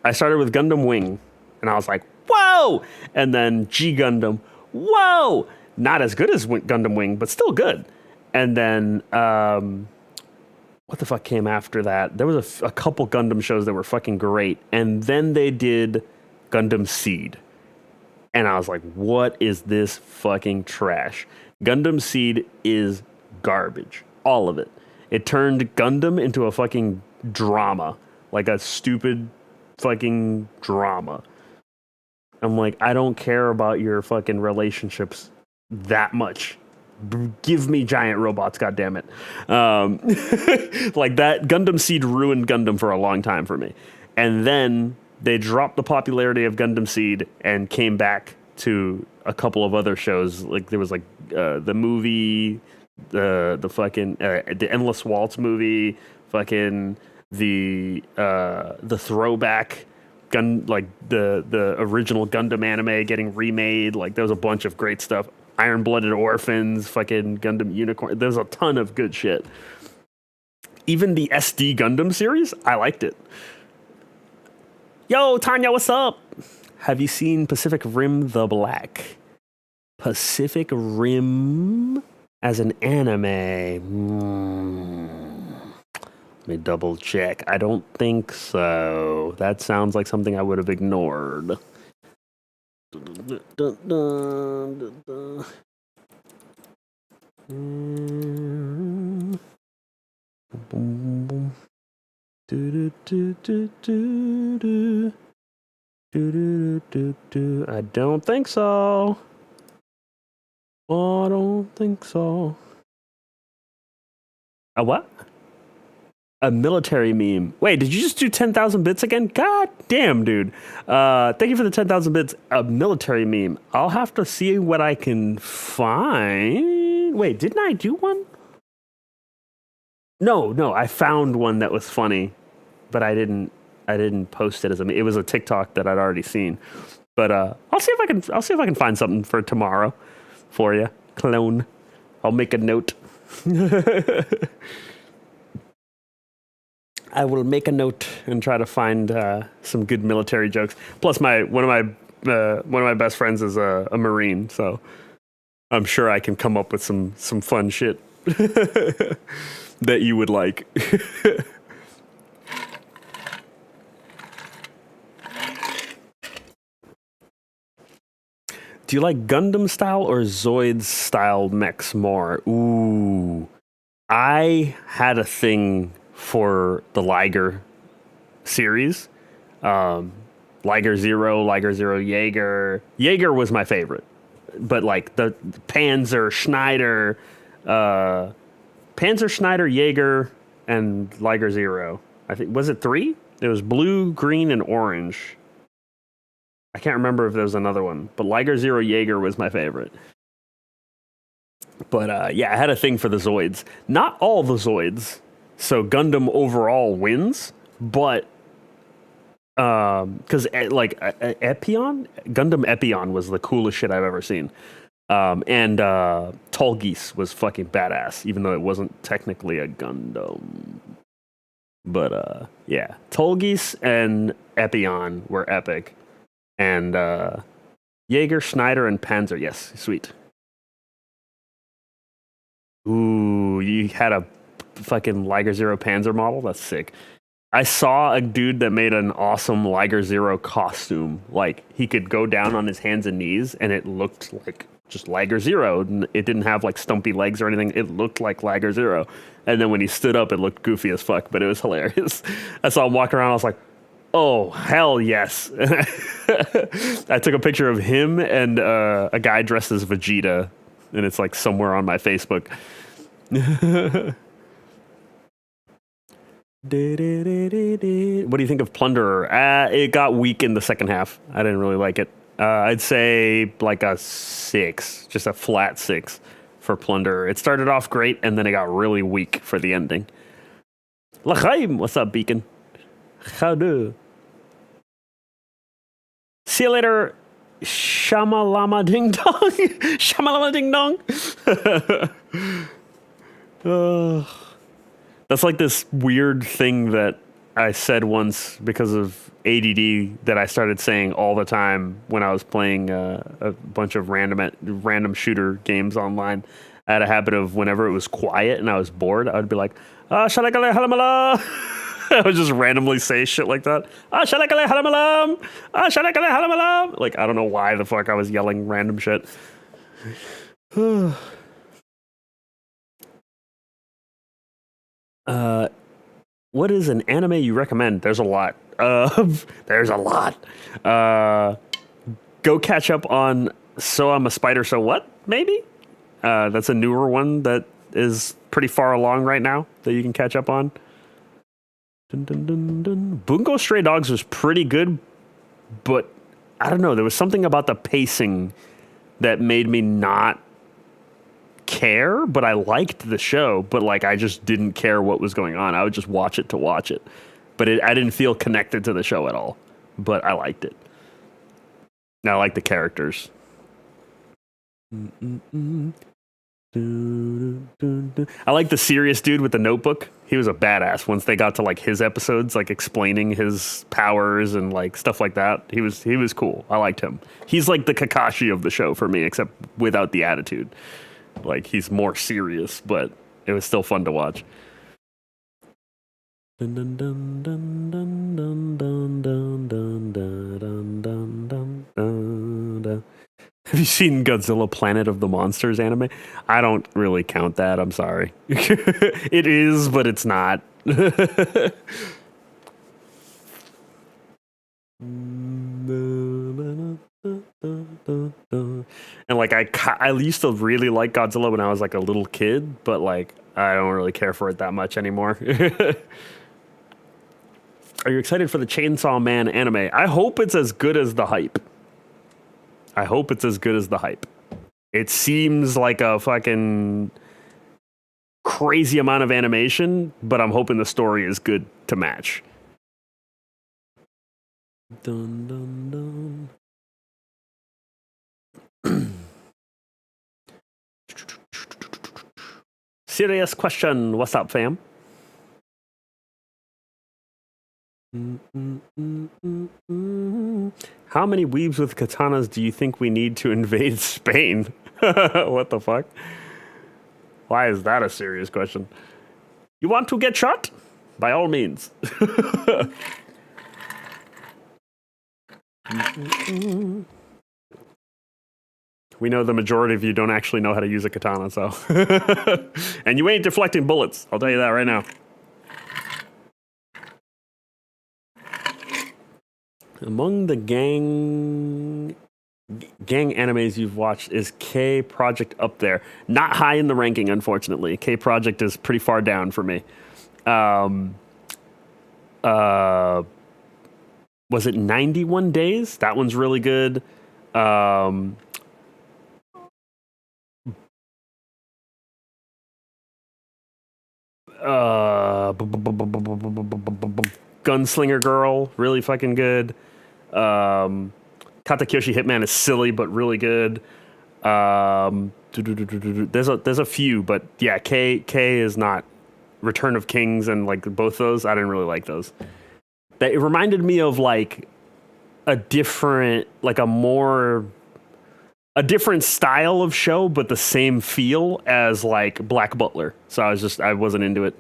I started with Gundam Wing, and I was like, whoa! And then G Gundam, whoa! Not as good as Gundam Wing, but still good. And then, what the fuck came after that? There was a couple Gundam shows that were fucking great, and then they did Gundam Seed. And I was like, what is this fucking trash? Gundam Seed is garbage. All of it. It turned Gundam into a fucking drama, like a stupid fucking drama. I'm like, I don't care about your fucking relationships that much. Give me giant robots, goddammit. Like that Gundam Seed ruined Gundam for a long time for me. And then they dropped the popularity of Gundam Seed and came back to a couple of other shows. Like there was like the movie, the fucking the Endless Waltz movie, fucking the throwback like the original Gundam anime getting remade. Like there was a bunch of great stuff. Iron Blooded Orphans, fucking Gundam Unicorn. There's a ton of good shit. Even the SD Gundam series, I liked it. Yo, Tanya, what's up? Have you seen Pacific Rim the Black? Pacific Rim as an anime. Let me double check. I don't think so. That sounds like something I would have ignored. I don't think so. I don't think so. A what? A military meme. Wait, did you just do 10,000 bits again? God damn, dude. Thank you for the 10,000 bits. A military meme. I'll have to see what I can find. Wait, didn't I do one? No, I found one that was funny, but I didn't post it as a meme. It was a TikTok that I'd already seen. But I'll see if I can find something for tomorrow for you. Clone. I'll make a note. I will make a note and try to find some good military jokes. Plus, one of my best friends is a Marine, so I'm sure I can come up with some fun shit that you would like. Do you like Gundam style or Zoids style mechs more? Ooh, I had a thing for the Liger series. Liger Zero Jaeger. Jaeger was my favorite. But like the Panzer, Schneider, Jaeger, and Liger Zero. I think, was it 3? There was blue, green, and orange. I can't remember if there was another one, but Liger Zero Jaeger was my favorite. But yeah, I had a thing for the Zoids. Not all the Zoids. So Gundam overall wins, but because Epion, Gundam Epion was the coolest shit I've ever seen. And Tall Geese was fucking badass, even though it wasn't technically a Gundam. But yeah, Tall Geese and Epion were epic, and Jaeger, Schneider, and Panzer. Yes, sweet. Ooh, you had a fucking Liger Zero Panzer model? That's sick. I saw a dude that made an awesome Liger Zero costume. Like, he could go down on his hands and knees, and it looked like just Liger Zero. It didn't have, like, stumpy legs or anything. It looked like Liger Zero. And then when he stood up, it looked goofy as fuck, but it was hilarious. I saw him walk around, I was like, oh, hell yes. I took a picture of him and a guy dressed as Vegeta, and it's, like, somewhere on my Facebook. What do you think of Plunderer? It got weak in the second half. I didn't really like it. I'd say like a 6, just a flat 6 for Plunderer. It started off great, and then it got really weak for the ending. L'chaim, what's up, Beacon? How do? See you later, Shamalama Ding Dong. Shamalama Ding Dong. That's like this weird thing that I said once because of ADD that I started saying all the time when I was playing a bunch of random shooter games online. I had a habit of whenever it was quiet and I was bored, I would be like, shalakale halamala. I would just randomly say shit like that. Shalakale halamalam. Shalakale halamalam. Like, I don't know why the fuck I was yelling random shit. What is an anime you recommend? There's a lot. There's a lot. Go catch up on So I'm a Spider, So What? Maybe? That's a newer one that is pretty far along right now that you can catch up on. Dun, dun, dun, dun. Bungo Stray Dogs was pretty good, but I don't know. There was something about the pacing that made me not care, but I liked the show, but like I just didn't care what was going on. I would just watch it to watch it, but I didn't feel connected to the show at all, but I liked it. And I like the characters. I like the serious dude with the notebook. He was a badass once they got to like his episodes, like explaining his powers and like stuff like that. He was cool. I liked him. He's like the Kakashi of the show for me, except without the attitude. Like, he's more serious, but it was still fun to watch. Dun, dun, dun, dun, dun, dun, dun, dun, dun, dun, dun, dun, dun, dun. Have you seen Godzilla Planet of the Monsters anime? I don't really count that. I'm sorry. It is, but it's not. And like I used to really like Godzilla when I was like a little kid, but like I don't really care for it that much anymore. Are you excited for the Chainsaw Man anime? I hope it's as good as the hype. It seems like a fucking crazy amount of animation, but I'm hoping the story is good to match. Dun dun dun. Serious question. What's up, fam? How many weebs with katanas do you think we need to invade Spain? What the fuck? Why is that a serious question? You want to get shot? By all means. We know the majority of you don't actually know how to use a katana, so. And you ain't deflecting bullets. I'll tell you that right now. Among the gang animes you've watched, is K Project up there? Not high in the ranking, unfortunately. K Project is pretty far down for me. Was it 91 Days? That one's really good. Gunslinger Girl, really fucking good. Katakyoshi Hitman is silly but really good. There's a few, but yeah, K is not. Return of Kings and like both those, I didn't really like those. It reminded me of like a different, like a different style of show, but the same feel as like Black Butler. So I wasn't into it.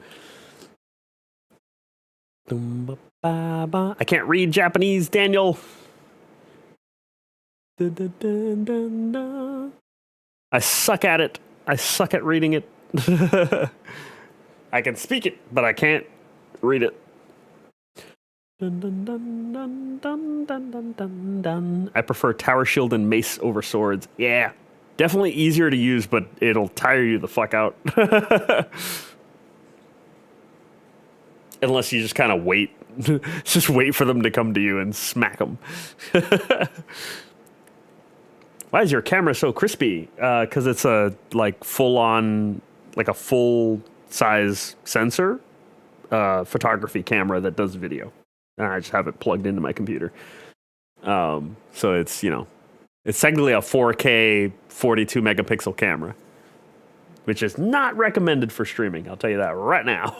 I can't read Japanese, Daniel. I suck at it. I suck at reading it. I can speak it, but I can't read it. I prefer Tower Shield and Mace over swords. Yeah, definitely easier to use, but it'll tire you the fuck out. Unless you just kind of wait. Just wait for them to come to you and smack them. Why is your camera so crispy? Because it's a like full-on, like a full-size sensor photography camera that does video. And I just have it plugged into my computer. So it's, it's technically a 4K 42 megapixel camera, which is not recommended for streaming. I'll tell you that right now.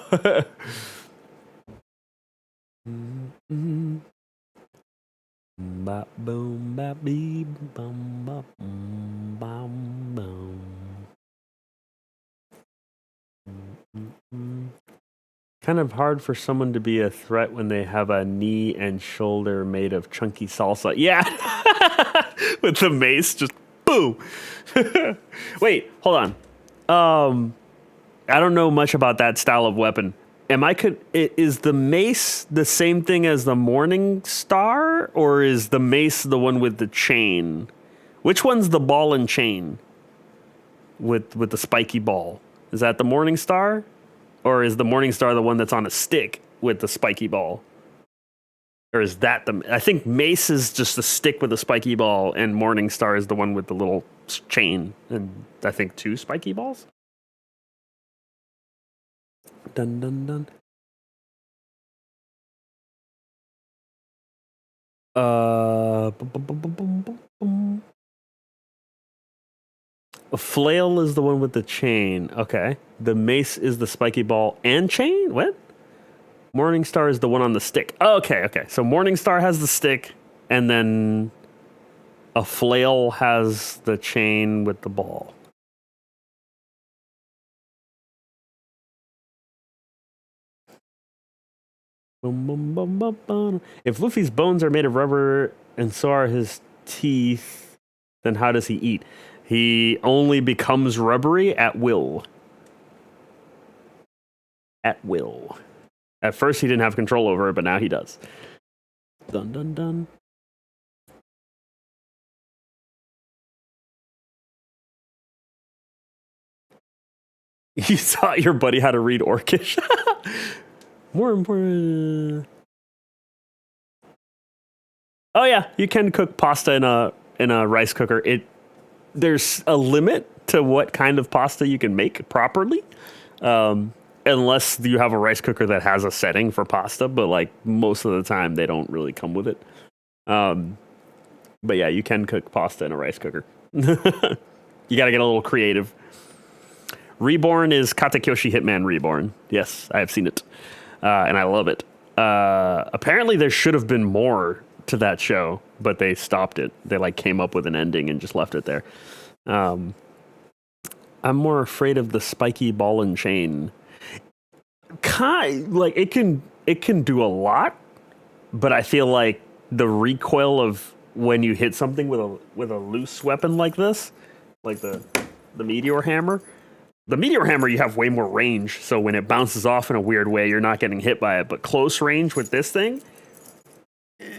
Bop boom bop beep bum bop bum bum. Kind of hard for someone to be a threat when they have a knee and shoulder made of chunky salsa. Yeah, with the mace, just boom. Wait, hold on. I don't know much about that style of weapon. Is the mace the same thing as the Morning Star, or is the mace the one with the chain? Which one's the ball and chain with the spiky ball? Is that the Morning Star, or is the Morning Star the one that's on a stick with the spiky ball? Or is that I think mace is just a stick with a spiky ball, and Morning Star is the one with the little chain, and I think 2 spiky balls. Dun dun dun. A flail is the one with the chain. Okay. The mace is the spiky ball and chain? What? Morning Star is the one on the stick. Okay. So Morning Star has the stick, and then a flail has the chain with the ball. If Luffy's bones are made of rubber and so are his teeth, then how does he eat? He only becomes rubbery at will. At will. At first he didn't have control over it, but now he does. Dun dun dun. You taught your buddy how to read Orcish. More important. Oh yeah, you can cook pasta in a rice cooker. There's a limit to what kind of pasta you can make properly, unless you have a rice cooker that has a setting for pasta. But like most of the time, they don't really come with it. But yeah, you can cook pasta in a rice cooker. You got to get a little creative. Reborn is Katakyoshi Hitman Reborn. Yes, I have seen it. And I love it. Apparently there should have been more to that show, but they stopped it. They like came up with an ending and just left it there. I'm more afraid of the spiky ball and chain. Like it can do a lot, but I feel like the recoil of when you hit something with a loose weapon like this, like the meteor hammer. The meteor hammer, you have way more range, so when it bounces off in a weird way, you're not getting hit by it. But close range with this thing,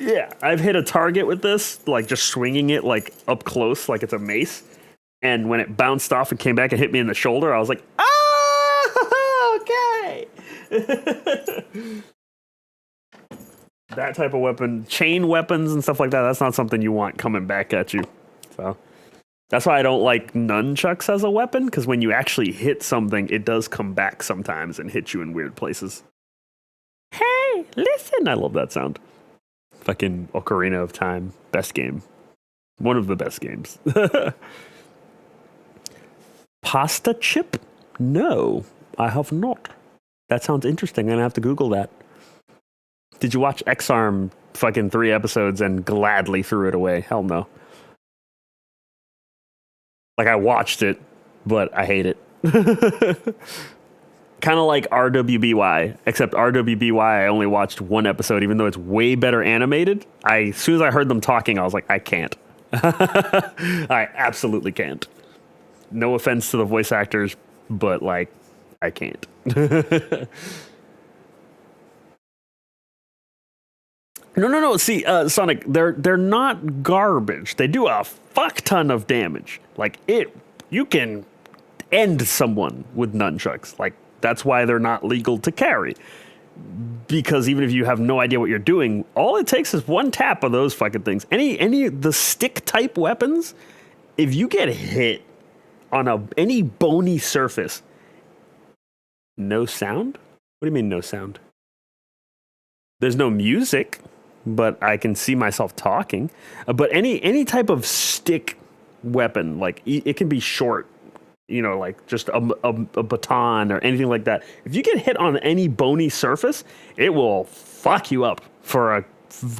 yeah, I've hit a target with this, like just swinging it like up close, like it's a mace. And when it bounced off and came back and hit me in the shoulder, I was like, okay. That type of weapon, chain weapons and stuff like that, that's not something you want coming back at you. So that's why I don't like nunchucks as a weapon, because when you actually hit something, it does come back sometimes and hit you in weird places. Hey, listen. I love that sound. Fucking Ocarina of Time. Best game. One of the best games. Pasta chip? No, I have not. That sounds interesting. I'm gonna have to Google that. Did you watch X-Arm fucking 3 episodes and gladly threw it away? Hell no. Like, I watched it, but I hate it. Kind of like RWBY, except RWBY, I only watched 1 episode, even though it's way better animated. As soon as I heard them talking, I was like, I can't. I absolutely can't. No offense to the voice actors, but, like, I can't. No. See, Sonic, they're not garbage. They do a fuck ton of damage. Like, you can end someone with nunchucks. Like, that's why they're not legal to carry. Because even if you have no idea what you're doing, all it takes is 1 tap of those fucking things. Any of the stick type weapons, if you get hit on any bony surface, no sound? What do you mean no sound? There's no music, but I can see myself talking. But any type of stick weapon, like it can be short, like just a baton or anything like that. If you get hit on any bony surface, it will fuck you up for a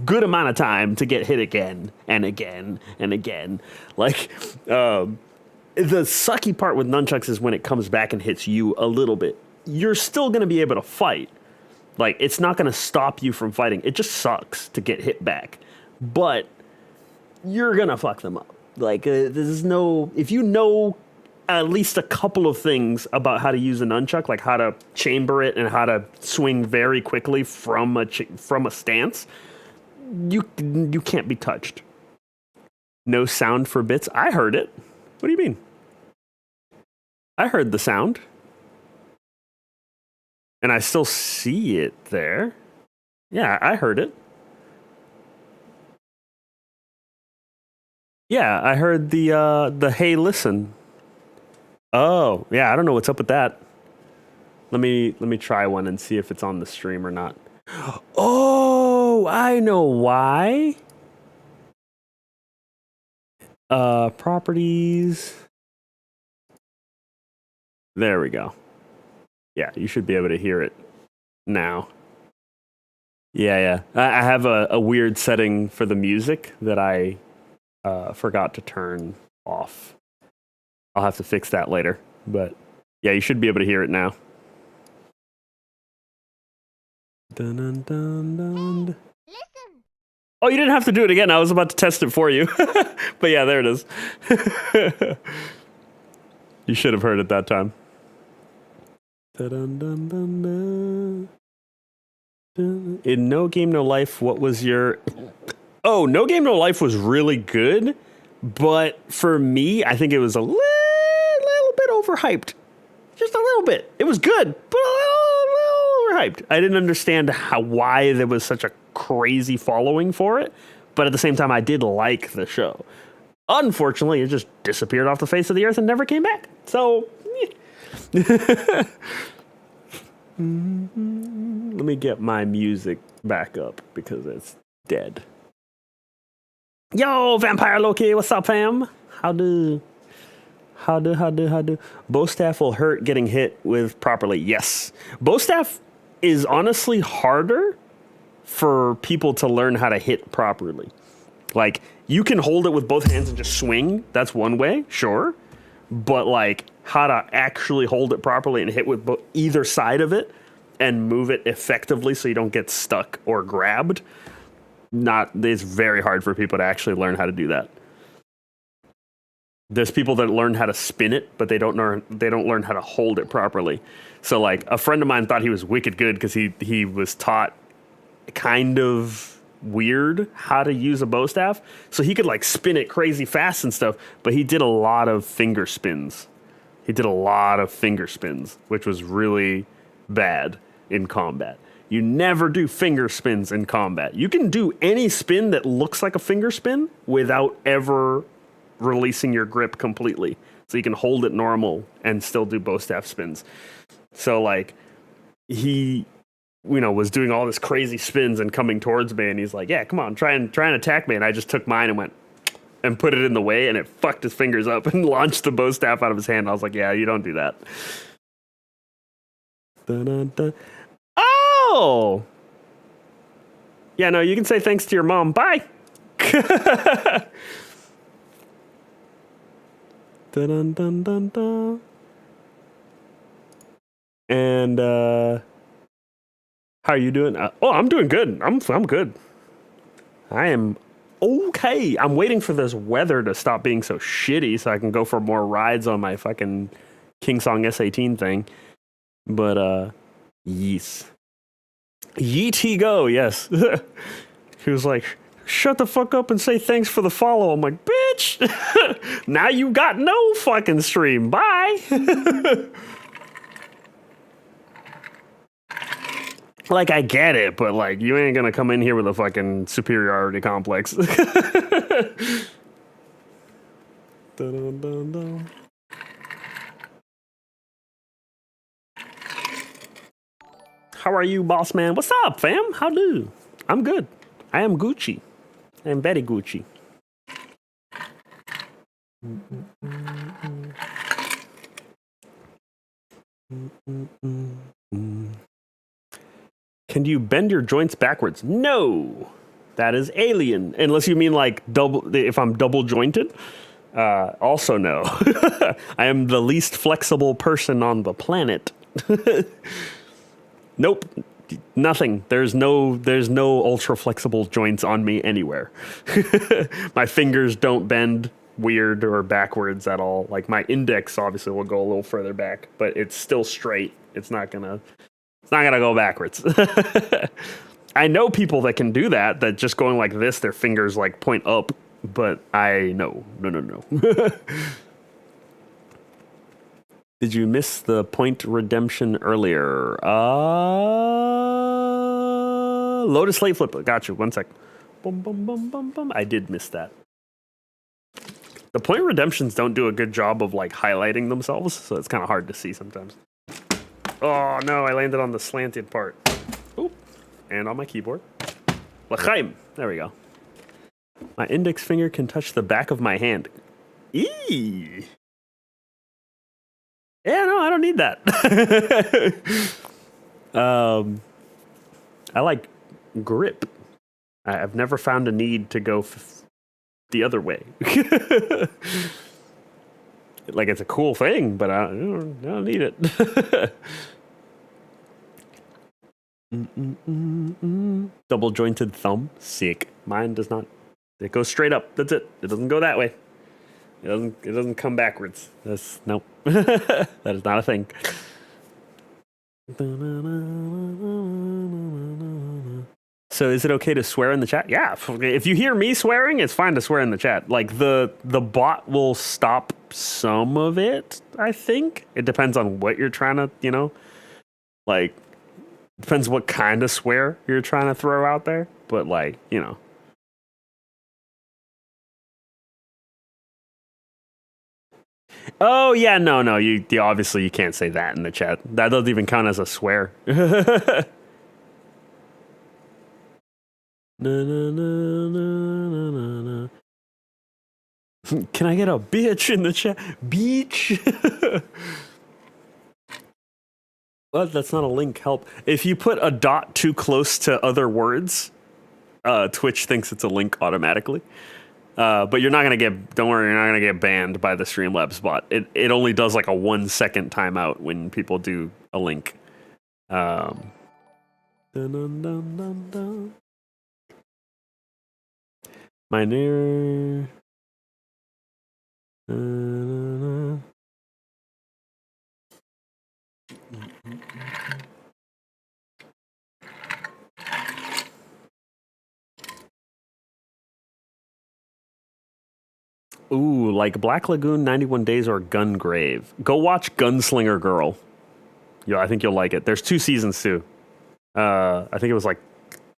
good amount of time to get hit again and again and again. Like, the sucky part with nunchucks is when it comes back and hits you a little bit. You're still going to be able to fight. Like, it's not going to stop you from fighting. It just sucks to get hit back. But you're going to fuck them up. Like, if you know at least a couple of things about how to use a nunchuck, like how to chamber it and how to swing very quickly from a stance, you can't be touched. No sound for bits. I heard it. What do you mean? I heard the sound. And I still see it there. Yeah, I heard it. Yeah, I heard the hey listen. Oh, yeah, I don't know what's up with that. Let me try one and see if it's on the stream or not. Oh, I know why. Properties. There we go. Yeah, you should be able to hear it now. Yeah. I have a weird setting for the music that I forgot to turn off. I'll have to fix that later. But yeah, you should be able to hear it now. Dun, dun, dun, dun. Listen. Oh, you didn't have to do it again. I was about to test it for you. But yeah, there it is. You should have heard it that time. Dun, dun, dun, dun. In No Game No Life, what was your... Oh, No Game No Life was really good, but for me, I think it was a little bit overhyped. Just a little bit. It was good, but a little overhyped. I didn't understand why there was such a crazy following for it, but at the same time, I did like the show. Unfortunately, it just disappeared off the face of the earth and never came back. So... Let me get my music back up because it's dead. Yo, Vampire Loki, what's up, fam? How do? Bow staff will hurt getting hit with properly. Yes. Bow staff is honestly harder for people to learn how to hit properly. Like, you can hold it with both hands and just swing. That's one way, sure. But, like, how to actually hold it properly and hit with either side of it and move it effectively so you don't get stuck or grabbed, it's very hard for people to actually learn how to do that. There's people that learn how to spin it, but they don't learn how to hold it properly. So, like, a friend of mine thought he was wicked good because he was taught kind of weird how to use a bow staff. So he could, like, spin it crazy fast and stuff, but he did a lot of finger spins. Which was really bad in combat. You never do finger spins in combat. You can do any spin that looks like a finger spin without ever releasing your grip completely. So you can hold it normal and still do bow staff spins. So, like, he was doing all this crazy spins and coming towards me, and he's like, "Yeah, come on, try and attack me." And I just took mine and went and put it in the way, and it fucked his fingers up and launched the bow staff out of his hand. I was like, "Yeah, you don't do that." Dun-dun-dun. Oh, yeah, no, you can say thanks to your mom. Bye. Dun, dun, dun, dun. And how are you doing? I'm doing good. I'm good. I am okay. I'm waiting for this weather to stop being so shitty so I can go for more rides on my fucking King Song S18 thing. But yes. Yeet go, yes. He was like, "Shut the fuck up and say thanks for the follow." I'm like, "Bitch, now you got no fucking stream. Bye." Like, I get it, but like, you ain't gonna come in here with a fucking superiority complex. Dun, dun, dun. How are you, boss man? What's up, fam? How do? I'm good. I am Gucci. I am very Gucci. Can you bend your joints backwards? No, that is alien. Unless you mean like double. If I'm double jointed, also no. I am the least flexible person on the planet. Nope, nothing. There's no ultra flexible joints on me anywhere. My fingers don't bend weird or backwards at all. Like my index obviously will go a little further back, but it's still straight. It's not gonna go backwards. I know people that can do that just going like this, their fingers like point up, but no. Did you miss the point redemption earlier? Lotus Late Flip. Got you. 1 sec. Boom, boom, boom, boom, boom. I did miss that. The point redemptions don't do a good job of like highlighting themselves, so it's kind of hard to see sometimes. Oh no, I landed on the slanted part. Oop. And on my keyboard. L'chaim. There we go. My index finger can touch the back of my hand. Eee. Yeah, no, I don't need that. I like grip. I've never found a need to go the other way. Like, it's a cool thing, but I don't need it. Double jointed thumb. Sick. Mine does not. It goes straight up. That's it. It doesn't go that way. It doesn't come backwards. Nope. That is not a thing. So is it okay to swear in the chat? Yeah. If you hear me swearing, it's fine to swear in the chat. Like the bot will stop some of it, I think. It depends on what you're trying to, like, depends what kind of swear you're trying to throw out there. But like, Oh yeah, no. You obviously you can't say that in the chat. That doesn't even count as a swear. No. Can I get a bitch in the chat? Beach. Well, that's not a link. Help. If you put a dot too close to other words, Twitch thinks it's a link automatically. But you're not gonna don't worry, you're not gonna get banned by the Streamlabs bot. It only does like a 1 second timeout when people do a link. Dun, dun, dun, dun, dun. My near. Ooh, like Black Lagoon, 91 Days, or Gungrave. Go watch Gunslinger Girl. Yeah, I think you'll like it. There's 2 seasons too. I think it was like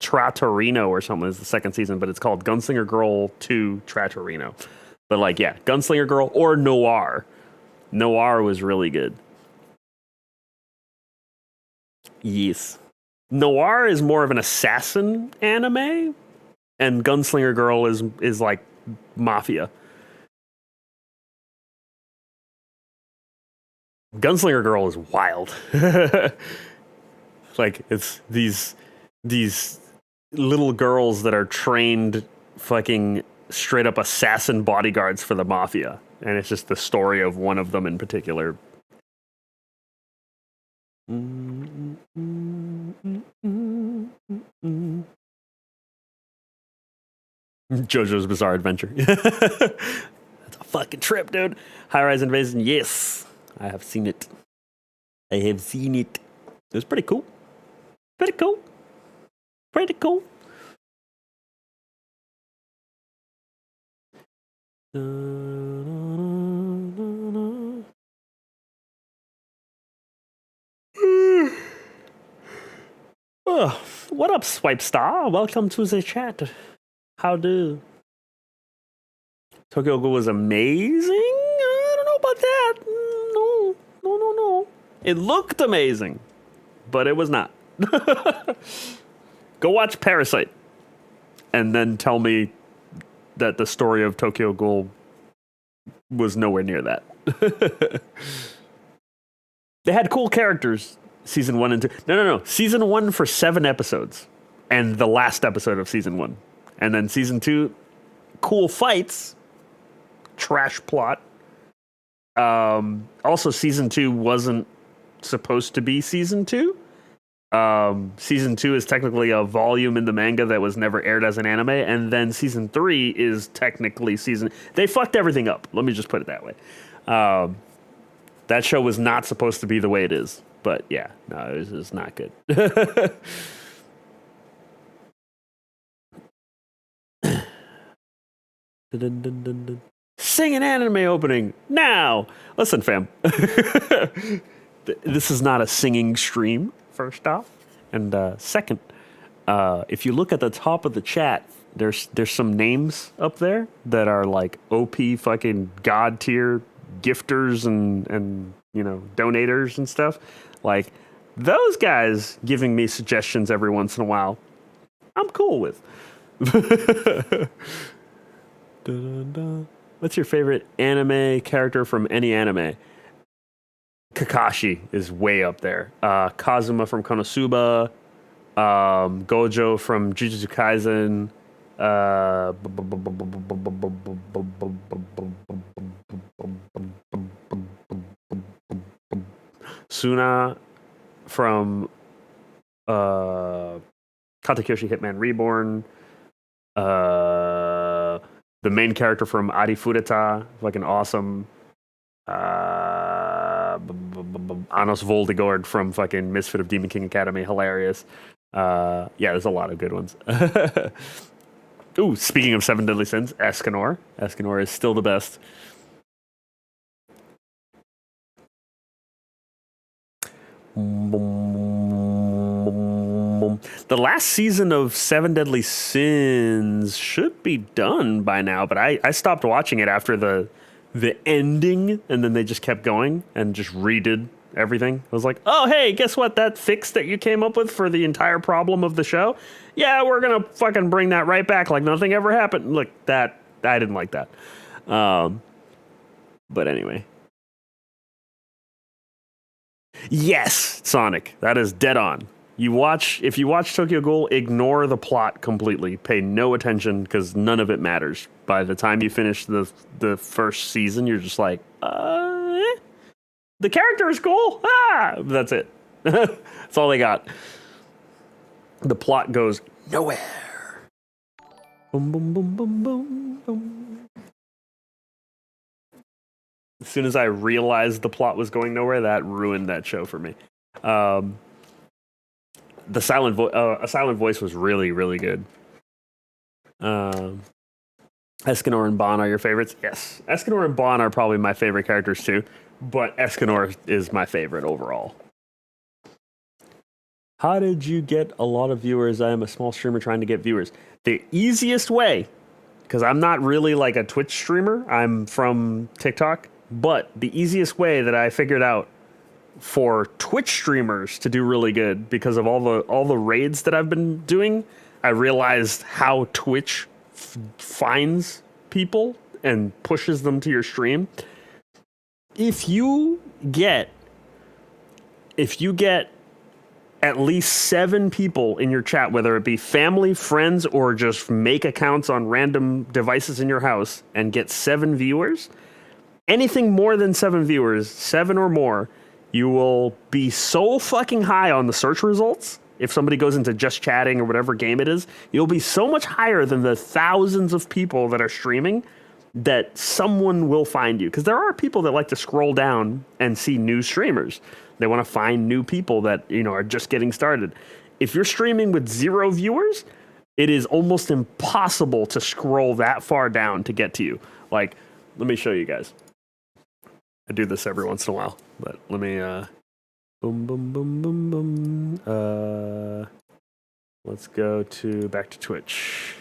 Trattorino or something is the second season, but it's called Gunslinger Girl 2 Trattorino. But like, yeah, Gunslinger Girl or Noir. Noir was really good. Yes. Noir is more of an assassin anime, and Gunslinger Girl is like mafia. Gunslinger Girl is wild. Like, it's these little girls that are trained fucking straight up assassin bodyguards for the mafia, and it's just the story of one of them in particular. JoJo's Bizarre Adventure. That's a fucking trip, dude. High Rise Invasion, yes. I have seen it. I have seen it. It was pretty cool. Pretty cool. Pretty cool. Oh, what up, Swipe Star? Welcome to the chat. How do? Tokyo Ghoul was amazing? I don't know about that. No. It looked amazing, but it was not. Go watch Parasite, and then tell me that the story of Tokyo Ghoul was nowhere near that. They had cool characters, season 1 and 2. No. Season 1 for 7 episodes, and the last episode of season 1. And then season 2, cool fights, trash plot. Also, season 2 wasn't supposed to be season 2. Season 2 is technically a volume in the manga that was never aired as an anime, and then season 3 is technically season. They fucked everything up. Let me just put it that way. That show was not supposed to be the way it is, but yeah, no, it was not good. Sing an anime opening now. Listen, fam. This is not a singing stream, first off. And second, if you look at the top of the chat, there's some names up there that are like OP fucking god tier gifters and you know, donators and stuff. Like, those guys giving me suggestions every once in a while, I'm cool with. What's your favorite anime character from any anime? Kakashi is way up there. Kazuma from Konosuba, Gojo from Jujutsu Kaisen, Suna from Katakyoshi Hitman Reborn, the main character from Ari Fureta, fucking awesome. Anos Voldegord from fucking Misfit of Demon King Academy, hilarious. Yeah, there's a lot of good ones. Ooh, speaking of Seven Deadly Sins, Escanor. Escanor is still the best. The last season of Seven Deadly Sins should be done by now, but I stopped watching it after the ending, and then they just kept going and just redid everything. I was like, oh, hey, guess what? That fix that you came up with for the entire problem of the show? Yeah, we're going to fucking bring that right back like nothing ever happened. Look, I didn't like that. But anyway. Yes, Sonic. That is dead on. If you watch Tokyo Ghoul, ignore the plot completely. Pay no attention because none of it matters. By the time you finish the first season, you're just like, the character is cool. That's it. That's all they got. The plot goes nowhere. Boom, boom, boom, boom, boom, boom. As soon as I realized the plot was going nowhere, that ruined that show for me. A silent voice was really, really good. Escanor and Bon are your favorites? Yes. Escanor and Bon are probably my favorite characters too, but Escanor is my favorite overall. How did you get a lot of viewers? I am a small streamer trying to get viewers. The easiest way, because I'm not really like a Twitch streamer, I'm from TikTok, but the easiest way that I figured out for Twitch streamers to do really good because of all the raids that I've been doing. I realized how Twitch finds people and pushes them to your stream. If you get at least 7 people in your chat, whether it be family, friends, or just make accounts on random devices in your house and get 7 viewers, anything more than 7 viewers, 7 or more, you will be so fucking high on the search results. If somebody goes into just chatting or whatever game it is, you'll be so much higher than the thousands of people that are streaming that someone will find you. Because there are people that like to scroll down and see new streamers. They want to find new people that, you know, are just getting started. If you're streaming with 0 viewers, it is almost impossible to scroll that far down to get to you. Like, let me show you guys. I do this every once in a while, but let me, boom, boom, boom, boom, boom. Let's go back to Twitch.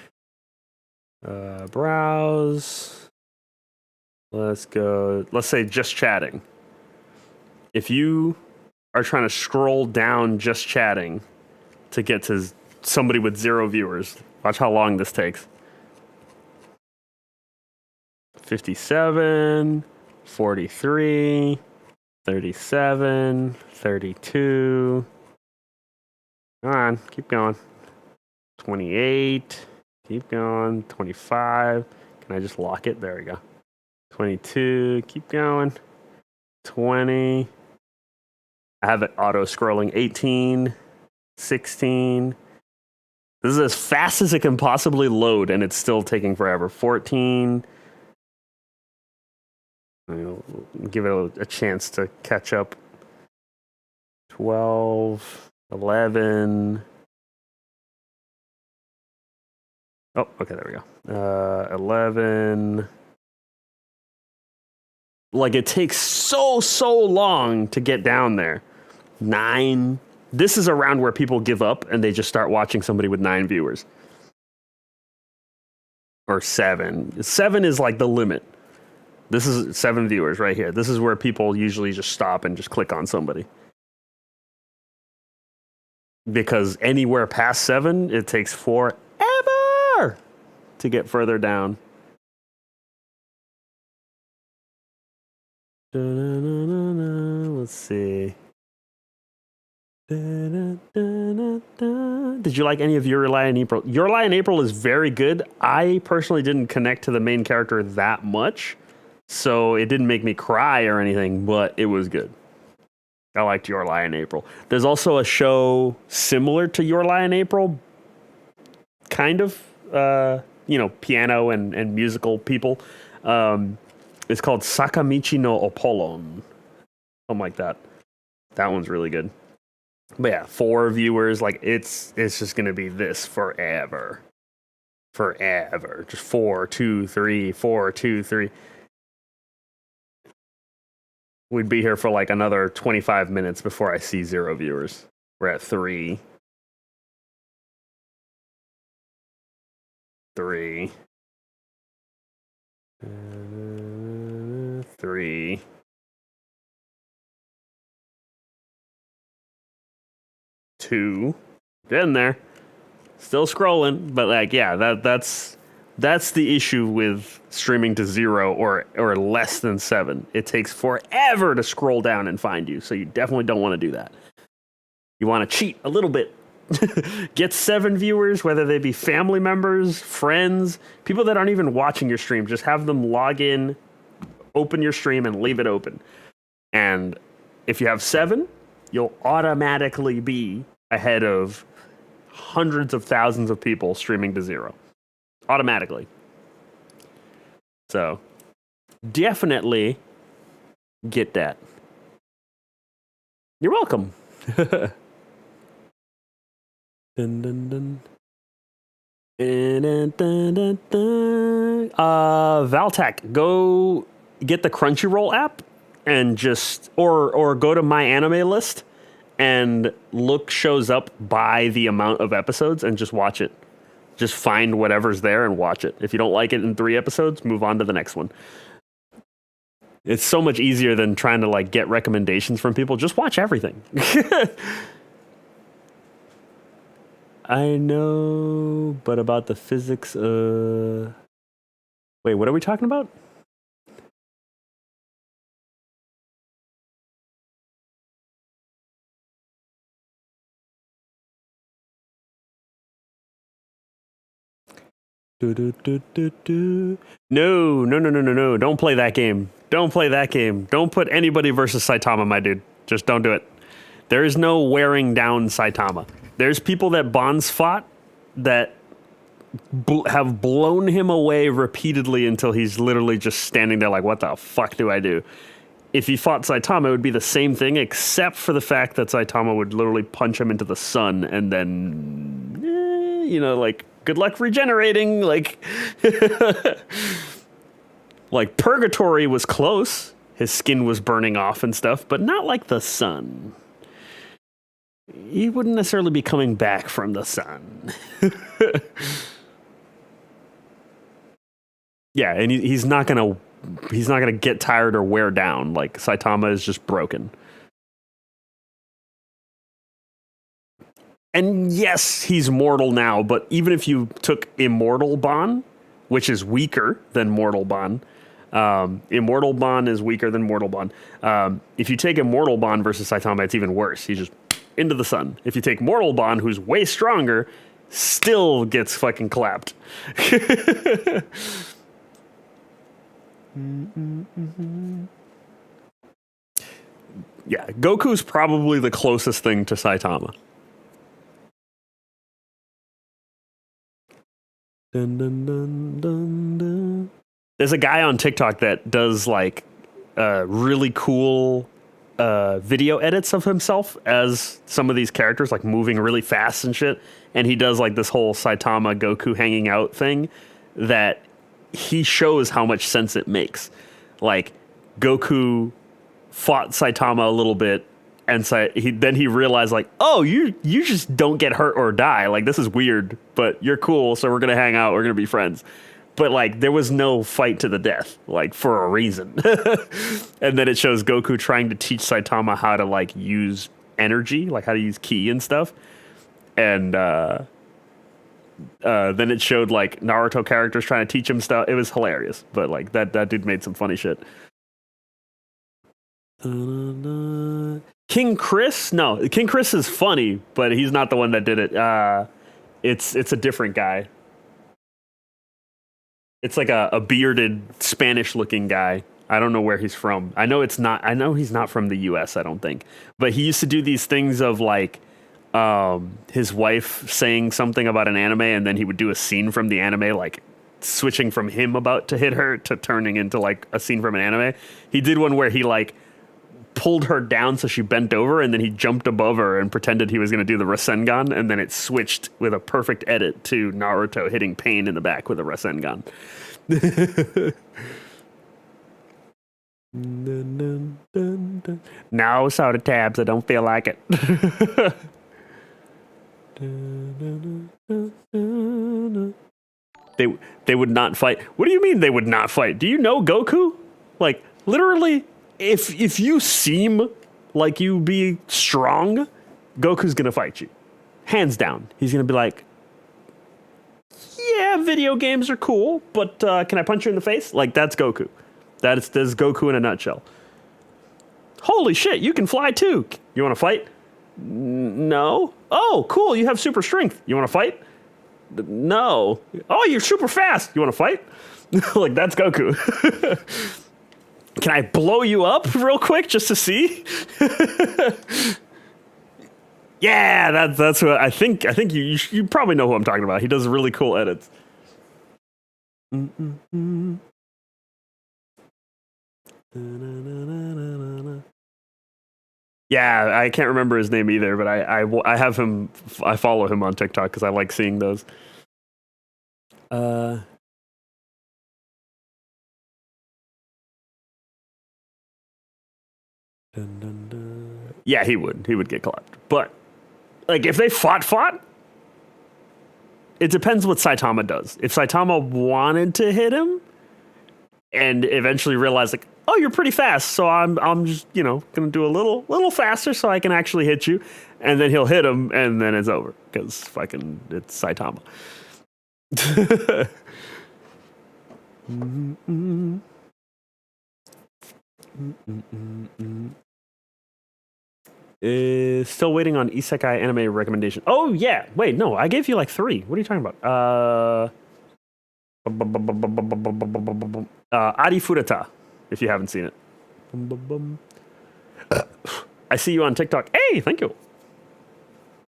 Browse. Let's say just chatting. If you are trying to scroll down just chatting to get to somebody with 0 viewers, watch how long this takes. 57, 43, 37, 32. Come on, keep going. 28, keep going. 25. Can I just lock it? There we go. 22, keep going. 20. I have it auto scrolling. 18, 16. This is as fast as it can possibly load, and it's still taking forever. 14. I'll give it a chance to catch up. 12, 11. Oh, okay, there we go. 11. Like, it takes so long to get down there. 9. This is around where people give up and they just start watching somebody with 9 viewers. Or 7. 7 is like the limit. This is 7 viewers right here. This is where people usually just stop and just click on somebody. Because anywhere past 7, it takes forever to get further down. Let's see. Did you like any of Your Lie in April? Your Lie in April is very good. I personally didn't connect to the main character that much, so it didn't make me cry or anything, but it was good. I liked Your Lie in April. There's also a show similar to Your Lie in April, kind of, piano and musical people. It's called Sakamichi no Opolon. Something like that. That one's really good. But yeah, 4 viewers, like it's just gonna be this forever. Forever. Just 4, 2, 3, 4, 2, 3. We'd be here for like another 25 minutes before I see 0 viewers. We're at 3. 3. 3. 2. Getting there. Still scrolling, but like, yeah, that's the issue with streaming to 0 or less than 7. It takes forever to scroll down and find you, so you definitely don't want to do that. You want to cheat a little bit. Get 7 viewers, whether they be family members, friends, people that aren't even watching your stream. Just have them log in, open your stream, and leave it open. And if you have 7, you'll automatically be ahead of hundreds of thousands of people streaming to 0. Automatically. So, definitely get that. You're welcome. Dun, dun, dun. Dun, dun, dun, dun. Valtac, go get the Crunchyroll app and just or go to My Anime List and look shows up by the amount of episodes and just watch it. Just find whatever's there and watch it. If you don't like it in 3 episodes, move on to the next one. It's so much easier than trying to like get recommendations from people. Just watch everything. I know, but about the physics, wait, what are we talking about? No. Don't play that game. Don't play that game. Don't put anybody versus Saitama, my dude. Just don't do it. There is no wearing down Saitama. There's people that Bonds fought that have blown him away repeatedly until he's literally just standing there like, what the fuck do I do? If he fought Saitama, it would be the same thing, except for the fact that Saitama would literally punch him into the sun and then, like, good luck regenerating. Like, like Purgatory was close. His skin was burning off and stuff, but not like the sun. He wouldn't necessarily be coming back from the sun. Yeah, and he's not gonna get tired or wear down. Like, Saitama is just broken. And yes, he's mortal now, but even if you took Immortal Bon, which is weaker than Mortal Bon, Immortal Bon is weaker than Mortal Bon. If you take Immortal Bon versus Saitama, it's even worse. He's just into the sun. If you take Mortal Bon, who's way stronger, still gets fucking clapped. Yeah, Goku's probably the closest thing to Saitama. Dun, dun, dun, dun, dun. There's a guy on TikTok that does like really cool video edits of himself as some of these characters, like moving really fast and shit. And he does like this whole Saitama Goku hanging out thing that he shows how much sense it makes. Like, Goku fought Saitama a little bit, and then he realized, like, oh, you just don't get hurt or die. Like, this is weird, but you're cool, so we're gonna hang out, we're gonna be friends. But, like, there was no fight to the death, like, for a reason. And then it shows Goku trying to teach Saitama how to, like, use energy, like how to use ki and stuff. And then it showed like Naruto characters trying to teach him stuff. It was hilarious, but like that dude made some funny shit. King Chris? No, King Chris is funny, but he's not the one that did it. It's a different guy. It's like a bearded Spanish looking guy. I don't know where he's from. I know he's not from the US, I don't think. But he used to do these things of like his wife saying something about an anime, and then he would do a scene from the anime, like switching from him about to hit her to turning into like a scene from an anime. He did one where he like pulled her down so she bent over, and then he jumped above her and pretended he was going to do the Rasengan, and then it switched with a perfect edit to Naruto hitting Pain in the back with a Rasengan. No soda tabs, I don't feel like it. They would not fight. What do you mean they would not fight? Do you know Goku? Like, literally, if you seem like you be strong, Goku's gonna fight you. Hands down. He's gonna be like, yeah, video games are cool, but can I punch you in the face? Like, that's Goku. That's Goku in a nutshell. Holy shit, you can fly too. You wanna fight? No. Oh, cool, you have super strength. You wanna fight? No. Oh, you're super fast. You wanna fight? Like, that's Goku. Can I blow you up real quick just to see? Yeah, that's what I think. I think you probably know who I'm talking about. He does really cool edits. Yeah, I can't remember his name either, but I have him. I follow him on TikTok because I like seeing those. Yeah, he would get clapped. But like, if they fought, it depends what Saitama does. If Saitama wanted to hit him and eventually realized like, oh, you're pretty fast, so I'm just, you know, gonna do a little faster so I can actually hit you, and then he'll hit him, and then it's over because fucking it's Saitama. Still waiting on isekai anime recommendation. Oh yeah, wait, no, I gave you like 3. What are you talking about? Adi Furata, if you haven't seen it. I see you on TikTok. Hey, thank you.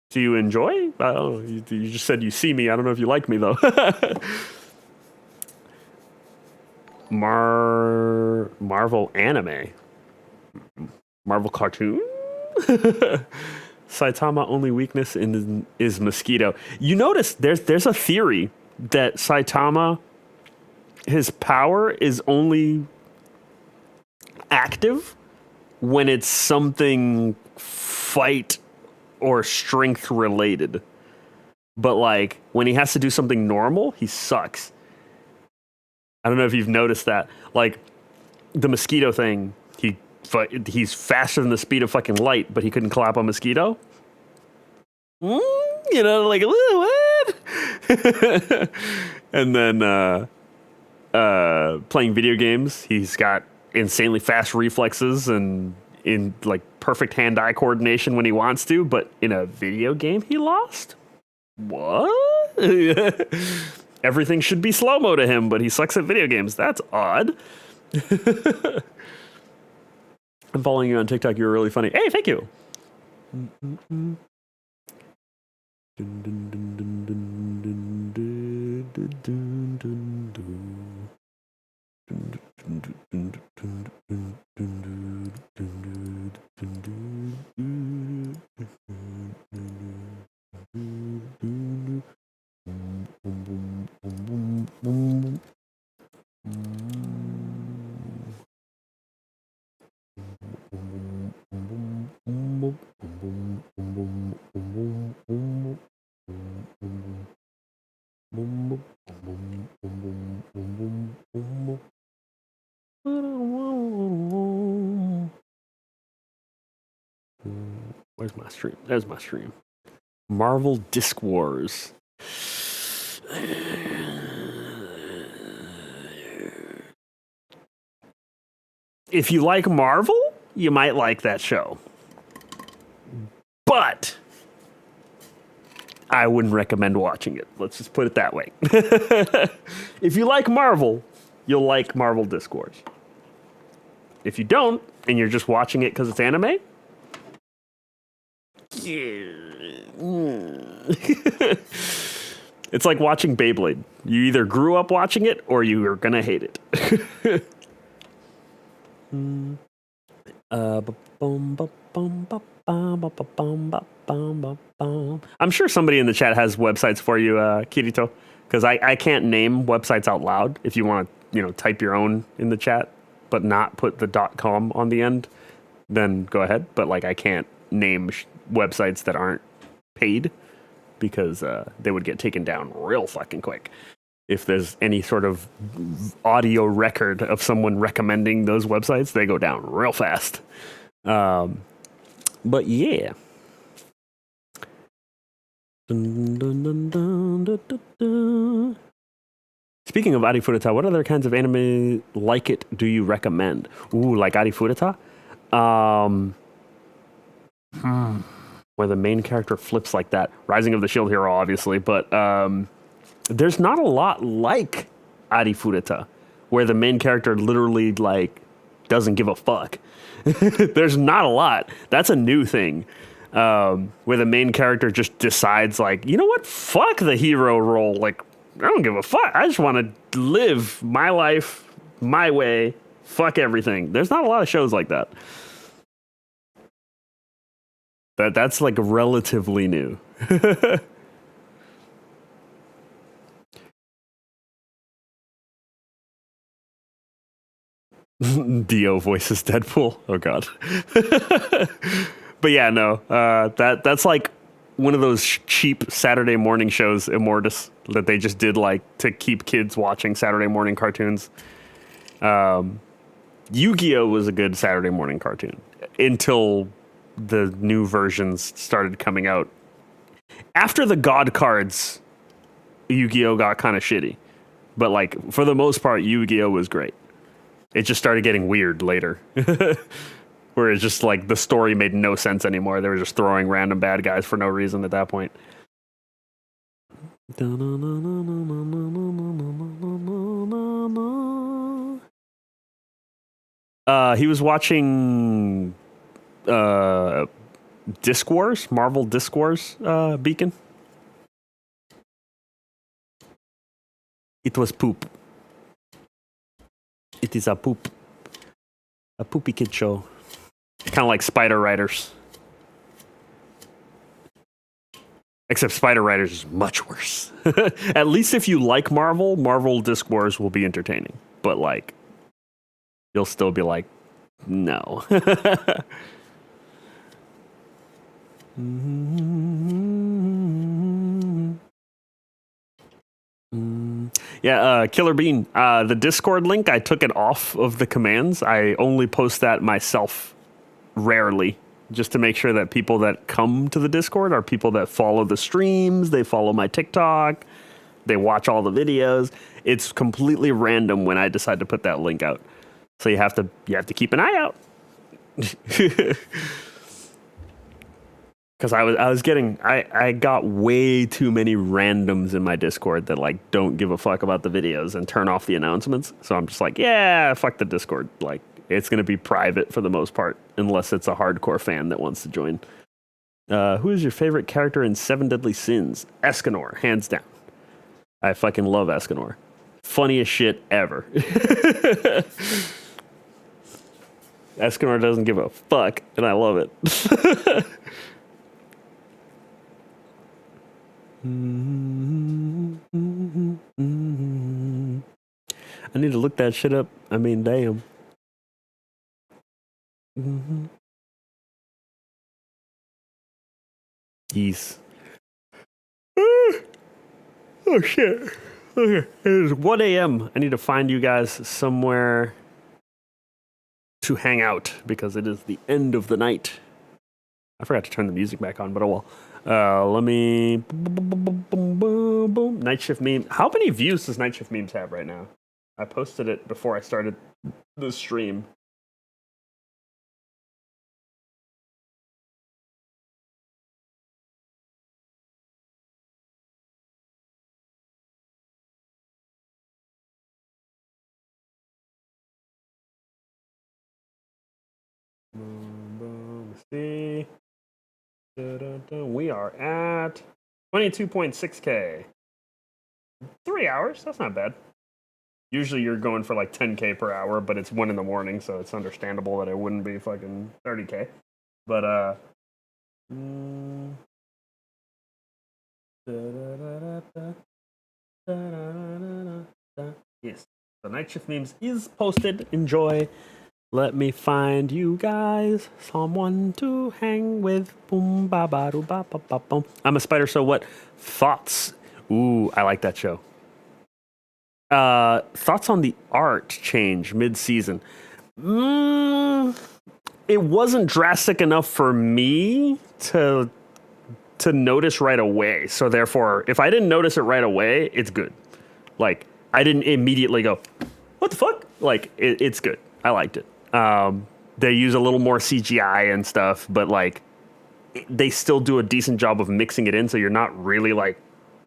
Do you enjoy? I don't know. You just said you see me. I don't know if you like me though. Marvel anime. Marvel cartoon. Saitama only weakness is mosquito. You notice there's a theory that Saitama, his power is only active when it's something fight or strength related. But like when he has to do something normal, he sucks. I don't know if you've noticed that. Like the mosquito thing, he's faster than the speed of fucking light, but he couldn't clap a mosquito. You know, like what? And then playing video games, he's got insanely fast reflexes and in like perfect hand-eye coordination when he wants to, but in a video game he lost? What? Everything should be slow-mo to him, but he sucks at video games. That's odd. I'm following you on TikTok. You're really funny. Hey, thank you. Where's my stream? There's my stream. Marvel Disc Wars. If you like Marvel, you might like that show. But I wouldn't recommend watching it. Let's just put it that way. If you like Marvel, you'll like Marvel Disc Wars. If you don't, and you're just watching it because it's anime, it's like watching Beyblade. You either grew up watching it or you are gonna hate it. I'm sure somebody in the chat has websites for you, Kirito, because I can't name websites out loud. If you want to, type your own in the chat, but not put the .com on the end, then go ahead. But I can't name websites that aren't paid because they would get taken down real fucking quick. If there's any sort of audio record of someone recommending those websites, they go down real fast. But yeah. Speaking of Adi Furata, what other kinds of anime like it do you recommend? Ooh, like Adi Furata? Where the main character flips like that. Rising of the Shield Hero, obviously, but there's not a lot like Adi Furata, where the main character literally doesn't give a fuck. There's not a lot. That's a new thing. Where the main character just decides you know what? Fuck the hero role. I don't give a fuck. I just want to live my life my way. Fuck everything. There's not a lot of shows like that. That's relatively new. Dio voices Deadpool. Oh god. But yeah, no. That's one of those cheap Saturday morning shows, Immortus, that they just did to keep kids watching Saturday morning cartoons. Yu-Gi-Oh was a good Saturday morning cartoon until the new versions started coming out. After the God cards, Yu-Gi-Oh got kind of shitty. But like for the most part, Yu-Gi-Oh was great. It just started getting weird later. Where it's just like the story made no sense anymore. They were just throwing random bad guys for no reason at that point. He was watching Disc Wars, Marvel Disc Wars, Beacon. It was poop. It is a poop. A poopy kid show. Kind of like Spider Riders. Except Spider Riders is much worse. At least if you like Marvel, Marvel Disc Wars will be entertaining. But like, you'll still be like, no. Yeah, Killer Bean. The Discord link, I took it off of the commands. I only post that myself rarely, just to make sure that people that come to the Discord are people that follow the streams, they follow my TikTok, they watch all the videos. It's completely random when I decide to put that link out. So you have to keep an eye out. Because I got way too many randoms in my Discord that like don't give a fuck about the videos and turn off the announcements. So I'm just like, yeah, fuck the Discord. Like it's gonna be private for the most part, unless it's a hardcore fan that wants to join. Who is your favorite character in Seven Deadly Sins? Escanor, hands down. I fucking love Escanor. Funniest shit ever. Escanor doesn't give a fuck, and I love it. I need to look that shit up. I mean, damn. Yes. Oh shit. Okay. It is 1 a.m. I need to find you guys somewhere to hang out because it is the end of the night. I forgot to turn the music back on, but oh well. Let me. Night Shift meme. How many views does Night Shift memes have right now? I posted it before I started the stream. Let's see. We are at 22.6K. 3 hours. That's not bad. Usually you're going for like 10K per hour, but it's 1 in the morning, so it's understandable that it wouldn't be fucking 30K. But yes, the Night Shift memes is posted. Enjoy. Let me find you guys someone to hang with. Boom, ba ba doo ba ba ba boom. I'm a spider, so what? Thoughts? Ooh, I like that show. Thoughts on the art change mid-season? It wasn't drastic enough for me to notice right away. So therefore, if I didn't notice it right away, it's good. Like I didn't immediately go, "What the fuck?" Like it's good. I liked it. They use a little more CGI and stuff, but like they still do a decent job of mixing it in, so you're not really like,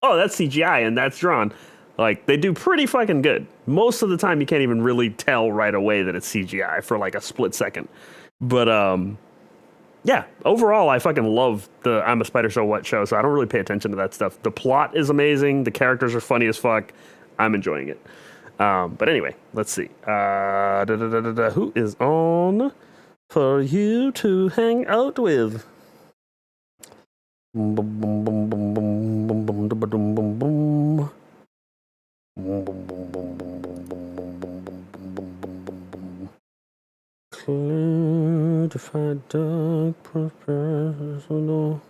oh, that's CGI and that's drawn. Like they do pretty fucking good. Most of the time, you can't even really tell right away that it's CGI for like a split second. But yeah, overall, I fucking love the I'm a Spider So What show, so I don't really pay attention to that stuff. The plot is amazing. The characters are funny as fuck. I'm enjoying it. But anyway, let's see. Who is on for you to hang out with? Clear to fight dark personal.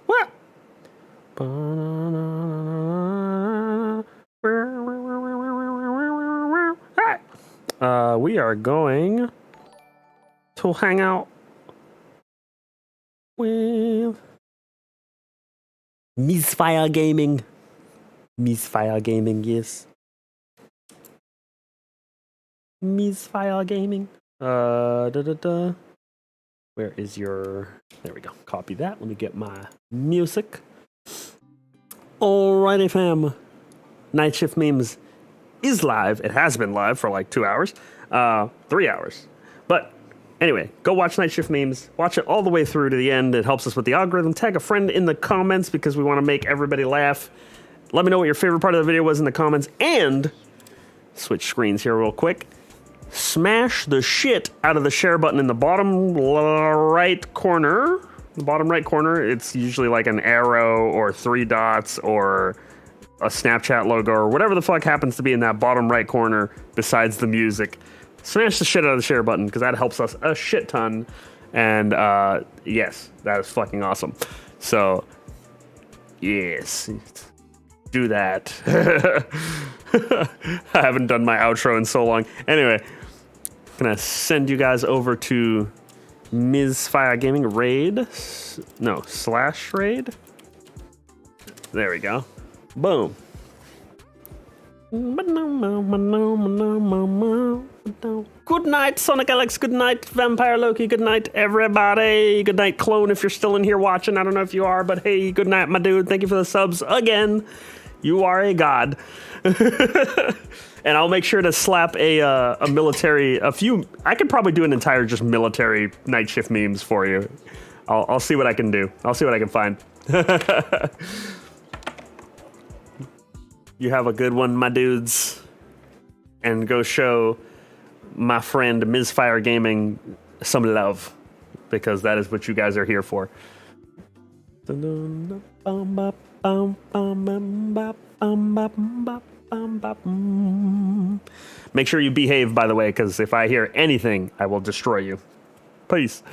What? are going to hang out with Misfire Gaming. Misfire Gaming, yes. Misfire Gaming. Where is your... There we go. Copy that. Let me get my music. Alrighty, fam. Night Shift Memes is live. It has been live for like 2 hours. 3 hours. But anyway, go watch Night Shift Memes. Watch it all the way through to the end. It helps us with the algorithm. Tag a friend in the comments because we want to make everybody laugh. Let me know what your favorite part of the video was in the comments. And switch screens here real quick. Smash the shit out of the share button in the bottom right corner. The bottom right corner, it's usually like an arrow or 3 dots or a Snapchat logo or whatever the fuck happens to be in that bottom right corner besides the music. Smash the shit out of the share button because that helps us a shit ton. And yes, that is fucking awesome. So, yes, do that. I haven't done my outro in so long. Anyway, I'm gonna send you guys over to Misfire Gaming raid. No, / raid. There we go. Boom. Good night, Sonic Alex. Good night, Vampire Loki. Good night, everybody. Good night, Clone, if you're still in here watching. I don't know if you are, but hey, good night, my dude. Thank you for the subs again. You are a god. And I'll make sure to slap a military, a few. I could probably do an entire just military Night Shift memes for you. I'll see what I can do. I'll see what I can find. You have a good one, my dudes. And go show my friend Misfire Gaming some love. Because that is what you guys are here for. Make sure you behave, by the way, because if I hear anything, I will destroy you. Peace.